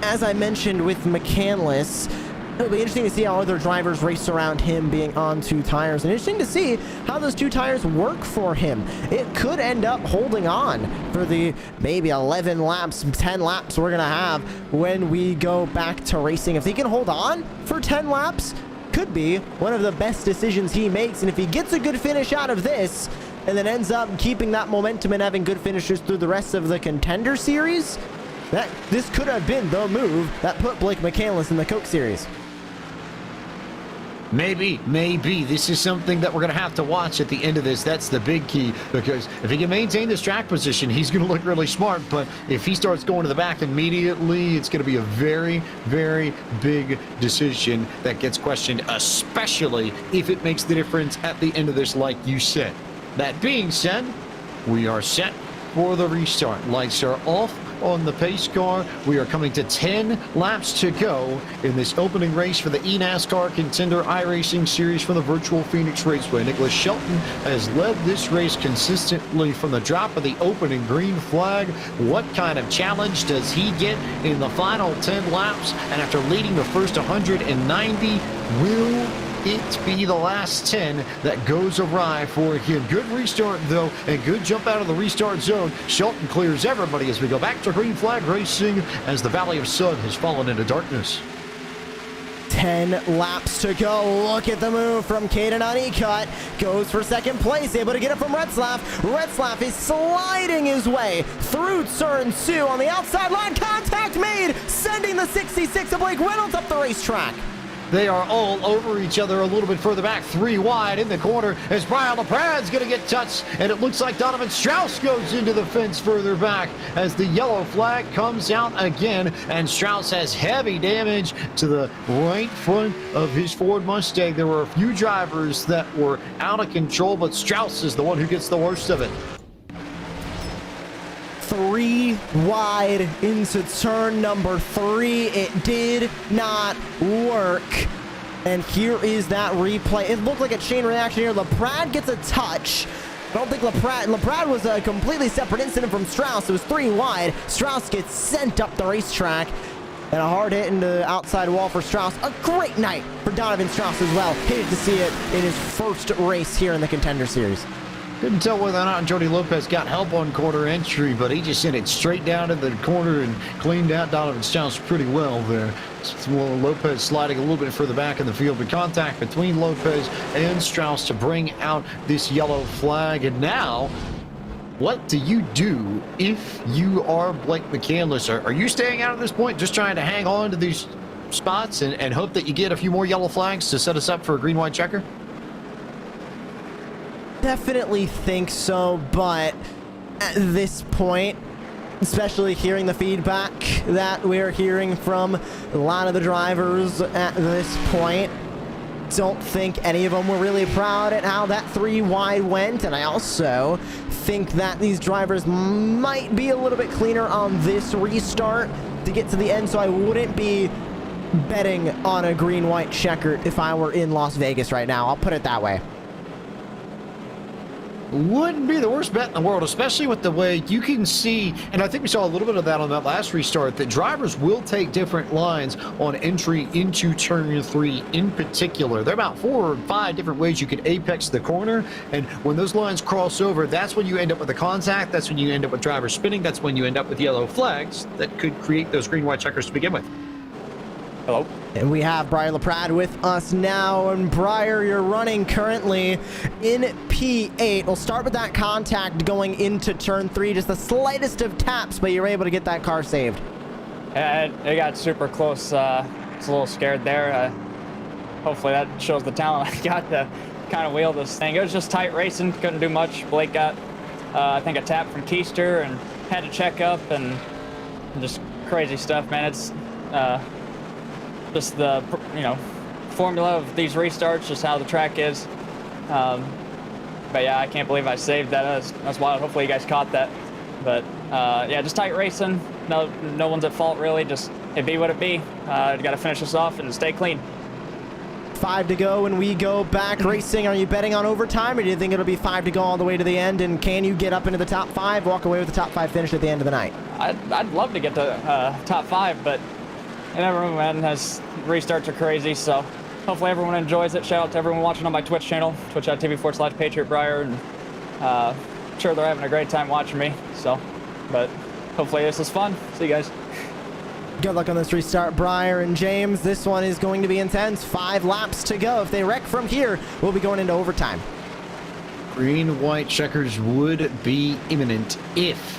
as I mentioned with McCandless, it'll be interesting to see how other drivers race around him being on 2 tires, and interesting to see how those 2 tires work for him. It could end up holding on for the maybe 11 laps, 10 laps we're going to have when we go back to racing. If he can hold on for 10 laps, could be one of the best decisions he makes, and if he gets a good finish out of this and then ends up keeping that momentum and having good finishes through the rest of the Contender series, this could have been the move that put Blake McCandless in the Coke series. Maybe. This is something that we're going to have to watch at the end of this. That's the big key, because if he can maintain this track position, he's going to look really smart. But if he starts going to the back immediately, it's going to be a very, very big decision that gets questioned, especially if it makes the difference at the end of this, like you said. That being said, we are set for the restart. Lights are off on the pace car. We are coming to 10 laps to go in this opening race for the eNASCAR Contender iRacing Series from the virtual Phoenix Raceway. Nicholas Shelton has led this race consistently from the drop of the opening green flag. What kind of challenge does he get in the final 10 laps? And after leading the first 190, will it be the last 10 that goes awry for him? Good restart, though, and good jump out of the restart zone. Shelton clears everybody as we go back to green flag racing as the Valley of Sun has fallen into darkness. 10 laps to go. Look at the move from Caden Honeycutt. Goes for second place, able to get it from Retzlaff. Retzlaff is sliding his way through turn 2 on the outside line. Contact made, sending the 66 of Blake Reynolds up the racetrack. They are all over each other a little bit further back, 3 wide in the corner as Brian LaPrad's going to get touched, and it looks like Donovan Strauss goes into the fence further back as the yellow flag comes out again, and Strauss has heavy damage to the right front of his Ford Mustang. There were a few drivers that were out of control, but Strauss is the one who gets the worst of it. 3 wide into turn number 3. It did not work. And here is that replay. It looked like a chain reaction here. LaPrade gets a touch. I don't think LaPrade was a completely separate incident from Strauss. It was 3 wide. Strauss gets sent up the racetrack. And a hard hit into the outside wall for Strauss. A great night for Donovan Strauss as well. Hated to see it in his first race here in the Contender Series. Couldn't tell whether or not Jody Lopez got help on corner entry, but he just sent it straight down to the corner and cleaned out Donovan Strauss pretty well there. Well, Lopez sliding a little bit further back in the field, but contact between Lopez and Strauss to bring out this yellow flag. And now, what do you do if you are Blake McCandless? Are you staying out at this point, just trying to hang on to these spots and hope that you get a few more yellow flags to set us up for a green-white checker? Definitely think so, but at this point, especially hearing the feedback that we're hearing from a lot of the drivers at this point, don't think any of them were really proud at how that 3 wide went. And I also think that these drivers might be a little bit cleaner on this restart to get to the end, so I wouldn't be betting on a green-white checkered if I were in Las Vegas right now. I'll put it that way. Wouldn't be the worst bet in the world, especially with the way you can see, and I think we saw a little bit of that on that last restart, that drivers will take different lines on entry into turn 3 in particular. There are about 4 or 5 different ways you can apex the corner, and when those lines cross over, that's when you end up with a contact, that's when you end up with drivers spinning, that's when you end up with yellow flags that could create those green-white checkers to begin with. Hello. And we have Briar LaPrade with us now. And Briar, you're running currently in P8. We'll start with that contact going into turn 3. Just the slightest of taps, but you're able to get that car saved. Yeah, it got super close. I was a little scared there. Hopefully that shows the talent I got to kind of wheel this thing. It was just tight racing. Couldn't do much. Blake got, I think, a tap from Keister and had to check up and just crazy stuff, man. It's just the, formula of these restarts, just how the track is. But yeah, I can't believe I saved that. That's wild. Hopefully you guys caught that. But yeah, just tight racing. No one's at fault really. Just it be what it be. Got to finish this off and stay clean. 5 to go and we go back racing. Are you betting on overtime, or do you think it'll be 5 to go all the way to the end? And can you get up into the top 5, walk away with the top 5 finish at the end of the night? I'd love to get to top 5, but you never know, man. As restarts are crazy, so hopefully everyone enjoys it. Shout out to everyone watching on my Twitch channel, twitch.tv/Patriot Briar, and I'm sure they're having a great time watching me. So, but hopefully this is fun. See you guys. Good luck on this restart, Briar and James. This one is going to be intense. 5 laps to go. If they wreck from here, we'll be going into overtime. Green-white checkers would be imminent if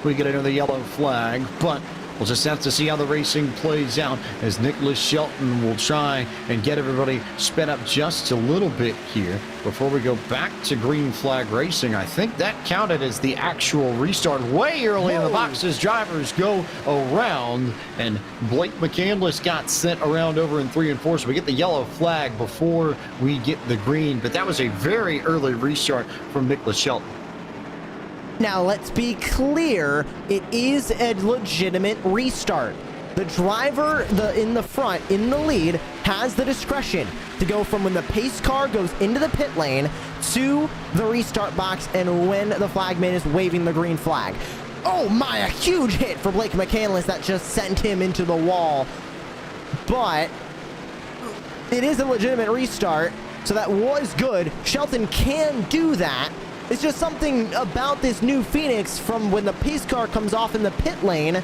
we get another yellow flag, but We'll just have to see how the racing plays out as Nicholas Shelton will try and get everybody sped up just a little bit here before we go back to green flag racing. I think that counted as the actual restart way early in the boxes. Drivers go around, and Blake McCandless got sent around over in 3 and 4, so we get the yellow flag before we get the green. But that was a very early restart from Nicholas Shelton. Now, let's be clear, it is a legitimate restart. The driver in the front, in the lead, has the discretion to go from when the pace car goes into the pit lane to the restart box and when the flagman is waving the green flag. Oh my, a huge hit for Blake McCandless that just sent him into the wall. But it is a legitimate restart, so that was good. Shelton can do that. It's just something about this new Phoenix from when the pace car comes off in the pit lane,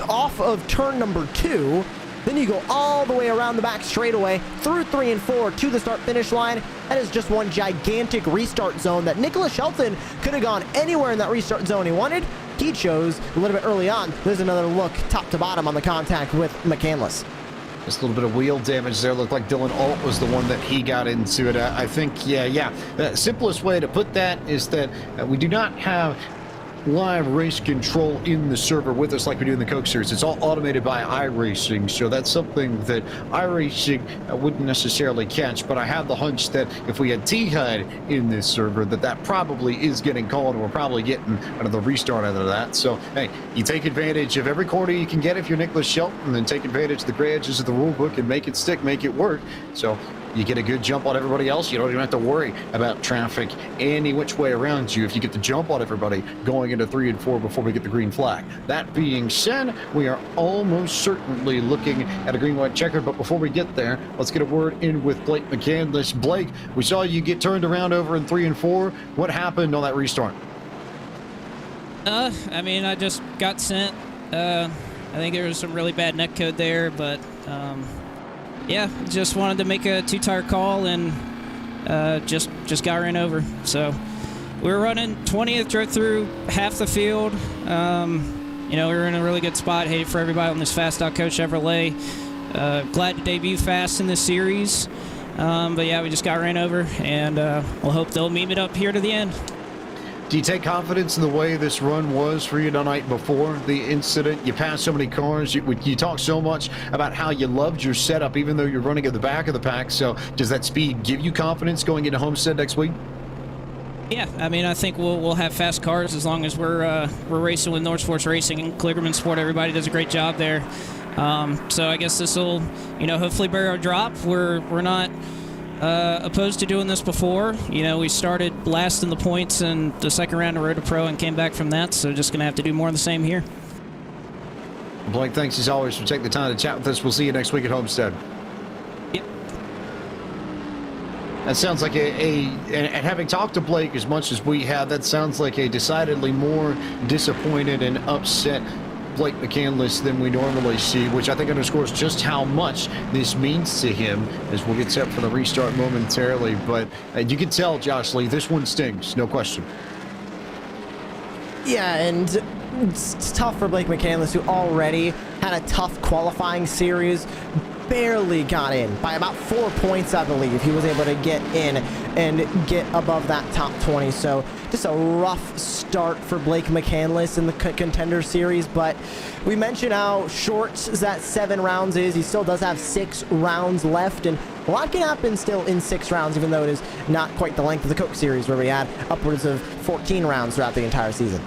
off of turn number 2, then you go all the way around the back straightaway, through 3 and 4 to the start-finish line. That is just one gigantic restart zone that Nicholas Shelton could have gone anywhere in that restart zone he wanted. He chose a little bit early on. There's another look top to bottom on the contact with McCandless. Just a little bit of wheel damage there. Looked like Dylan Alt was the one that he got into it. I think, yeah. The simplest way to put that is that we do not have live race control in the server with us like we do in the Coke Series. It's all automated by iRacing, so that's something that iRacing wouldn't necessarily catch, but I have the hunch that if we had T-HUD in this server, that probably is getting called, and we're probably getting another restart out of that. So, hey, you take advantage of every corner you can get if you're Nicholas Shelton, and then take advantage of the gray edges of the rule book and make it stick, make it work. So you get a good jump on everybody else. You don't even have to worry about traffic any which way around you if you get the jump on everybody going into 3 and 4 before we get the green flag. That being said, we are almost certainly looking at a green-white checkered, but before we get there, let's get a word in with Blake McCandless. Blake, we saw you get turned around over in 3 and 4. What happened on that restart? I mean, I just got sent. I think there was some really bad netcode there, but yeah, just wanted to make a 2-tire call and just got ran over. So we were running 20th, drove through half the field. You know, we were in a really good spot. Hated for everybody on this Fast Out Coach Chevrolet. Glad to debut fast in this series. But yeah, we just got ran over, and we'll hope they'll meme it up here to the end. Do you take confidence in the way this run was for you the night before the incident? You passed so many cars. You talk so much about how you loved your setup, even though you're running at the back of the pack. So does that speed give you confidence going into Homestead next week? Yeah, I mean, I think we'll have fast cars as long as we're racing with North Sports Racing and Kligerman Sport. Everybody does a great job there. So I guess this will, you know, hopefully bear our drop. We're not opposed to doing this before. You know, we started last in the points in the second round of Road to Pro and came back from that, so just going to have to do more of the same here. Blake, thanks as always for taking the time to chat with us. We'll see you next week at Homestead. Yep. That sounds like and having talked to Blake as much as we have, that sounds like a decidedly more disappointed and upset Blake McCandless than we normally see, which I think underscores just how much this means to him as we'll get set for the restart momentarily. But you can tell, Josh Lee, this one stings, no question. Yeah, and it's tough for Blake McCandless, who already had a tough qualifying series. Barely got in by about 4 points, I believe. He was able to get in and get above that top 20. So just a rough start for Blake McCandless in the Contender series. But we mentioned how short that 7 rounds is. He still does have 6 rounds left, and a lot can happen still in 6 rounds, even though it is not quite the length of the Coke series, where we had upwards of 14 rounds throughout the entire season.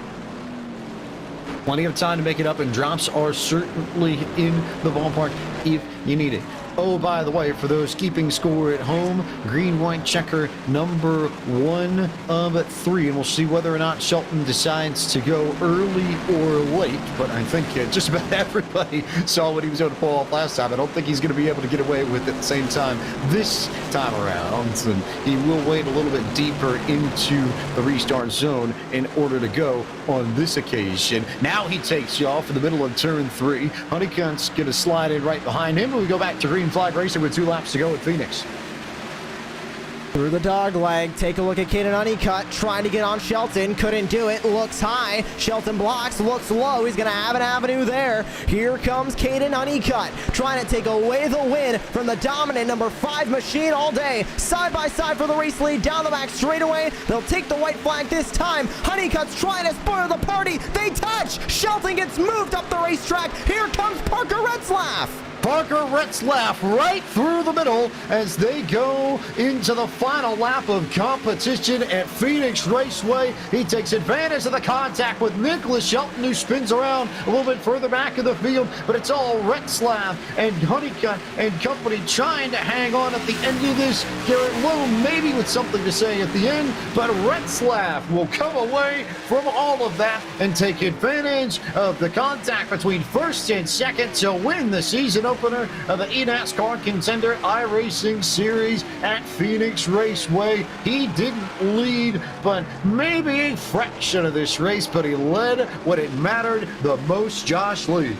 Plenty of time to make it up, and drops are certainly in the ballpark if you need it. Oh, by the way, for those keeping score at home, green-white checker number 1 of 3, and we'll see whether or not Shelton decides to go early or late, but I think just about everybody saw what he was able to pull off last time. I don't think he's going to be able to get away with it at the same time this time around, and he will wade a little bit deeper into the restart zone in order to go on this occasion. Now he takes you off in the middle of turn 3. Honeycutt's going to slide in right behind him, and we go back to green flag racing with 2 laps to go at Phoenix. Through the dog leg, take a look at Caden Honeycutt, trying to get on Shelton, couldn't do it, looks high, Shelton blocks, looks low, he's going to have an avenue there. Here comes Caden Honeycutt, trying to take away the win from the dominant number 5 machine all day. Side by side for the race lead, down the back straightaway, they'll take the white flag this time. Honeycutt's trying to spoil the party, they touch, Shelton gets moved up the racetrack, here comes Parker Retzlaff. Parker Retzlaff right through the middle as they go into the final lap of competition at Phoenix Raceway. He takes advantage of the contact with Nicholas Shelton, who spins around a little bit further back in the field, but it's all Retzlaff and Honeycutt and company trying to hang on at the end of this. Garrett Lowe maybe with something to say at the end, but Retzlaff will come away from all of that and take advantage of the contact between first and second to win the season opener of the eNASCAR Contender iRacing Series at Phoenix Raceway. He didn't lead, but maybe a fraction of this race, but he led when it mattered the most. Josh Lee.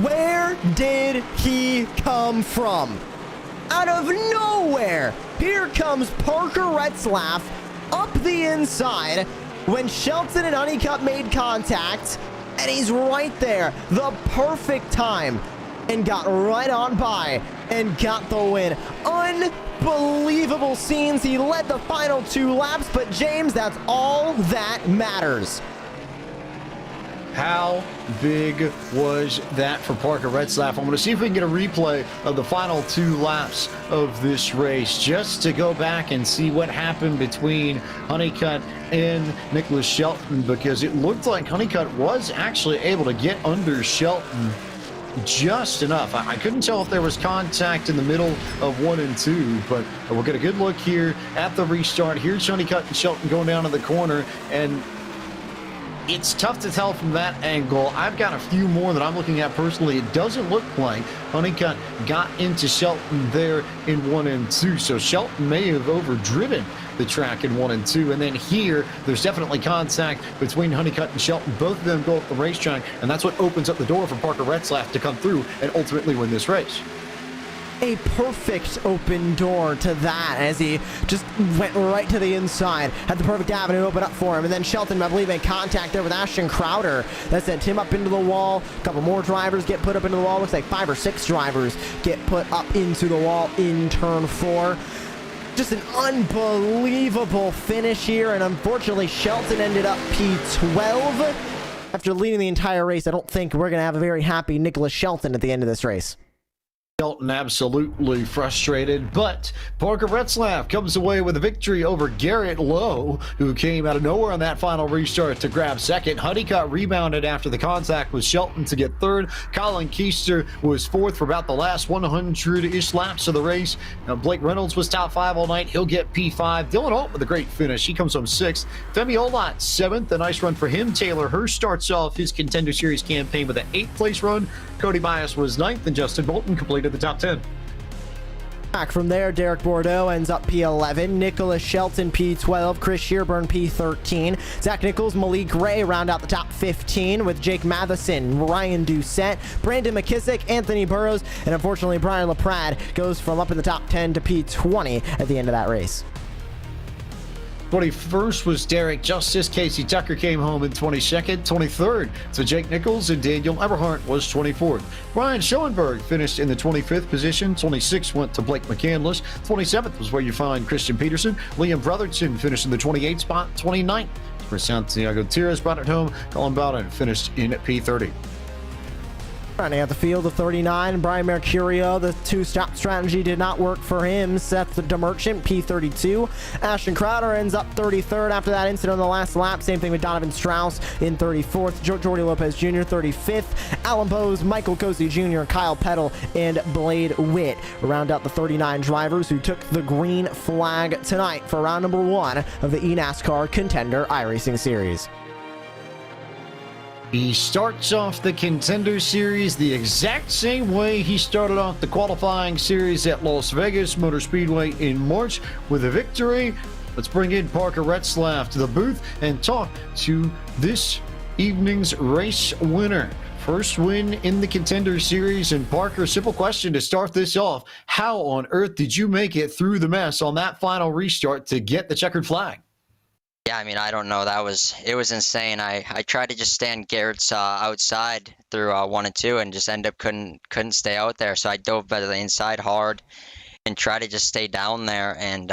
Where did he come from? Out of nowhere, here comes Parker Retzlaff up the inside when Shelton and Honeycutt made contact, and he's right there, the perfect time, and got right on by and got the win. Unbelievable scenes. He led the final 2 laps, but James, that's all that matters. How big was that for Parker Retzlaff? I'm going to see if we can get a replay of the final 2 laps of this race just to go back and see what happened between Honeycutt and Nicholas Shelton, because it looked like Honeycutt was actually able to get under Shelton just enough. I couldn't tell if there was contact in the middle of 1 and 2, but we'll get a good look here at the restart. Here's Honeycutt and Shelton going down to the corner, and it's tough to tell from that angle. I've got a few more that I'm looking at personally. It doesn't look like Honeycutt got into Shelton there in 1 and 2, so Shelton may have overdriven the track in 1 and 2. And then here, there's definitely contact between Honeycutt and Shelton. Both of them go up the racetrack, and that's what opens up the door for Parker Retzlaff to come through and ultimately win this race. A perfect open door to that as he just went right to the inside, had the perfect avenue open up for him, and then Shelton, I believe, made contact there with Ashton Crowder. That sent him up into the wall. A couple more drivers get put up into the wall. Looks like 5 or 6 drivers get put up into the wall in turn 4. Just an unbelievable finish here, and unfortunately Shelton ended up P12. After leading the entire race, I don't think we're going to have a very happy Nicholas Shelton at the end of this race. Shelton absolutely frustrated, but Parker Retzlaff comes away with a victory over Garrett Lowe, who came out of nowhere on that final restart to grab second. Honeycutt rebounded after the contact with Shelton to get third. Colin Keister was fourth for about the last 100-ish laps of the race. Now, Blake Reynolds was top 5 all night. He'll get P5. Dylan Holt with a great finish. He comes home 6th. Femi Olot 7th. A nice run for him. Taylor Hirsch starts off his Contender Series campaign with an 8th place run. Cody Bias was 9th, and Justin Bolton completed the top 10. Back from there, Derek Bordeaux ends up P11, Nicholas Shelton P12, Chris Shearburn P13, Zach Nichols, Malik Ray round out the top 15 with Jake Matheson, Ryan Doucette, Brandon McKissick, Anthony Burrows, and unfortunately Brian LaPrade goes from up in the top 10 to P20 at the end of that race. 21st was Derek Justice. Casey Tucker came home in 22nd. 23rd to Jake Nichols, and Daniel Eberhardt was 24th. Brian Schoenberg finished in the 25th position. 26th went to Blake McCandless. 27th was where you find Christian Peterson. Liam Brotherton finished in the 28th spot. 29th for Santiago Tires brought it home. Colin Bowden finished in P30. Running out the field of 39, Brian Mercurio, the 2-stop strategy did not work for him. Seth DeMerchant, P32. Ashton Crowder ends up 33rd after that incident on the last lap. Same thing with Donovan Strauss in 34th. Jordy Lopez Jr., 35th. Alan Bowes, Michael Cozy Jr., Kyle Peddle, and Blade Witt round out the 39 drivers who took the green flag tonight for round number 1 of the eNASCAR Contender iRacing Series. He starts off the Contender Series the exact same way he started off the qualifying series at Las Vegas Motor Speedway in March with a victory. Let's bring in Parker Retzlaff to the booth and talk to this evening's race winner First win in the Contender Series. And Parker, simple question to start this off. How on earth did you make it through the mess on that final restart to get the checkered flag? Yeah, I mean, I don't know. It was insane. I tried to just stand Garrett's outside through 1 and 2 and just end up couldn't stay out there. So I dove by the inside hard and tried to just stay down there and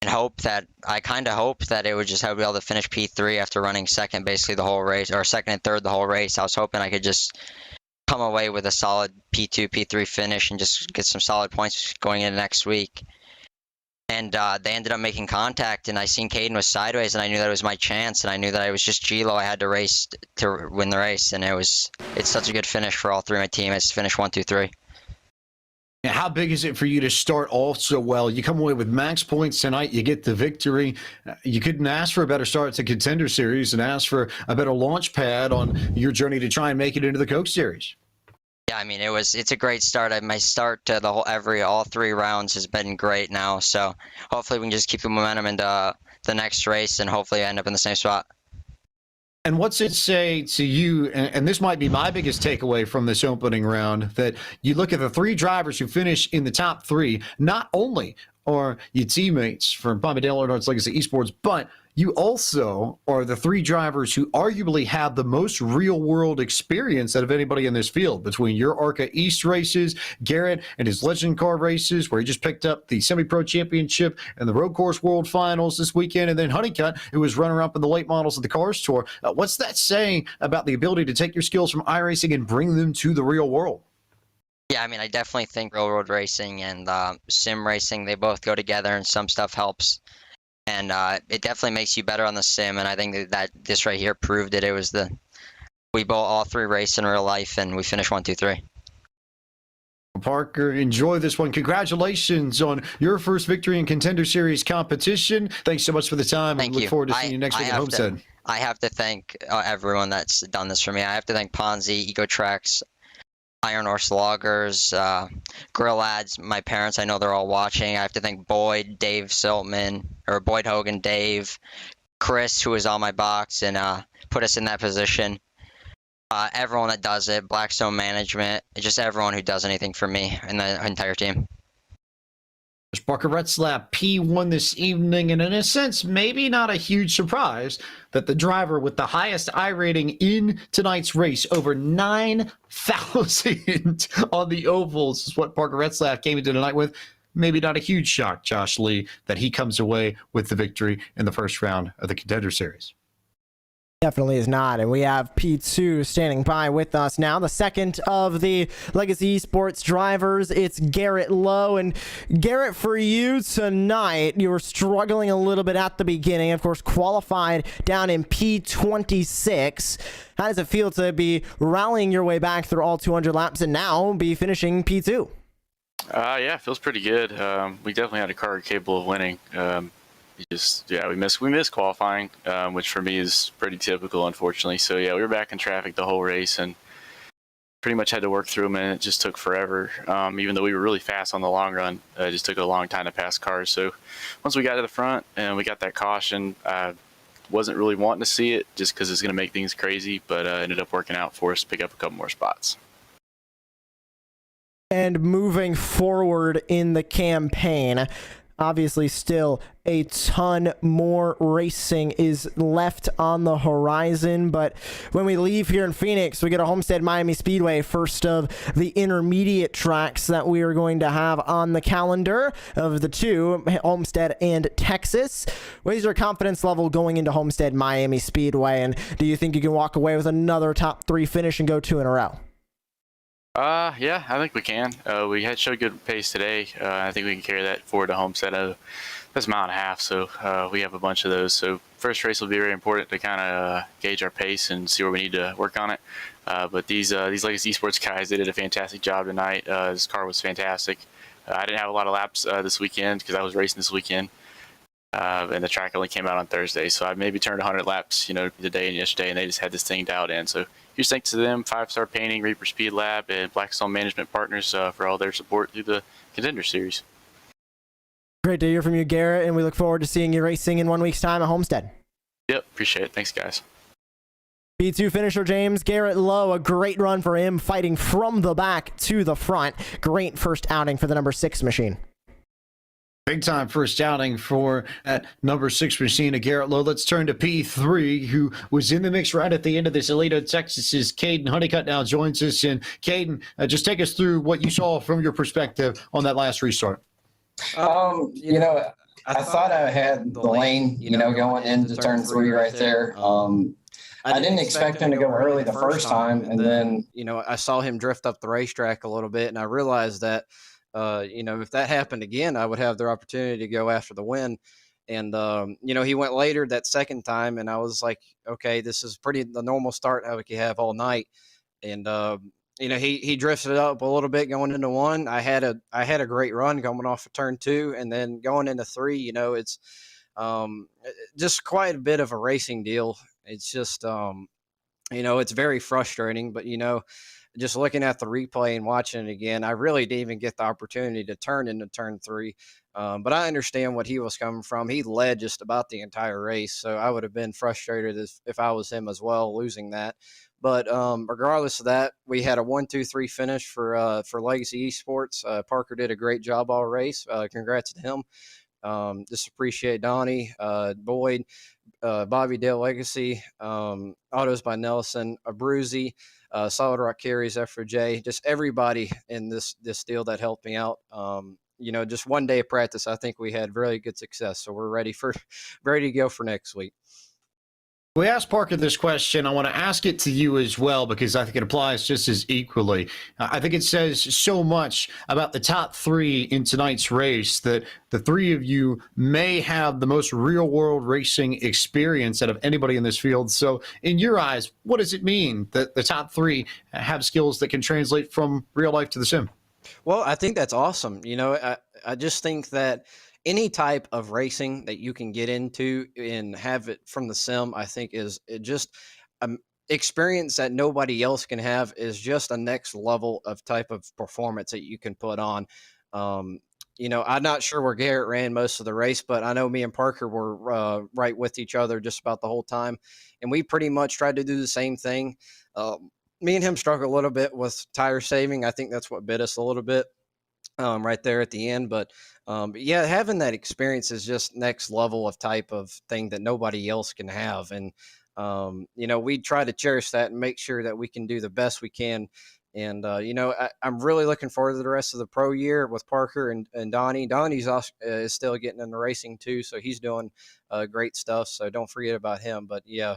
hope that it would just help me able to finish P3 after running second basically the whole race, or second and third the whole race. I was hoping I could just come away with a solid P2, P3 finish and just get some solid points going into next week. And they ended up making contact, and I seen Caden was sideways, and I knew that it was my chance, and I knew that I was just G-Lo I had to race to win the race, and it's such a good finish for all three of my teammates to finish 1, 2, 3. How big is it for you to start off so well? You come away with max points tonight. You get the victory. You couldn't ask for a better start to Contender Series and ask for a better launch pad on your journey to try and make it into the Coke Series. Yeah, I mean, it's a great start. My start to all 3 rounds has been great now. So hopefully we can just keep the momentum into the next race and hopefully end up in the same spot. And what's it say to you, and this might be my biggest takeaway from this opening round, that you look at the 3 drivers who finish in the top 3, not only are you teammates from Palmadale or North Legacy Esports, but you also are the 3 drivers who arguably have the most real-world experience out of anybody in this field, between your ARCA East races, Garrett and his Legend Car races, where he just picked up the Semi-Pro Championship and the Road Course World Finals this weekend, and then Honeycutt, who was runner-up in the late models of the Cars Tour. What's that saying about the ability to take your skills from iRacing and bring them to the real world? Yeah, I mean, I definitely think railroad racing and sim racing, they both go together, and some stuff helps. And it definitely makes you better on the sim, and I think that this right here proved it. We both all 3 raced in real life, and we finished 1, 2, 3. Parker, enjoy this one. Congratulations on your first victory in Contender Series competition. Thanks so much for the time. Thank and look you. forward to seeing you next week at Homestead. I have to thank everyone that's done this for me. I have to thank Ponzi, EcoTrax, Iron Horse Loggers, Grill Ads, my parents, I know they're all watching. I have to thank Boyd, Dave Siltman, or Boyd Hogan, Dave, Chris, who was on my box and put us in that position. Everyone that does it, Blackstone Management, just everyone who does anything for me and the entire team. Parker Retzlaff, P1 this evening, and in a sense, maybe not a huge surprise that the driver with the highest I rating in tonight's race, over 9,000 on the ovals, is what Parker Retzlaff came into tonight with. Maybe not a huge shock, Josh Lee, that he comes away with the victory in the first round of the Contender Series. Definitely is not. And we have P2 standing by with us now, the second of the Legacy Esports drivers. It's Garrett Lowe. And Garrett, for you tonight, you were struggling a little bit at the beginning, of course, qualified down in P26. How does it feel to be rallying your way back through all 200 laps and now be finishing P2? Yeah, it feels pretty good. We definitely had a car capable of winning. We missed qualifying, which for me is pretty typical, unfortunately. So yeah, we were back in traffic the whole race and pretty much had to work through them, and it just took forever. Even though we were really fast on the long run, it just took a long time to pass cars. So once we got to the front and we got that caution, I wasn't really wanting to see it just because it's going to make things crazy, but ended up working out for us to pick up a couple more spots. And moving forward in the campaign, obviously still a ton more racing is left on the horizon, but when we leave here in Phoenix, we get a Homestead Miami Speedway, first of the intermediate tracks that we are going to have on the calendar of the 2, Homestead and Texas. What is your confidence level going into Homestead Miami Speedway, and do you think you can walk away with another top 3 finish and go 2 in a row? Yeah, I think we can. We had showed good pace today. I think we can carry that forward to Homestead. That's a mile and a half, so we have a bunch of those. So first race will be very important to kind of gauge our pace and see where we need to work on it. But these Legacy Esports guys, they did a fantastic job tonight. This car was fantastic. I didn't have a lot of laps this weekend because I was racing this weekend. And the track only came out on Thursday, so I maybe turned 100 laps, today and yesterday, and they just had this thing dialed in. So huge thanks to them, 5-Star Painting, Reaper Speed Lab, and Blackstone Management Partners for all their support through the Contender Series. Great to hear from you, Garrett, and we look forward to seeing you racing in 1 week's time at Homestead. Yep, appreciate it. Thanks, guys. P2 finisher James Garrett Lowe, a great run for him, fighting from the back to the front. Great first outing for the number 6 machine. Big time first outing for that number 6 machine of Garrett Lowe. Let's turn to P3, who was in the mix right at the end of this. Aledo, Texas's Caden Honeycutt now joins us. And Caden, just take us through what you saw from your perspective on that last restart. You know, I thought I had the lane, going into turn 3 right there. I didn't expect him to go early the first time, and then, I saw him drift up the racetrack a little bit, and I realized that, if that happened again, I would have the opportunity to go after the win. And, he went later that second time, and I was like, okay, this is the normal start how we could have all night. And, he drifted up a little bit going into 1. I had a great run coming off of turn 2, and then going into 3, it's just quite a bit of a racing deal. It's just, it's very frustrating, but, just looking at the replay and watching it again, I really didn't even get the opportunity to turn into turn 3. But I understand what he was coming from. He led just about the entire race, so I would have been frustrated if I was him as well, losing that. But regardless of that, we had a 1-2-3 finish for Legacy Esports. Parker did a great job all race. Congrats to him. Just appreciate Donnie, Boyd, Bobby Dale Legacy, Autos by Nelson, Abruzzi, Solid Rock Carries, FJ, just everybody in this deal that helped me out. Just one day of practice, I think we had really good success. So we're ready to go for next week. We asked Parker this question. I want to ask it to you as well, because I think it applies just as equally. I think it says so much about the top 3 in tonight's race that the 3 of you may have the most real-world racing experience out of anybody in this field. So in your eyes, what does it mean that the top 3 have skills that can translate from real life to the sim? Well, I think that's awesome. I just think that any type of racing that you can get into and have it from the sim, I think is just experience that nobody else can have, is just a next level of type of performance that you can put on. I'm not sure where Garrett ran most of the race, but I know me and Parker were right with each other just about the whole time. And we pretty much tried to do the same thing. Me and him struggled a little bit with tire saving. I think that's what bit us a little bit right there at the end. But yeah, having that experience is just next level of type of thing that nobody else can have. And, we try to cherish that and make sure that we can do the best we can. And, I'm really looking forward to the rest of the pro year with Parker and Donnie. Donnie's is still getting into racing too, so he's doing great stuff. So don't forget about him. But yeah,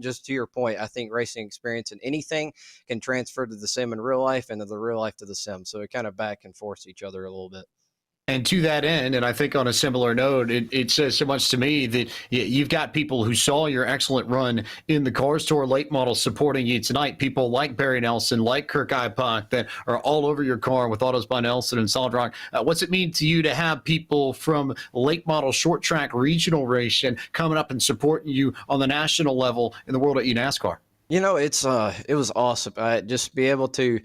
just to your point, I think racing experience in anything can transfer to the sim in real life and to the real life to the sim. So it kind of back and forth each other a little bit. And to that end, and I think on a similar note, it says so much to me that you've got people who saw your excellent run in the Cars Tour late model supporting you tonight. People like Barry Nelson, like Kirk Ipock, that are all over your car with Autos by Nelson and Solid Rock. What's it mean to you to have people from late model short track regional racing coming up and supporting you on the national level in the world of eNASCAR? It was awesome. Just be able to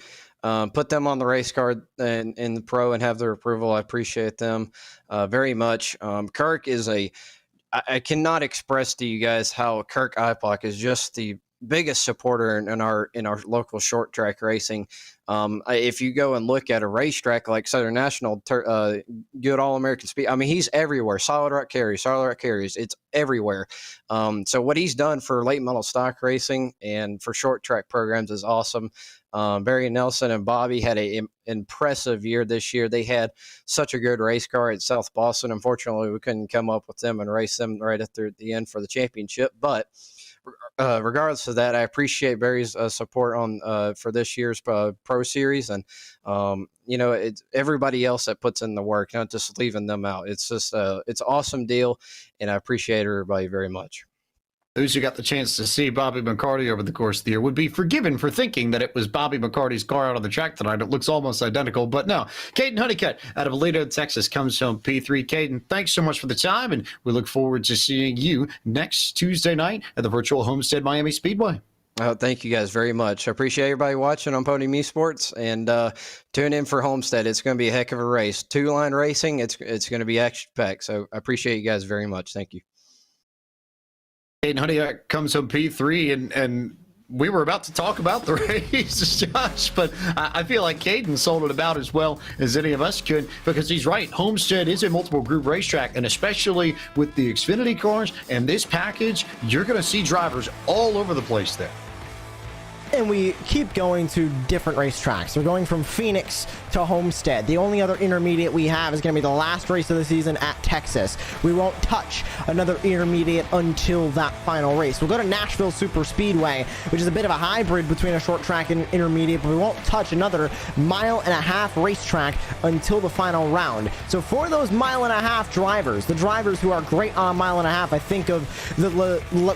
put them on the race card and in the pro and have their approval. I appreciate them very much. Kirk is I cannot express to you guys how Kirk Ipock is just the biggest supporter in our local short track racing. If you go and look at a racetrack like Southern National, good All-American speed, I mean, he's everywhere. Solid Rock Carries, it's everywhere. So what he's done for late model stock racing and for short track programs is awesome. Barry Nelson and Bobby had an impressive year this year. They had such a good race car at South Boston. Unfortunately, we couldn't come up with them and race them right at the end for the championship. But regardless of that, I appreciate Barry's support on for this year's Pro Series, and it's everybody else that puts in the work, not just leaving them out. It's just it's an awesome deal, and I appreciate everybody very much. Those who got the chance to see Bobby McCarty over the course of the year would be forgiven for thinking that it was Bobby McCarty's car out on the track tonight. It looks almost identical, but no. Caden Honeycutt out of Aledo, Texas, comes home P3. Caden, thanks so much for the time, and we look forward to seeing you next Tuesday night at the virtual Homestead Miami Speedway. Thank you guys very much. I appreciate everybody watching on Podium Esports, and tune in for Homestead. It's going to be a heck of a race. 2-line racing. It's going to be action-packed, so I appreciate you guys very much. Thank you. Hayden Honeycutt comes home P3, and we were about to talk about the race, Josh, but I feel like Caden sold it about as well as any of us could, because he's right. Homestead is a multiple group racetrack, and especially with the Xfinity cars and this package, you're going to see drivers all over the place there. And we keep going to different racetracks. We're going from Phoenix to Homestead. The only other intermediate we have is going to be the last race of the season at Texas. We won't touch another intermediate until that final race. We'll go to Nashville Super Speedway, which is a bit of a hybrid between a short track and intermediate, but we won't touch another 1.5 mile racetrack until the final round. So for those 1.5 mile drivers, the drivers who are great on 1.5 mile, I think of the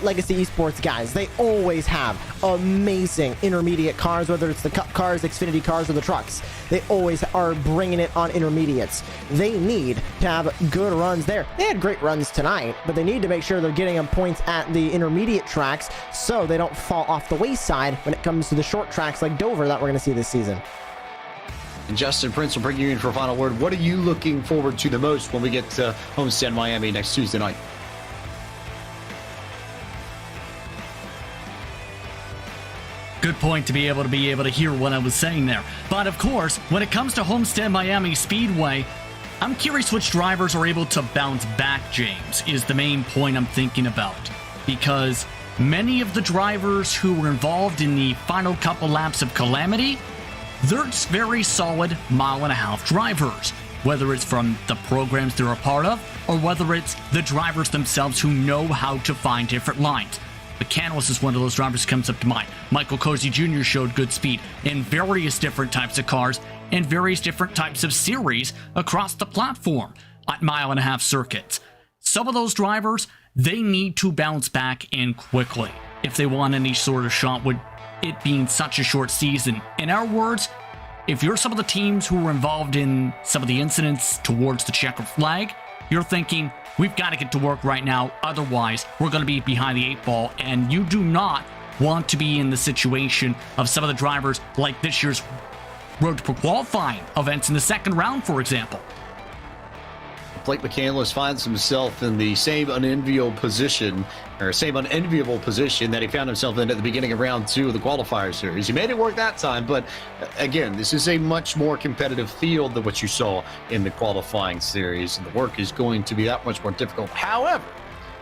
Legacy Esports guys. They always have amazing intermediate cars, whether it's the Cup cars, Xfinity cars, or the trucks. They always are bringing it on intermediates. They need to have good runs there. They had great runs tonight, but they need to make sure they're getting them points at the intermediate tracks so they don't fall off the wayside when it comes to the short tracks like Dover that we're going to see this season. And Justin Prince will bring you in for a final word. What are you looking forward to the most when we get to Homestead, Miami next Tuesday night? Good point to be able to hear what I was saying there. But of course, when it comes to Homestead Miami Speedway, I'm curious which drivers are able to bounce back, James, is the main point I'm thinking about. Because many of the drivers who were involved in the final couple laps of Calamity, they're just very solid 1.5 mile drivers. Whether it's from the programs they're a part of, or whether it's the drivers themselves who know how to find different lines. McCandless is one of those drivers who comes up to mind. Michael Cozy Jr. showed good speed in various different types of cars and various different types of series across the platform at 1.5 mile circuits. Some of those drivers, they need to bounce back in quickly if they want any sort of shot with it being such a short season. In our words, if you're some of the teams who were involved in some of the incidents towards the checkered flag, you're thinking, we've got to get to work right now, otherwise we're going to be behind the 8 ball, and you do not want to be in the situation of some of the drivers like this year's Road to qualifying events in the second round, for example. Blake McCandless finds himself in the same unenviable position that he found himself in at the beginning of round 2 of the qualifier series. He made it work that time, but again, this is a much more competitive field than what you saw in the qualifying series, and the work is going to be that much more difficult. However,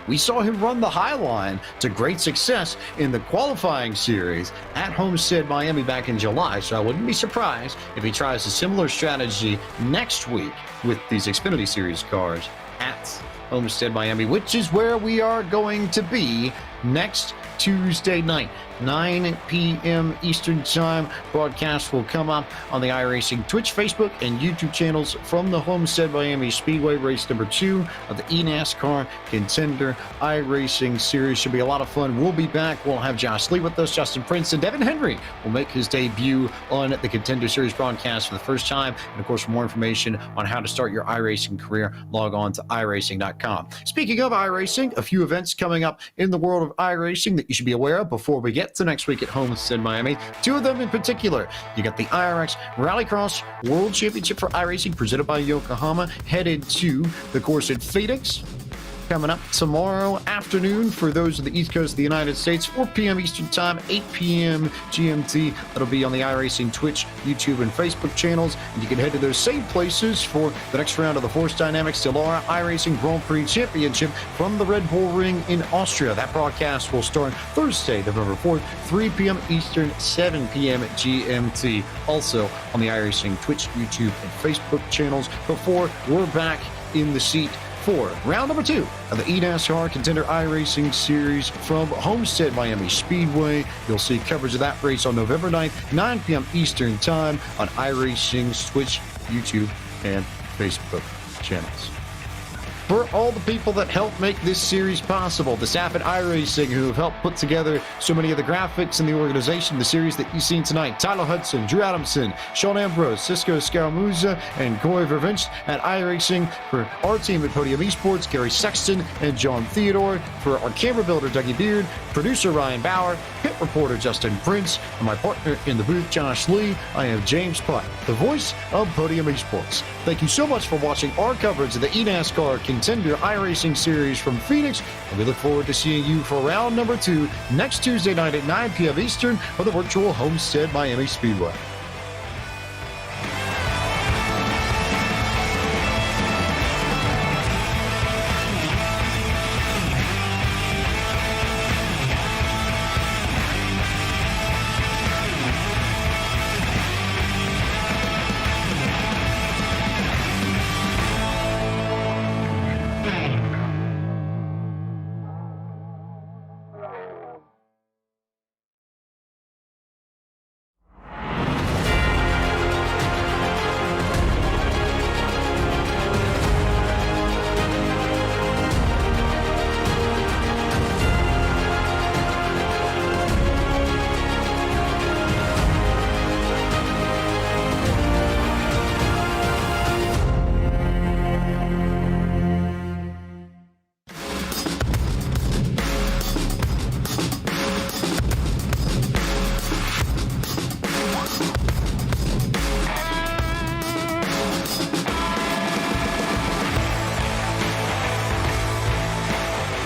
we saw him run the high line to great success in the qualifying series at Homestead Miami back in July, so I wouldn't be surprised if he tries a similar strategy next week with these Xfinity Series cars at Homestead Miami, which is where we are going to be next Tuesday night, 9 p.m. Eastern Time. Broadcast will come up on the iRacing Twitch, Facebook, and YouTube channels from the Homestead Miami Speedway race number 2 of the eNASCAR Contender iRacing Series. Should be a lot of fun. We'll be back. We'll have Josh Lee with us. Justin Prince and Devin Henry will make his debut on the Contender Series broadcast for the first time. And of course, for more information on how to start your iRacing career, log on to iRacing.com. Speaking of iRacing, a few events coming up in the world of iRacing that you should be aware of before we get to next week at Homestead Miami. 2 of them in particular. You got the IRX Rallycross World Championship for iRacing presented by Yokohama, headed to the course at Phoenix. Coming up tomorrow afternoon for those of the East Coast of the United States, 4 p.m. Eastern Time, 8 p.m. GMT. That'll be on the iRacing Twitch, YouTube, and Facebook channels. And you can head to those same places for the next round of the Force Dynamics Stellara iRacing Grand Prix Championship from the Red Bull Ring in Austria. That broadcast will start Thursday, November 4th, 3 p.m. Eastern, 7 p.m. GMT. Also on the iRacing Twitch, YouTube, and Facebook channels before we're back in the seat for round number 2 of the eNASCAR Contender iRacing Series from Homestead Miami Speedway. You'll see coverage of that race on November 9th, 9 p.m. Eastern Time on iRacing's Twitch, YouTube, and Facebook channels. For all the people that helped make this series possible, the staff at iRacing who have helped put together so many of the graphics and the organization, the series that you've seen tonight, Tyler Hudson, Drew Adamson, Sean Ambrose, Cisco Scaramuza, and Corey Vervinch at iRacing. For our team at Podium Esports, Gary Sexton and John Theodore. For our camera builder, Dougie Beard, producer Ryan Bauer, pit reporter Justin Prince, and my partner in the booth, Josh Lee, I am James Putt, the voice of Podium Esports. Thank you so much for watching our coverage of the eNASCAR Contender iRacing Series from Phoenix. And we look forward to seeing you for round number 2 next Tuesday night at 9 p.m. Eastern on the virtual Homestead Miami Speedway.